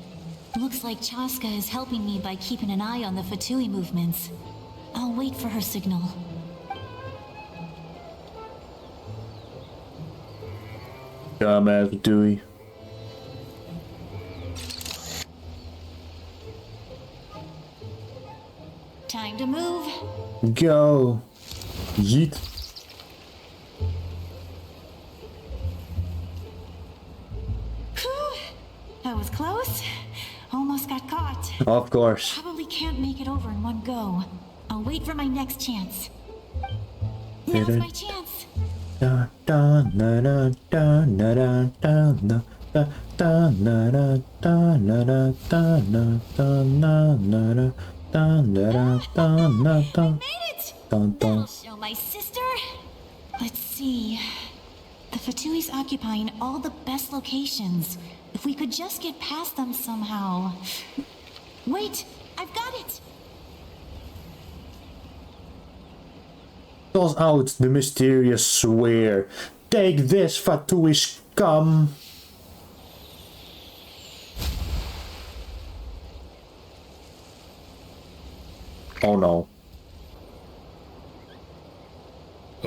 Looks like Chaska is helping me by keeping an eye on the Fatui movements. I'll wait for her signal. Dumbass Fatui. Time to move. Go. Yeet. Whew. That was close. Almost got caught. Of course. Probably can't make it over in one go. I'll wait for my next chance. Now's my chance. Da da na na da na da da na da da na da da na da da na da na na da da na da na da. Made it! Dun, dun. That'll show my sister. Let's see. The Fatui's occupying all the best locations. If we could just get past them somehow. Wait, I've got it! Toss out the mysterious swear. Take this, Fatui scum. Oh no.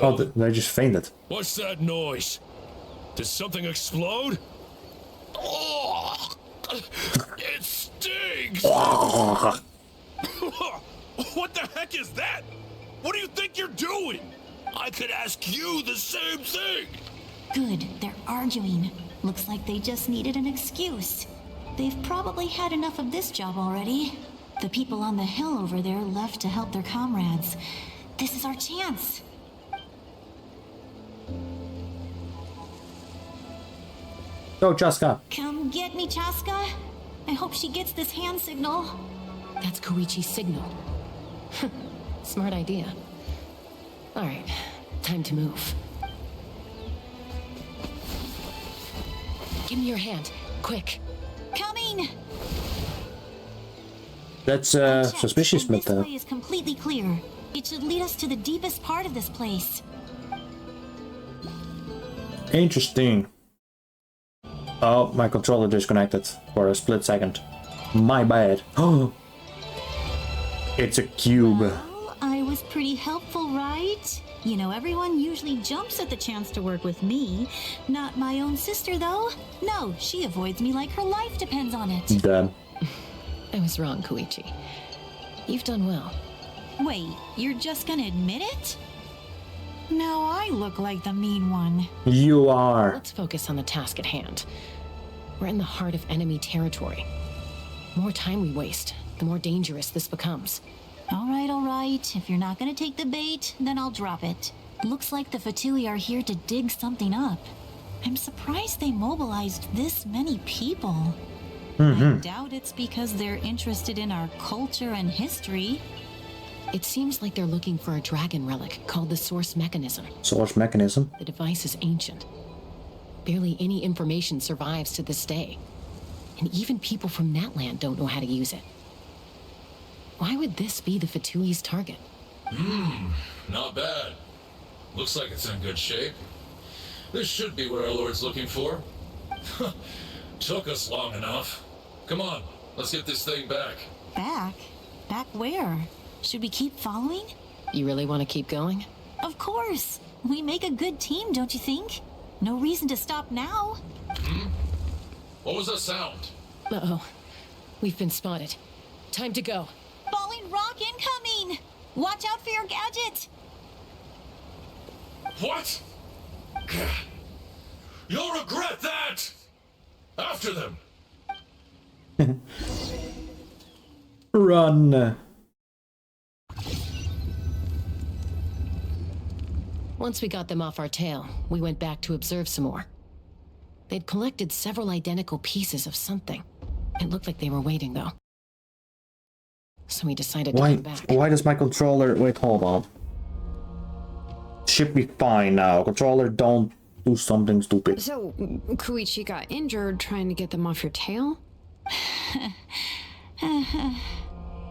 Oh, they just fainted. What's that noise? Did something explode? Oh, it stings! What the heck is that? What do you think you're doing? I could ask you the same thing! Good, they're arguing. Looks like they just needed an excuse. They've probably had enough of this job already. The people on the hill over there left to help their comrades. This is our chance. Go, Chaska. Come get me, Chaska. I hope she gets this hand signal. That's Koichi's signal. Smart idea. Alright, time to move. Give me your hand, quick. Coming! That's Checked, suspicious, and but this way is completely clear. It should lead us to the deepest part of this place. interesting. Oh, my controller disconnected for a split second. My bad. Oh, it's a cube. Well, I was pretty helpful, right? You know, everyone usually jumps at the chance to work with me. Not my own sister, though. No, she avoids me like her life depends on it. Damn. I was wrong, Koichi. You've done well. Wait, you're just gonna admit it? Now I look like the mean one. You are. Let's focus on the task at hand. We're in the heart of enemy territory. The more time we waste, the more dangerous this becomes. All right. If you're not gonna take the bait, then I'll drop it. Looks like the Fatui are here to dig something up. I'm surprised they mobilized this many people. I doubt it's because they're interested in our culture and history. It seems like they're looking for a dragon relic called the Source Mechanism. Source mechanism. The device is ancient. Barely any information survives to this day. And even people from Natlan don't know how to use it. Why would this be the Fatui's target? Not bad. Looks like it's in good shape. This should be what our Lord's looking for. Took us long enough. Come on, let's get this thing back. Back? Back where? Should we keep following? You really want to keep going? Of course. We make a good team, don't you think? No reason to stop now. What was that sound? Uh-oh. We've been spotted. Time to go. Falling rock incoming! Watch out for your gadget! What? You'll regret that! After them! Run. Once we got them off our tail, we went back to observe some more. They'd collected several identical pieces of something. It looked like they were waiting, though. So we decided to come back. Why does my controller... Wait, hold on. Should be fine now. Controller, don't do something stupid. So, Koichi got injured trying to get them off your tail?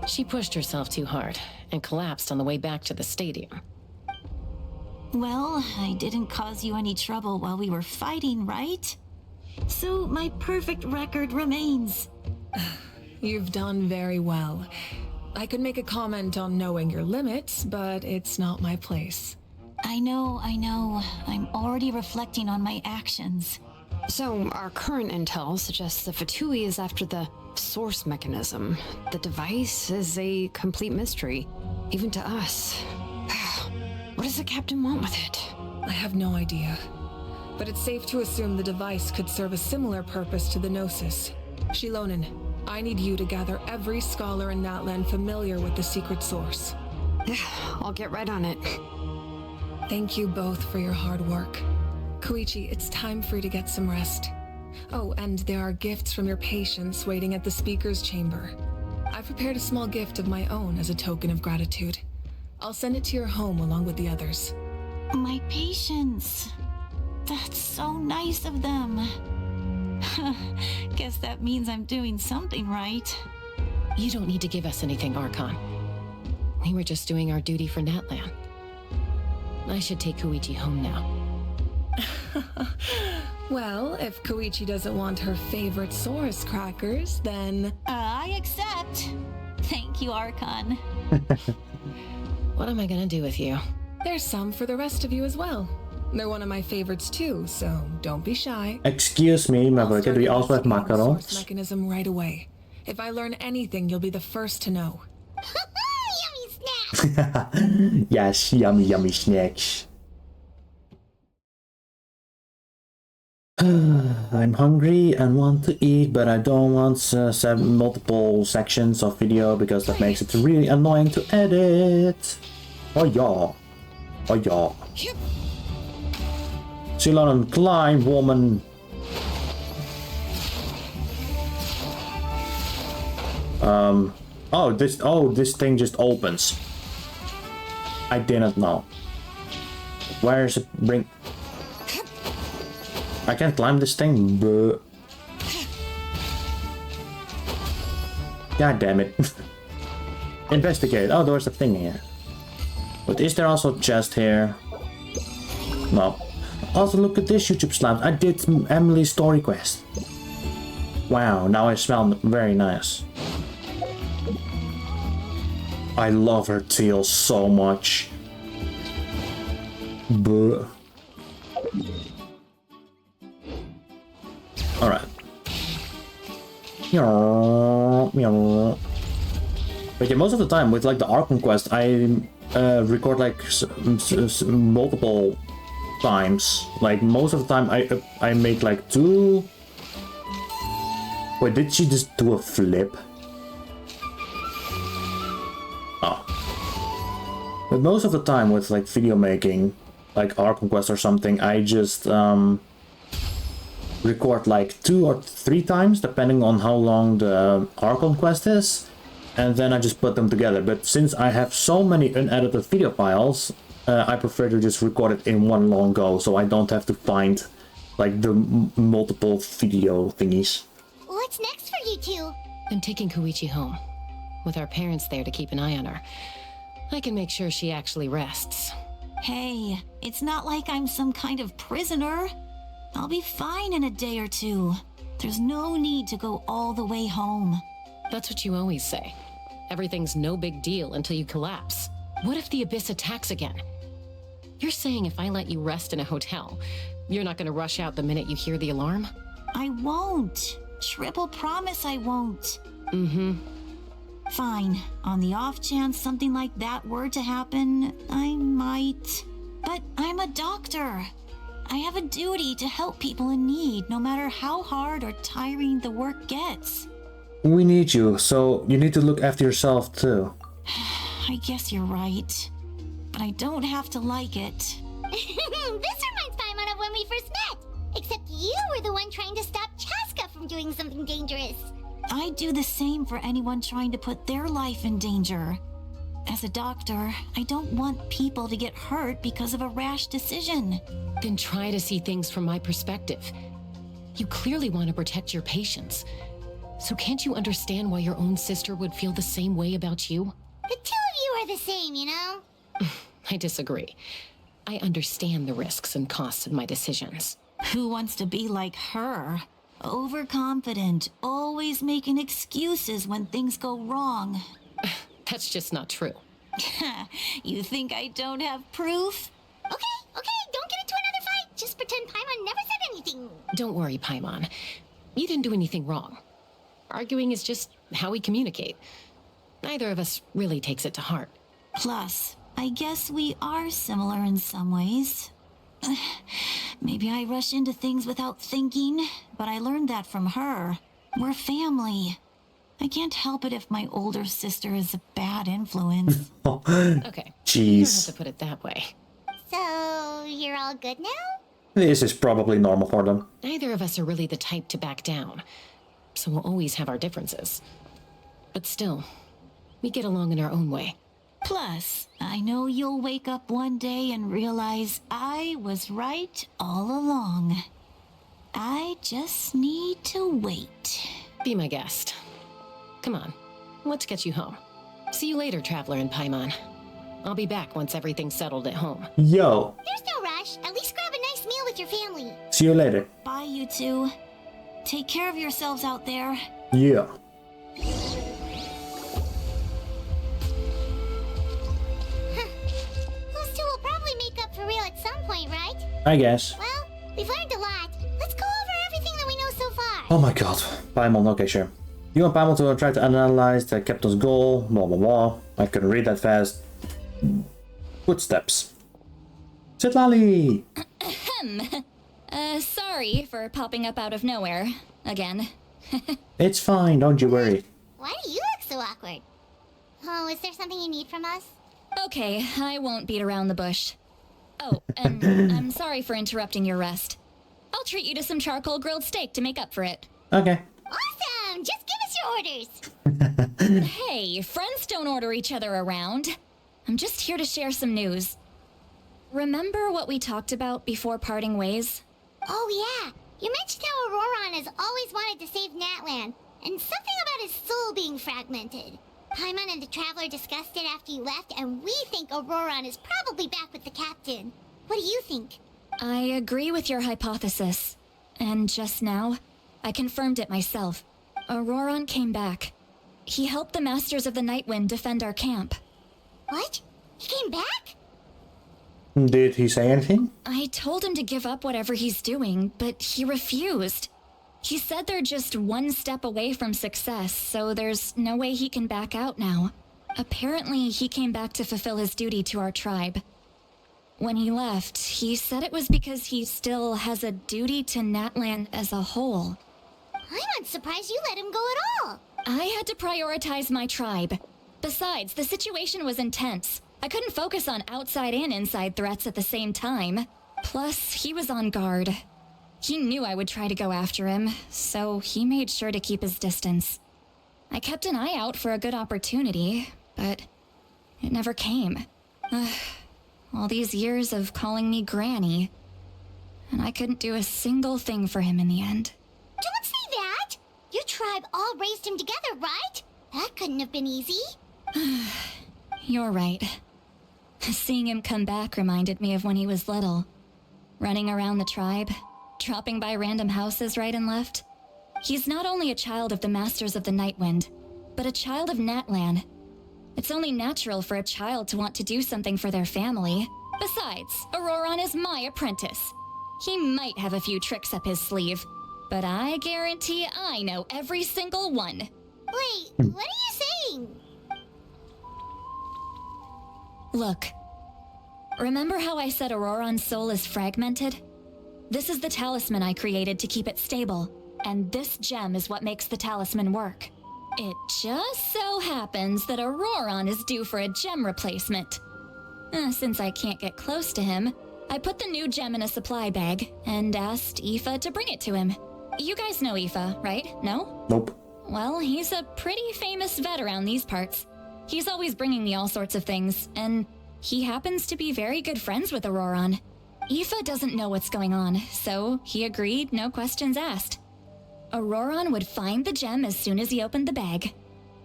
She pushed herself too hard and collapsed on the way back to the stadium. Well, I didn't cause you any trouble while we were fighting, right? So my perfect record remains. You've done very well. I could make a comment on knowing your limits, but it's not my place. I know. I'm already reflecting on my actions. So, our current intel suggests the Fatui is after the source mechanism. The device is a complete mystery, even to us. What does the captain want with it? I have no idea. But it's safe to assume the device could serve a similar purpose to the Gnosis. Shilonen, I need you to gather every scholar in Natlan familiar with the secret source. I'll get right on it. Thank you both for your hard work. Koichi, it's time for you to get some rest. Oh, and there are gifts from your patients waiting at the speaker's chamber. I've prepared a small gift of my own as a token of gratitude. I'll send it to your home along with the others. My patience. That's so nice of them. Guess that means I'm doing something right. You don't need to give us anything, Archon. We were just doing our duty for Natlan. I should take Koichi home now. Well, if Koichi doesn't want her favorite Saurus crackers, then... I accept. Thank you, Archon. What am I gonna do with you? There's some for the rest of you as well. They're one of my favorites too, so don't be shy. Excuse me, maar we we also have macarons. Mechanism right away. If I learn anything, you'll be the first to know. Yummy snacks! Yes, yummy snacks. I'm hungry and want to eat, but I don't want multiple sections of video because that makes it really annoying to edit. Oh yeah. Oh yeah. Sit on and climb, woman. Oh, this thing just opens. I didn't know. Where is it? Bring. I can't climb this thing, but. God damn it. Investigate. Oh, there's a thing here. But is there also a chest here? No. Also, look at this YouTube slams. I did Emily's story quest. Wow, now I smell very nice. I love her tail so much. But... Alright. But yeah, most of the time with like the Archon quest, I record like multiple times. Like most of the time I make like 2. Wait, did she just do a flip? Oh. But most of the time with like video making, like Archon quest or something, I just record like 2 or 3 times depending on how long the Archon quest is, and then I just put them together. But since I have so many unedited video files, I prefer to just record it in one long go, so I don't have to find like the multiple video thingies. What's next for you two? I'm taking Koichi home, with our parents there to keep an eye on her. I can make sure she actually rests. Hey, it's not like I'm some kind of prisoner. I'll be fine in a day or 2. There's no need to go all the way home. That's what you always say. Everything's no big deal until you collapse. What if the Abyss attacks again? You're saying if I let you rest in a hotel, you're not gonna rush out the minute you hear the alarm? I won't. Triple promise I won't. Mm-hmm. Fine. On the off chance something like that were to happen, I might. But I'm a doctor. I have a duty to help people in need, no matter how hard or tiring the work gets. We need you, so you need to look after yourself too. I guess you're right. But I don't have to like it. This reminds Paimon of when we first met. Except you were the one trying to stop Chaska from doing something dangerous. I'd do the same for anyone trying to put their life in danger. As a doctor, I don't want people to get hurt because of a rash decision. Then try to see things from my perspective. You clearly want to protect your patients. So can't you understand why your own sister would feel the same way about you? The two of you are the same, you know? I disagree. I understand the risks and costs of my decisions. Who wants to be like her? Overconfident, always making excuses when things go wrong. That's just not true. You think I don't have proof? Okay, don't get into another fight. Just pretend Paimon never said anything. Don't worry, Paimon. You didn't do anything wrong. Arguing is just how we communicate. Neither of us really takes it to heart. Plus, I guess we are similar in some ways. Maybe I rush into things without thinking, but I learned that from her. We're family. I can't help it if my older sister is a bad influence. Okay, Jeez. you don't have to put it that way. So, you're all good now? This is probably normal for them. Neither of us are really the type to back down, so we'll always have our differences. But still, we get along in our own way. Plus, I know you'll wake up one day and realize I was right all along. I just need to wait. Be my guest. Come on, let's get you home. See you later, Traveler in Paimon. I'll be back once everything's settled at home. Yo. There's no rush. At least grab a nice meal with your family. See you later. Bye, you two. Take care of yourselves out there. Yeah. Those two will probably make up for real at some point, right? I guess. Well, we've learned a lot. Let's go over everything that we know so far. Oh my god. Paimon, okay, sure. You and Paimon to try to analyze the captain's goal, blah blah blah. I couldn't read that fast. Footsteps. Citlali! Sorry for popping up out of nowhere. Again. It's fine, don't you worry. Why do you look so awkward? Oh, is there something you need from us? Okay, I won't beat around the bush. Oh, and I'm sorry for interrupting your rest. I'll treat you to some charcoal grilled steak to make up for it. Okay. Awesome! Just give us your orders. Hey, friends don't order each other around. I'm just here to share some news. Remember what we talked about before parting ways? Oh yeah, you mentioned how Auroron has always wanted to save Natlan, and something about his soul being fragmented. Paimon and the Traveler discussed it after you left, and we think Auroron is probably back with the captain. What do you think? I agree with your hypothesis. And just now, I confirmed it myself. Auroron came back. He helped the Masters of the Nightwind defend our camp. What? He came back? Did he say anything? I told him to give up whatever he's doing, but he refused. He said they're just one step away from success, so there's no way he can back out now. Apparently, he came back to fulfill his duty to our tribe. When he left, he said it was because he still has a duty to Natlan as a whole. I'm not surprised you let him go at all. I had to prioritize my tribe. Besides, the situation was intense. I couldn't focus on outside and inside threats at the same time. Plus, he was on guard. He knew I would try to go after him, so he made sure to keep his distance. I kept an eye out for a good opportunity, but it never came. All these years of calling me Granny, and I couldn't do a single thing for him in the end. Don't say that! Your tribe all raised him together, right? That couldn't have been easy. You're right. Seeing him come back reminded me of when he was little. Running around the tribe, dropping by random houses right and left. He's not only a child of the Masters of the Nightwind, but a child of Natlan. It's only natural for a child to want to do something for their family. Besides, Auroron is my apprentice. He might have a few tricks up his sleeve, but I guarantee I know every single one. Wait, what are you saying? Look, remember how I said Auroron's soul is fragmented? This is the talisman I created to keep it stable, and this gem is what makes the talisman work. It just so happens that Auroron is due for a gem replacement. Since I can't get close to him, I put the new gem in a supply bag and asked Aoife to bring it to him. You guys know Aoife, right? No? Nope. Well, he's a pretty famous vet around these parts. He's always bringing me all sorts of things, and he happens to be very good friends with Auroron. Aoife doesn't know what's going on, so he agreed, no questions asked. Auroron would find the gem as soon as he opened the bag.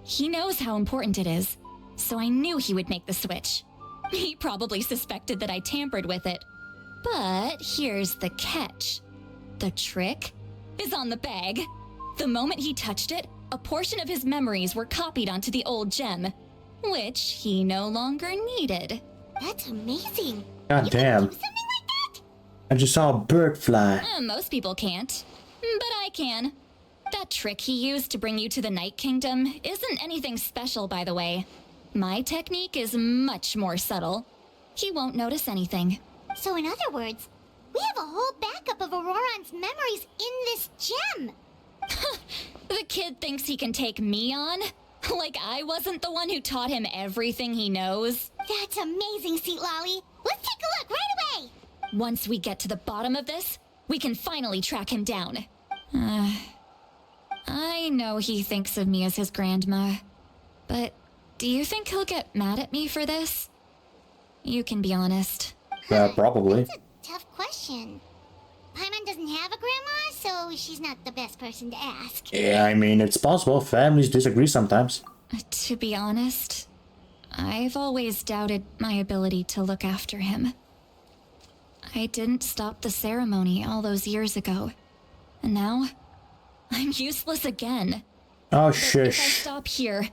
He knows how important it is, so I knew he would make the switch. He probably suspected that I tampered with it. But here's the catch. The trick is on the bag. The moment he touched it, a portion of his memories were copied onto the old gem, which he no longer needed. That's amazing. God damn. Something like that? I just saw a bird fly. Most people can't, but I can. That trick he used to bring you to the Night Kingdom isn't anything special, by the way. My technique is much more subtle. He won't notice anything. So in other words, we have a whole backup of Auroron's memories in this gem. The kid thinks he can take me on? Like I wasn't the one who taught him everything he knows? That's amazing, citlali. Let's take a look right away. Once we get to the bottom of this, we can finally track him down. I know he thinks of me as his grandma, but do you think he'll get mad at me for this? You can be honest. Probably. That's a tough question. Paimon doesn't have a grandma, so she's not the best person to ask. Yeah, I mean, it's possible. Families disagree sometimes. To be honest, I've always doubted my ability to look after him. I didn't stop the ceremony all those years ago, and now I'm useless again. Oh, But if I shush. stop here,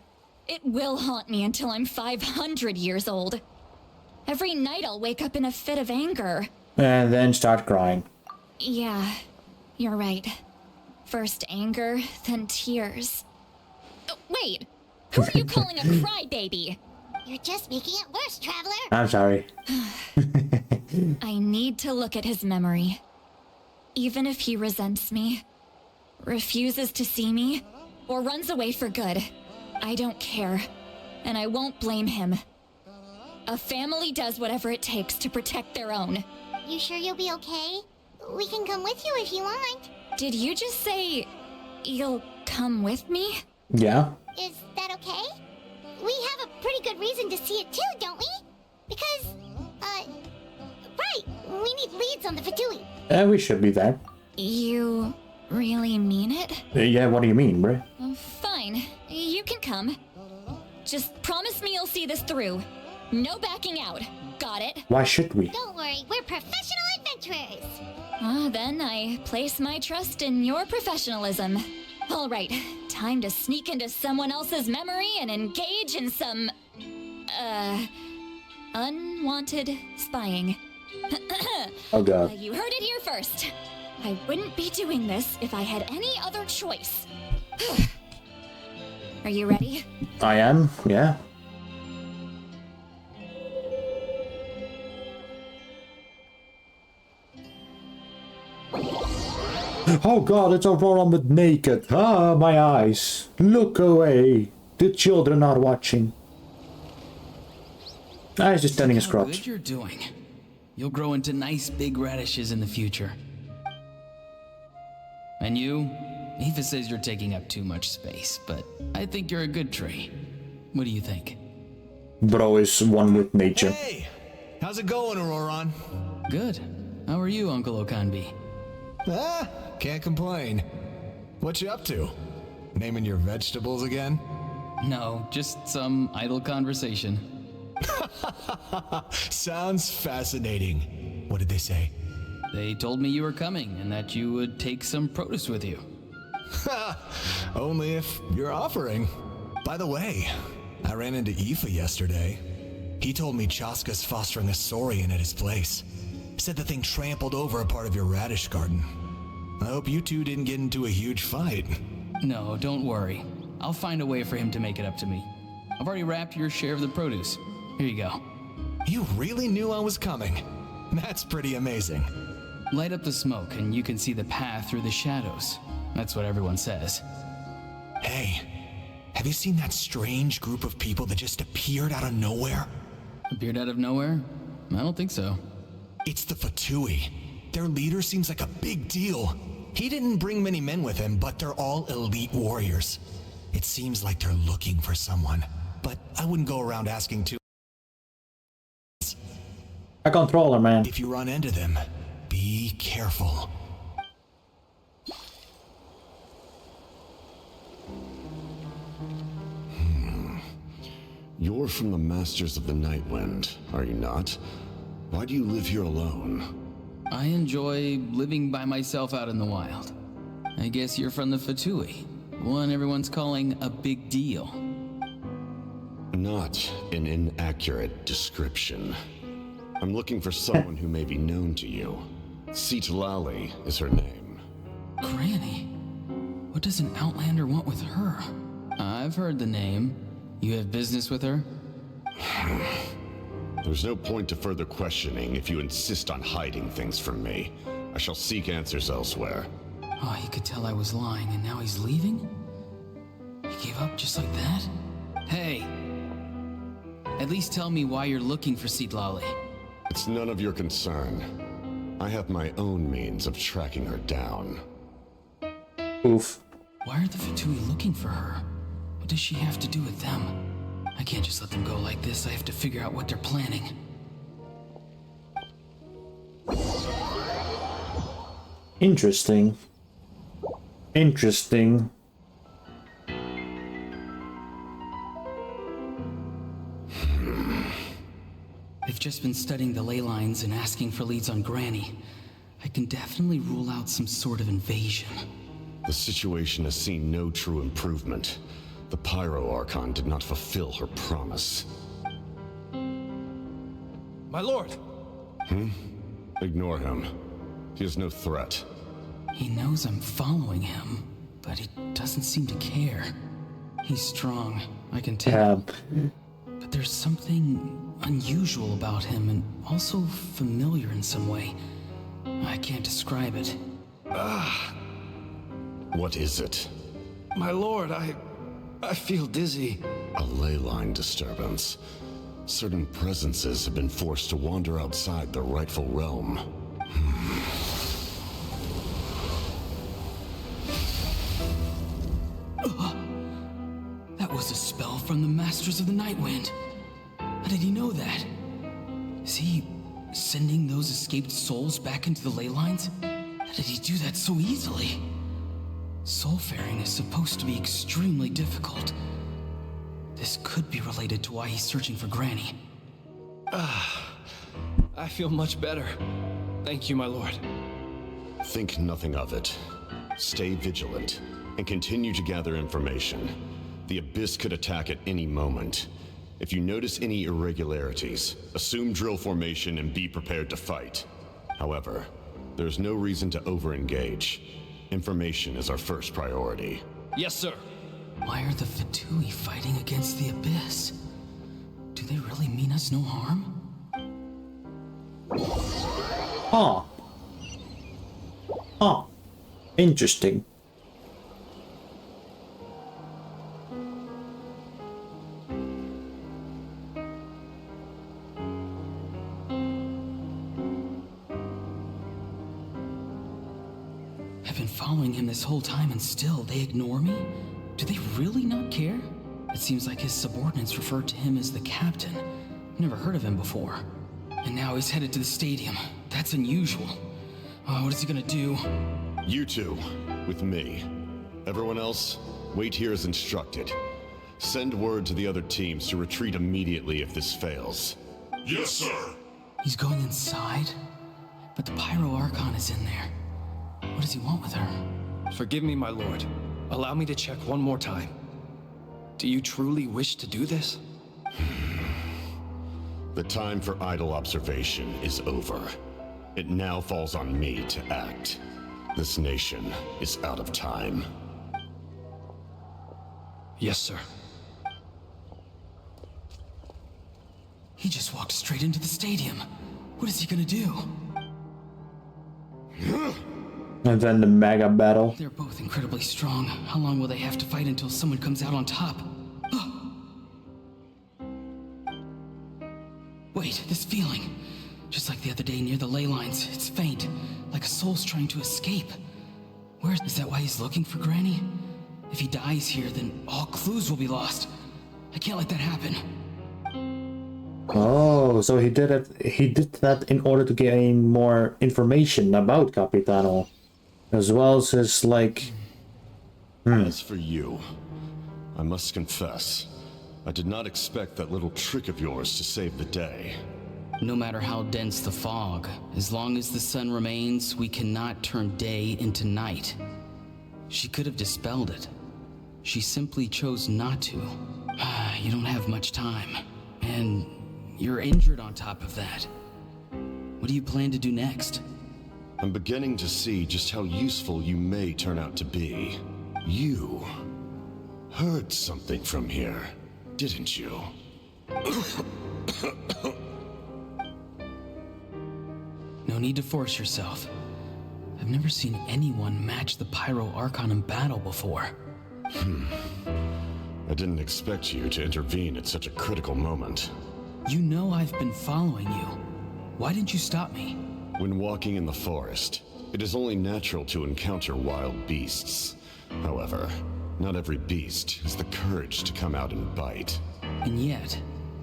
it will haunt me until I'm 500 years old. Every night I'll wake up in a fit of anger. And then start crying. Yeah, you're right. First anger, then tears. Wait, who are you calling a crybaby? You're just making it worse, Traveler. I'm sorry. I need to look at his memory. Even if he resents me, refuses to see me, or runs away for good, I don't care, and I won't blame him. A family does whatever it takes to protect their own. You sure you'll be okay? We can come with you if you want. Did you just say you'll come with me? Yeah. Is that okay? We have a pretty good reason to see it too, don't we? Because, right, we need leads on the Fatui. We should be there. You really mean it? Yeah, what do you mean, bruh? Fine, you can come. Just promise me you'll see this through. No backing out. Got it? Why should we? Don't worry, we're professional adventurers. Then I place my trust in your professionalism. All right, time to sneak into someone else's memory and engage in some, unwanted spying. Oh god. You heard it here first. I wouldn't be doing this if I had any other choice. Are you ready? I am, yeah. Oh god, it's Aurora but naked. Ah, my eyes. Look away. The children are watching. Ah, he's just tending his How crops. good you're doing. You'll grow into nice big radishes in the future. And you? Eva says you're taking up too much space, but I think you're a good tree. What do you think? Bro is one with nature. Hey! How's it going, Auroron? Good. How are you, Uncle Okanbi? Ah, can't complain. What you up to? Naming your vegetables again? No, just some idle conversation. Sounds fascinating. What did they say? They told me you were coming and that you would take some produce with you. Only if you're offering. By the way, I ran into Aoife yesterday. He told me Chaska's fostering a saurian at his place. Said the thing trampled over a part of your radish garden. I hope you two didn't get into a huge fight. No, don't worry. I'll find a way for him to make it up to me. I've already wrapped your share of the produce. Here you go. You really knew I was coming. That's pretty amazing. Light up the smoke and you can see the path through the shadows. That's what everyone says. Hey, have you seen that strange group of people that just appeared out of nowhere? Appeared out of nowhere? I don't think so. It's the Fatui. Their leader seems like a big deal. He didn't bring many men with him, but they're all elite warriors. It seems like they're looking for someone, but I wouldn't go around asking too. A controller, man. If you run into them, be careful. You're from the Masters of the Night Wind, are you not? Why do you live here alone? I enjoy living by myself out in the wild. I guess you're from the Fatui, one everyone's calling a big deal. Not an inaccurate description. I'm looking for someone who may be known to you. Citlali is her name. Granny? What does an Outlander want with her? I've heard the name. You have business with her? There's no point to further questioning if you insist on hiding things from me. I shall seek answers elsewhere. Oh, he could tell I was lying and now he's leaving? He gave up just like that? Hey! At least tell me why you're looking for Citlali. It's none of your concern. I have my own means of tracking her down. Oof. Why are the Fatui looking for her? What does she have to do with them? I can't just let them go like this. I have to figure out what they're planning. Interesting. Interesting. They've just been studying the ley lines and asking for leads on Granny. I can definitely rule out some sort of invasion. The situation has seen no true improvement. The Pyro Archon did not fulfill her promise. My lord! Ignore him. He is no threat. He knows I'm following him, but he doesn't seem to care. He's strong, I can tell. But there's something unusual about him and also familiar in some way. I can't describe it. What is it? My lord, I feel dizzy. A ley line disturbance. Certain presences have been forced to wander outside their rightful realm. That was a spell from the Masters of the Night Wind. How did he know that? Is he sending those escaped souls back into the ley lines? How did he do that so easily? Soulfaring is supposed to be extremely difficult. This could be related to why he's searching for Granny. I feel much better. Thank you, my lord. Think nothing of it. Stay vigilant, and continue to gather information. The Abyss could attack at any moment. If you notice any irregularities, assume drill formation and be prepared to fight. However, there's no reason to over-engage. Information is our first priority. Yes, sir. Why are the Fatui fighting against the Abyss? Do they really mean us no harm? Interesting. I've been following him this whole time and still they ignore me? Do they really not care? It seems like his subordinates referred to him as the captain. Never heard of him before. And now he's headed to the stadium. That's unusual. What is he gonna do? You two, with me. Everyone else, wait here as instructed. Send word to the other teams to retreat immediately if this fails. Yes, sir. He's going inside? But the Pyro Archon is in there. What does he want with her? Forgive me, my lord. Allow me to check one more time. Do you truly wish to do this? The time for idle observation is over. It now falls on me to act. This nation is out of time. Yes, sir. He just walked straight into the stadium. What is he gonna do? And then the mega battle. They're both incredibly strong. How long will they have to fight until someone comes out on top? Wait, this feeling. Just like the other day near the ley lines, it's faint, like a soul's trying to escape. Is that why he's looking for Granny? If he dies here, then all clues will be lost. I can't let that happen. Oh, so he did it. He did that in order to gain more information about Capitano, as well as his like. As for you, I must confess, I did not expect that little trick of yours to save the day. No matter how dense the fog, as long as the sun remains, we cannot turn day into night. She could have dispelled it. She simply chose not to. You don't have much time. And you're injured on top of that. What do you plan to do next? I'm beginning to see just how useful you may turn out to be. You heard something from here, didn't you? No need to force yourself. I've never seen anyone match the Pyro Archon in battle before. I didn't expect you to intervene at such a critical moment. You know I've been following you. Why didn't you stop me? When walking in the forest, it is only natural to encounter wild beasts. However, not every beast has the courage to come out and bite. And yet,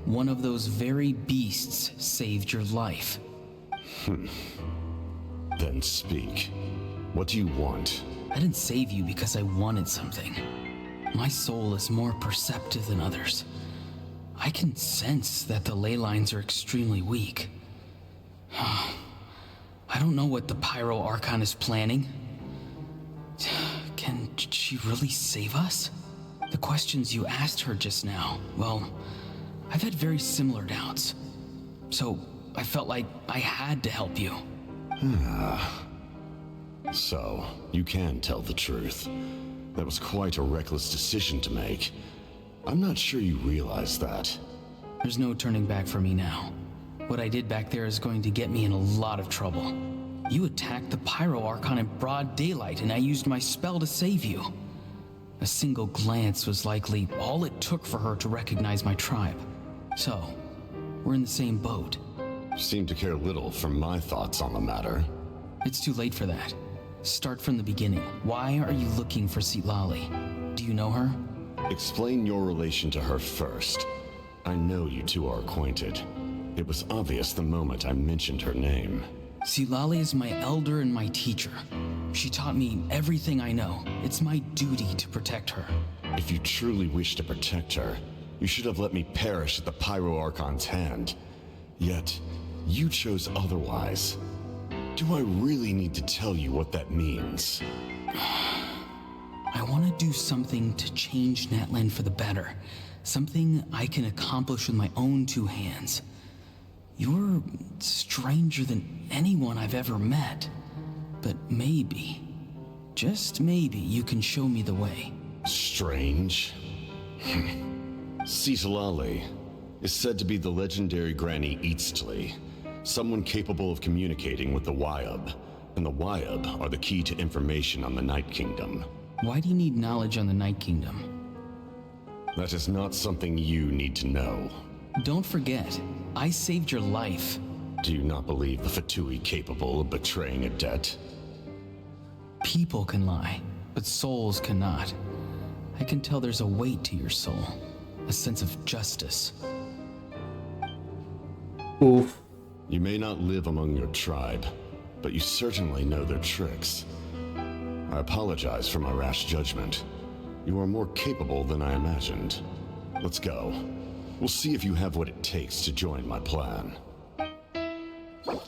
one of those very beasts saved your life. Then speak. What do you want? I didn't save you because I wanted something. My soul is more perceptive than others. I can sense that the ley lines are extremely weak. I don't know what the Pyro Archon is planning. Can she really save us? The questions you asked her just now, well, I've had very similar doubts. So I felt like I had to help you. So, you can tell the truth. That was quite a reckless decision to make. I'm not sure you realize that. There's no turning back for me now. What I did back there is going to get me in a lot of trouble. You attacked the Pyro Archon in broad daylight, and I used my spell to save you. A single glance was likely all it took for her to recognize my tribe. So, we're in the same boat. You seem to care little for my thoughts on the matter. It's too late for that. Start from the beginning. Why are you looking for Citlali? Do you know her? Explain your relation to her first. I know you two are acquainted. It was obvious the moment I mentioned her name. Citlali is my elder and my teacher. She taught me everything I know. It's my duty to protect her. If you truly wish to protect her, you should have let me perish at the Pyro Archon's hand. Yet, you chose otherwise. Do I really need to tell you what that means? I want to do something to change Natlan for the better. Something I can accomplish with my own two hands. You're stranger than anyone I've ever met. But maybe, just maybe, you can show me the way. Strange? Citlali is said to be the legendary Granny Eastly, someone capable of communicating with the Wyub, and the Wyub are the key to information on the Night Kingdom. Why do you need knowledge on the Night Kingdom? That is not something you need to know. Don't forget, I saved your life. Do you not believe the Fatui capable of betraying a debt? People can lie, but souls cannot. I can tell there's a weight to your soul, a sense of justice. Oof. You may not live among your tribe, but you certainly know their tricks. I apologize for my rash judgment. You are more capable than I imagined. Let's go. We'll see if you have what it takes to join my plan.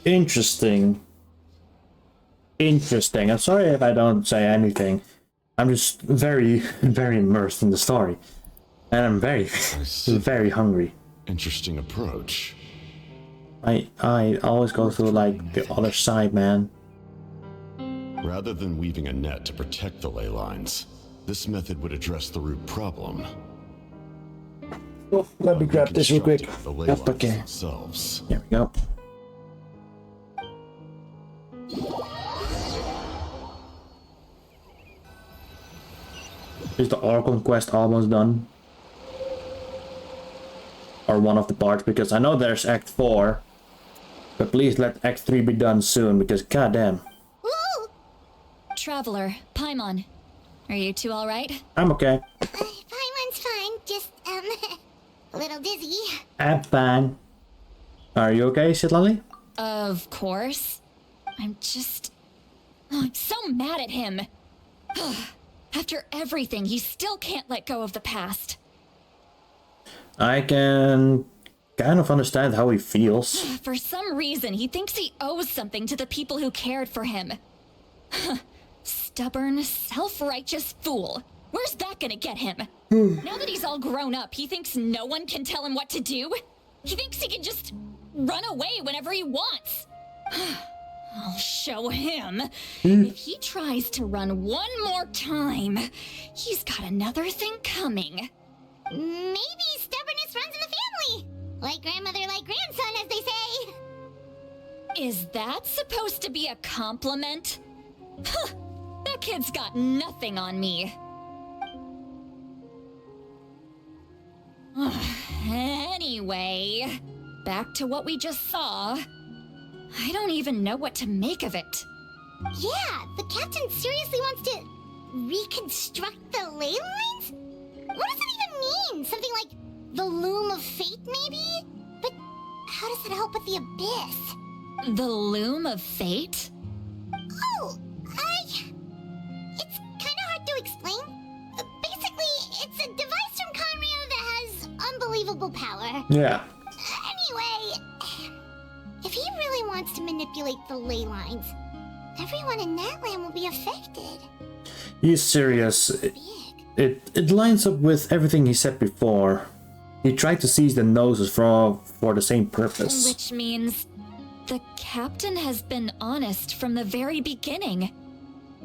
Interesting. Interesting. I'm sorry if I don't say anything. I'm just very, very immersed in the story. And I'm very, very hungry. Interesting approach. I always go through like the other side, man. Rather than weaving a net to protect the ley lines, this method would address the root problem. Oh, let me grab this real quick. The ley Yep, lines okay. themselves. There we go. Is the Archon quest almost done? Or one of the parts, because I know there's Act 4. But please let Act 3 be done soon, because goddamn. Woo! Traveler, Paimon, are you two all right? I'm okay. Paimon's fine, just, a little dizzy. I'm fine. Are you okay, Citlali? Of course. I'm so mad at him. After everything, he still can't let go of the past. I can kind of understand how he feels. For some reason, he thinks he owes something to the people who cared for him. Stubborn, self-righteous fool. Where's that gonna get him? Now that he's all grown up, he thinks no one can tell him what to do? He thinks he can just run away whenever he wants. I'll show him. If he tries to run one more time, he's got another thing coming. Maybe stubbornness runs in the family. Like grandmother, like grandson, as they say. Is that supposed to be a compliment? That kid's got nothing on me. Anyway, back to what we just saw. I don't even know what to make of it. Yeah, the captain seriously wants to reconstruct the ley lines? What does it even mean? Something like the loom of fate, maybe? But how does that help with the abyss? The loom of fate? Oh, it's kind of hard to explain. Basically, it's a device from Conrio that has unbelievable power. Yeah. Anyway, if he really wants to manipulate the ley lines, everyone in Natlan will be affected. He's serious. It lines up with everything he said before. He tried to seize the noses for the same purpose. Which means the captain has been honest from the very beginning.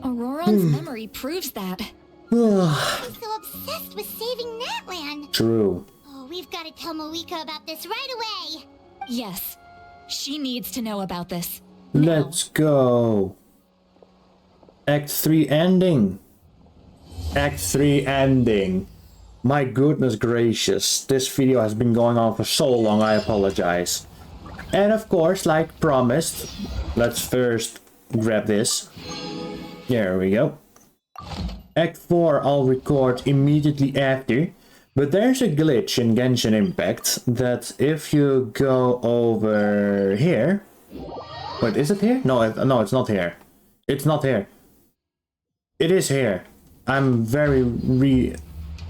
Auroron's memory proves that. He's so obsessed with saving Natlan. True. Oh, we've got to tell Moika about this right away. Yes, she needs to know about this. Let's go. Act 3 ending. Act 3 ending. My goodness gracious, this video has been going on for so long, I apologize. And of course, like promised, let's first grab this. There we go. Act 4 I'll record immediately after, but there's a glitch in Genshin Impact that if you go over here... Wait, is it here? No, it's not here. It's not here. It is here. I'm very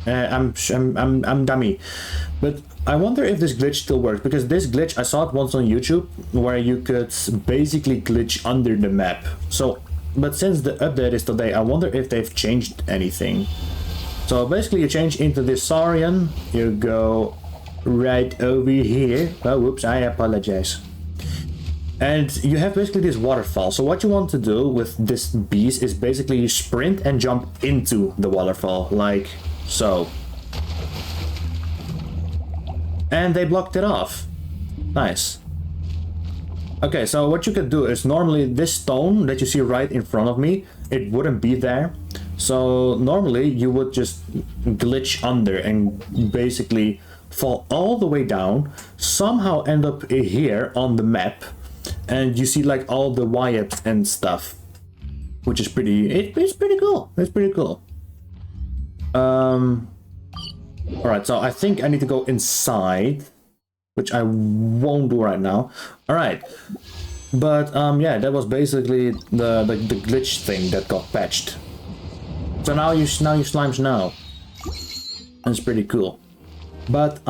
I'm dummy. But I wonder if this glitch still works, because this glitch, I saw it once on YouTube, where you could basically glitch under the map. So, but since the update is today, I wonder if they've changed anything. So basically you change into this Saurian, you go right over here. Oh, whoops, I apologize. And you have basically this waterfall. So what you want to do with this beast is basically you sprint and jump into the waterfall, like so. And they blocked it off. Nice. Okay, so what you could do is normally this stone that you see right in front of me, it wouldn't be there. So normally you would just glitch under and basically fall all the way down, somehow end up here on the map, and you see like all the Wyatt and stuff, which is it's pretty cool. It's pretty cool. Alright, so I think I need to go inside, which I won't do right now. Alright, but yeah, that was basically the glitch thing that got patched. So now you slimes know. That's pretty cool. But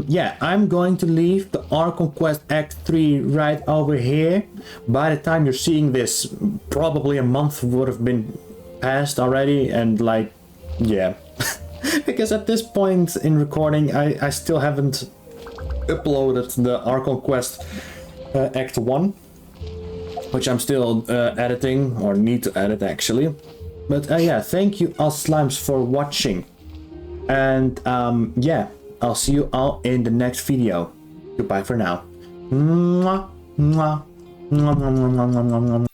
yeah, I'm going to leave the Archon Quest Act 3 right over here. By the time you're seeing this, probably a month would have been passed already, and like, yeah. Because at this point in recording, I still haven't uploaded the Archon Quest Act 1, which I'm still editing, or need to edit actually. But yeah, thank you all slimes for watching. And yeah, I'll see you all in the next video. Goodbye for now. Mwah, mwah, mwah, mwah, mwah, mwah, mwah, mwah.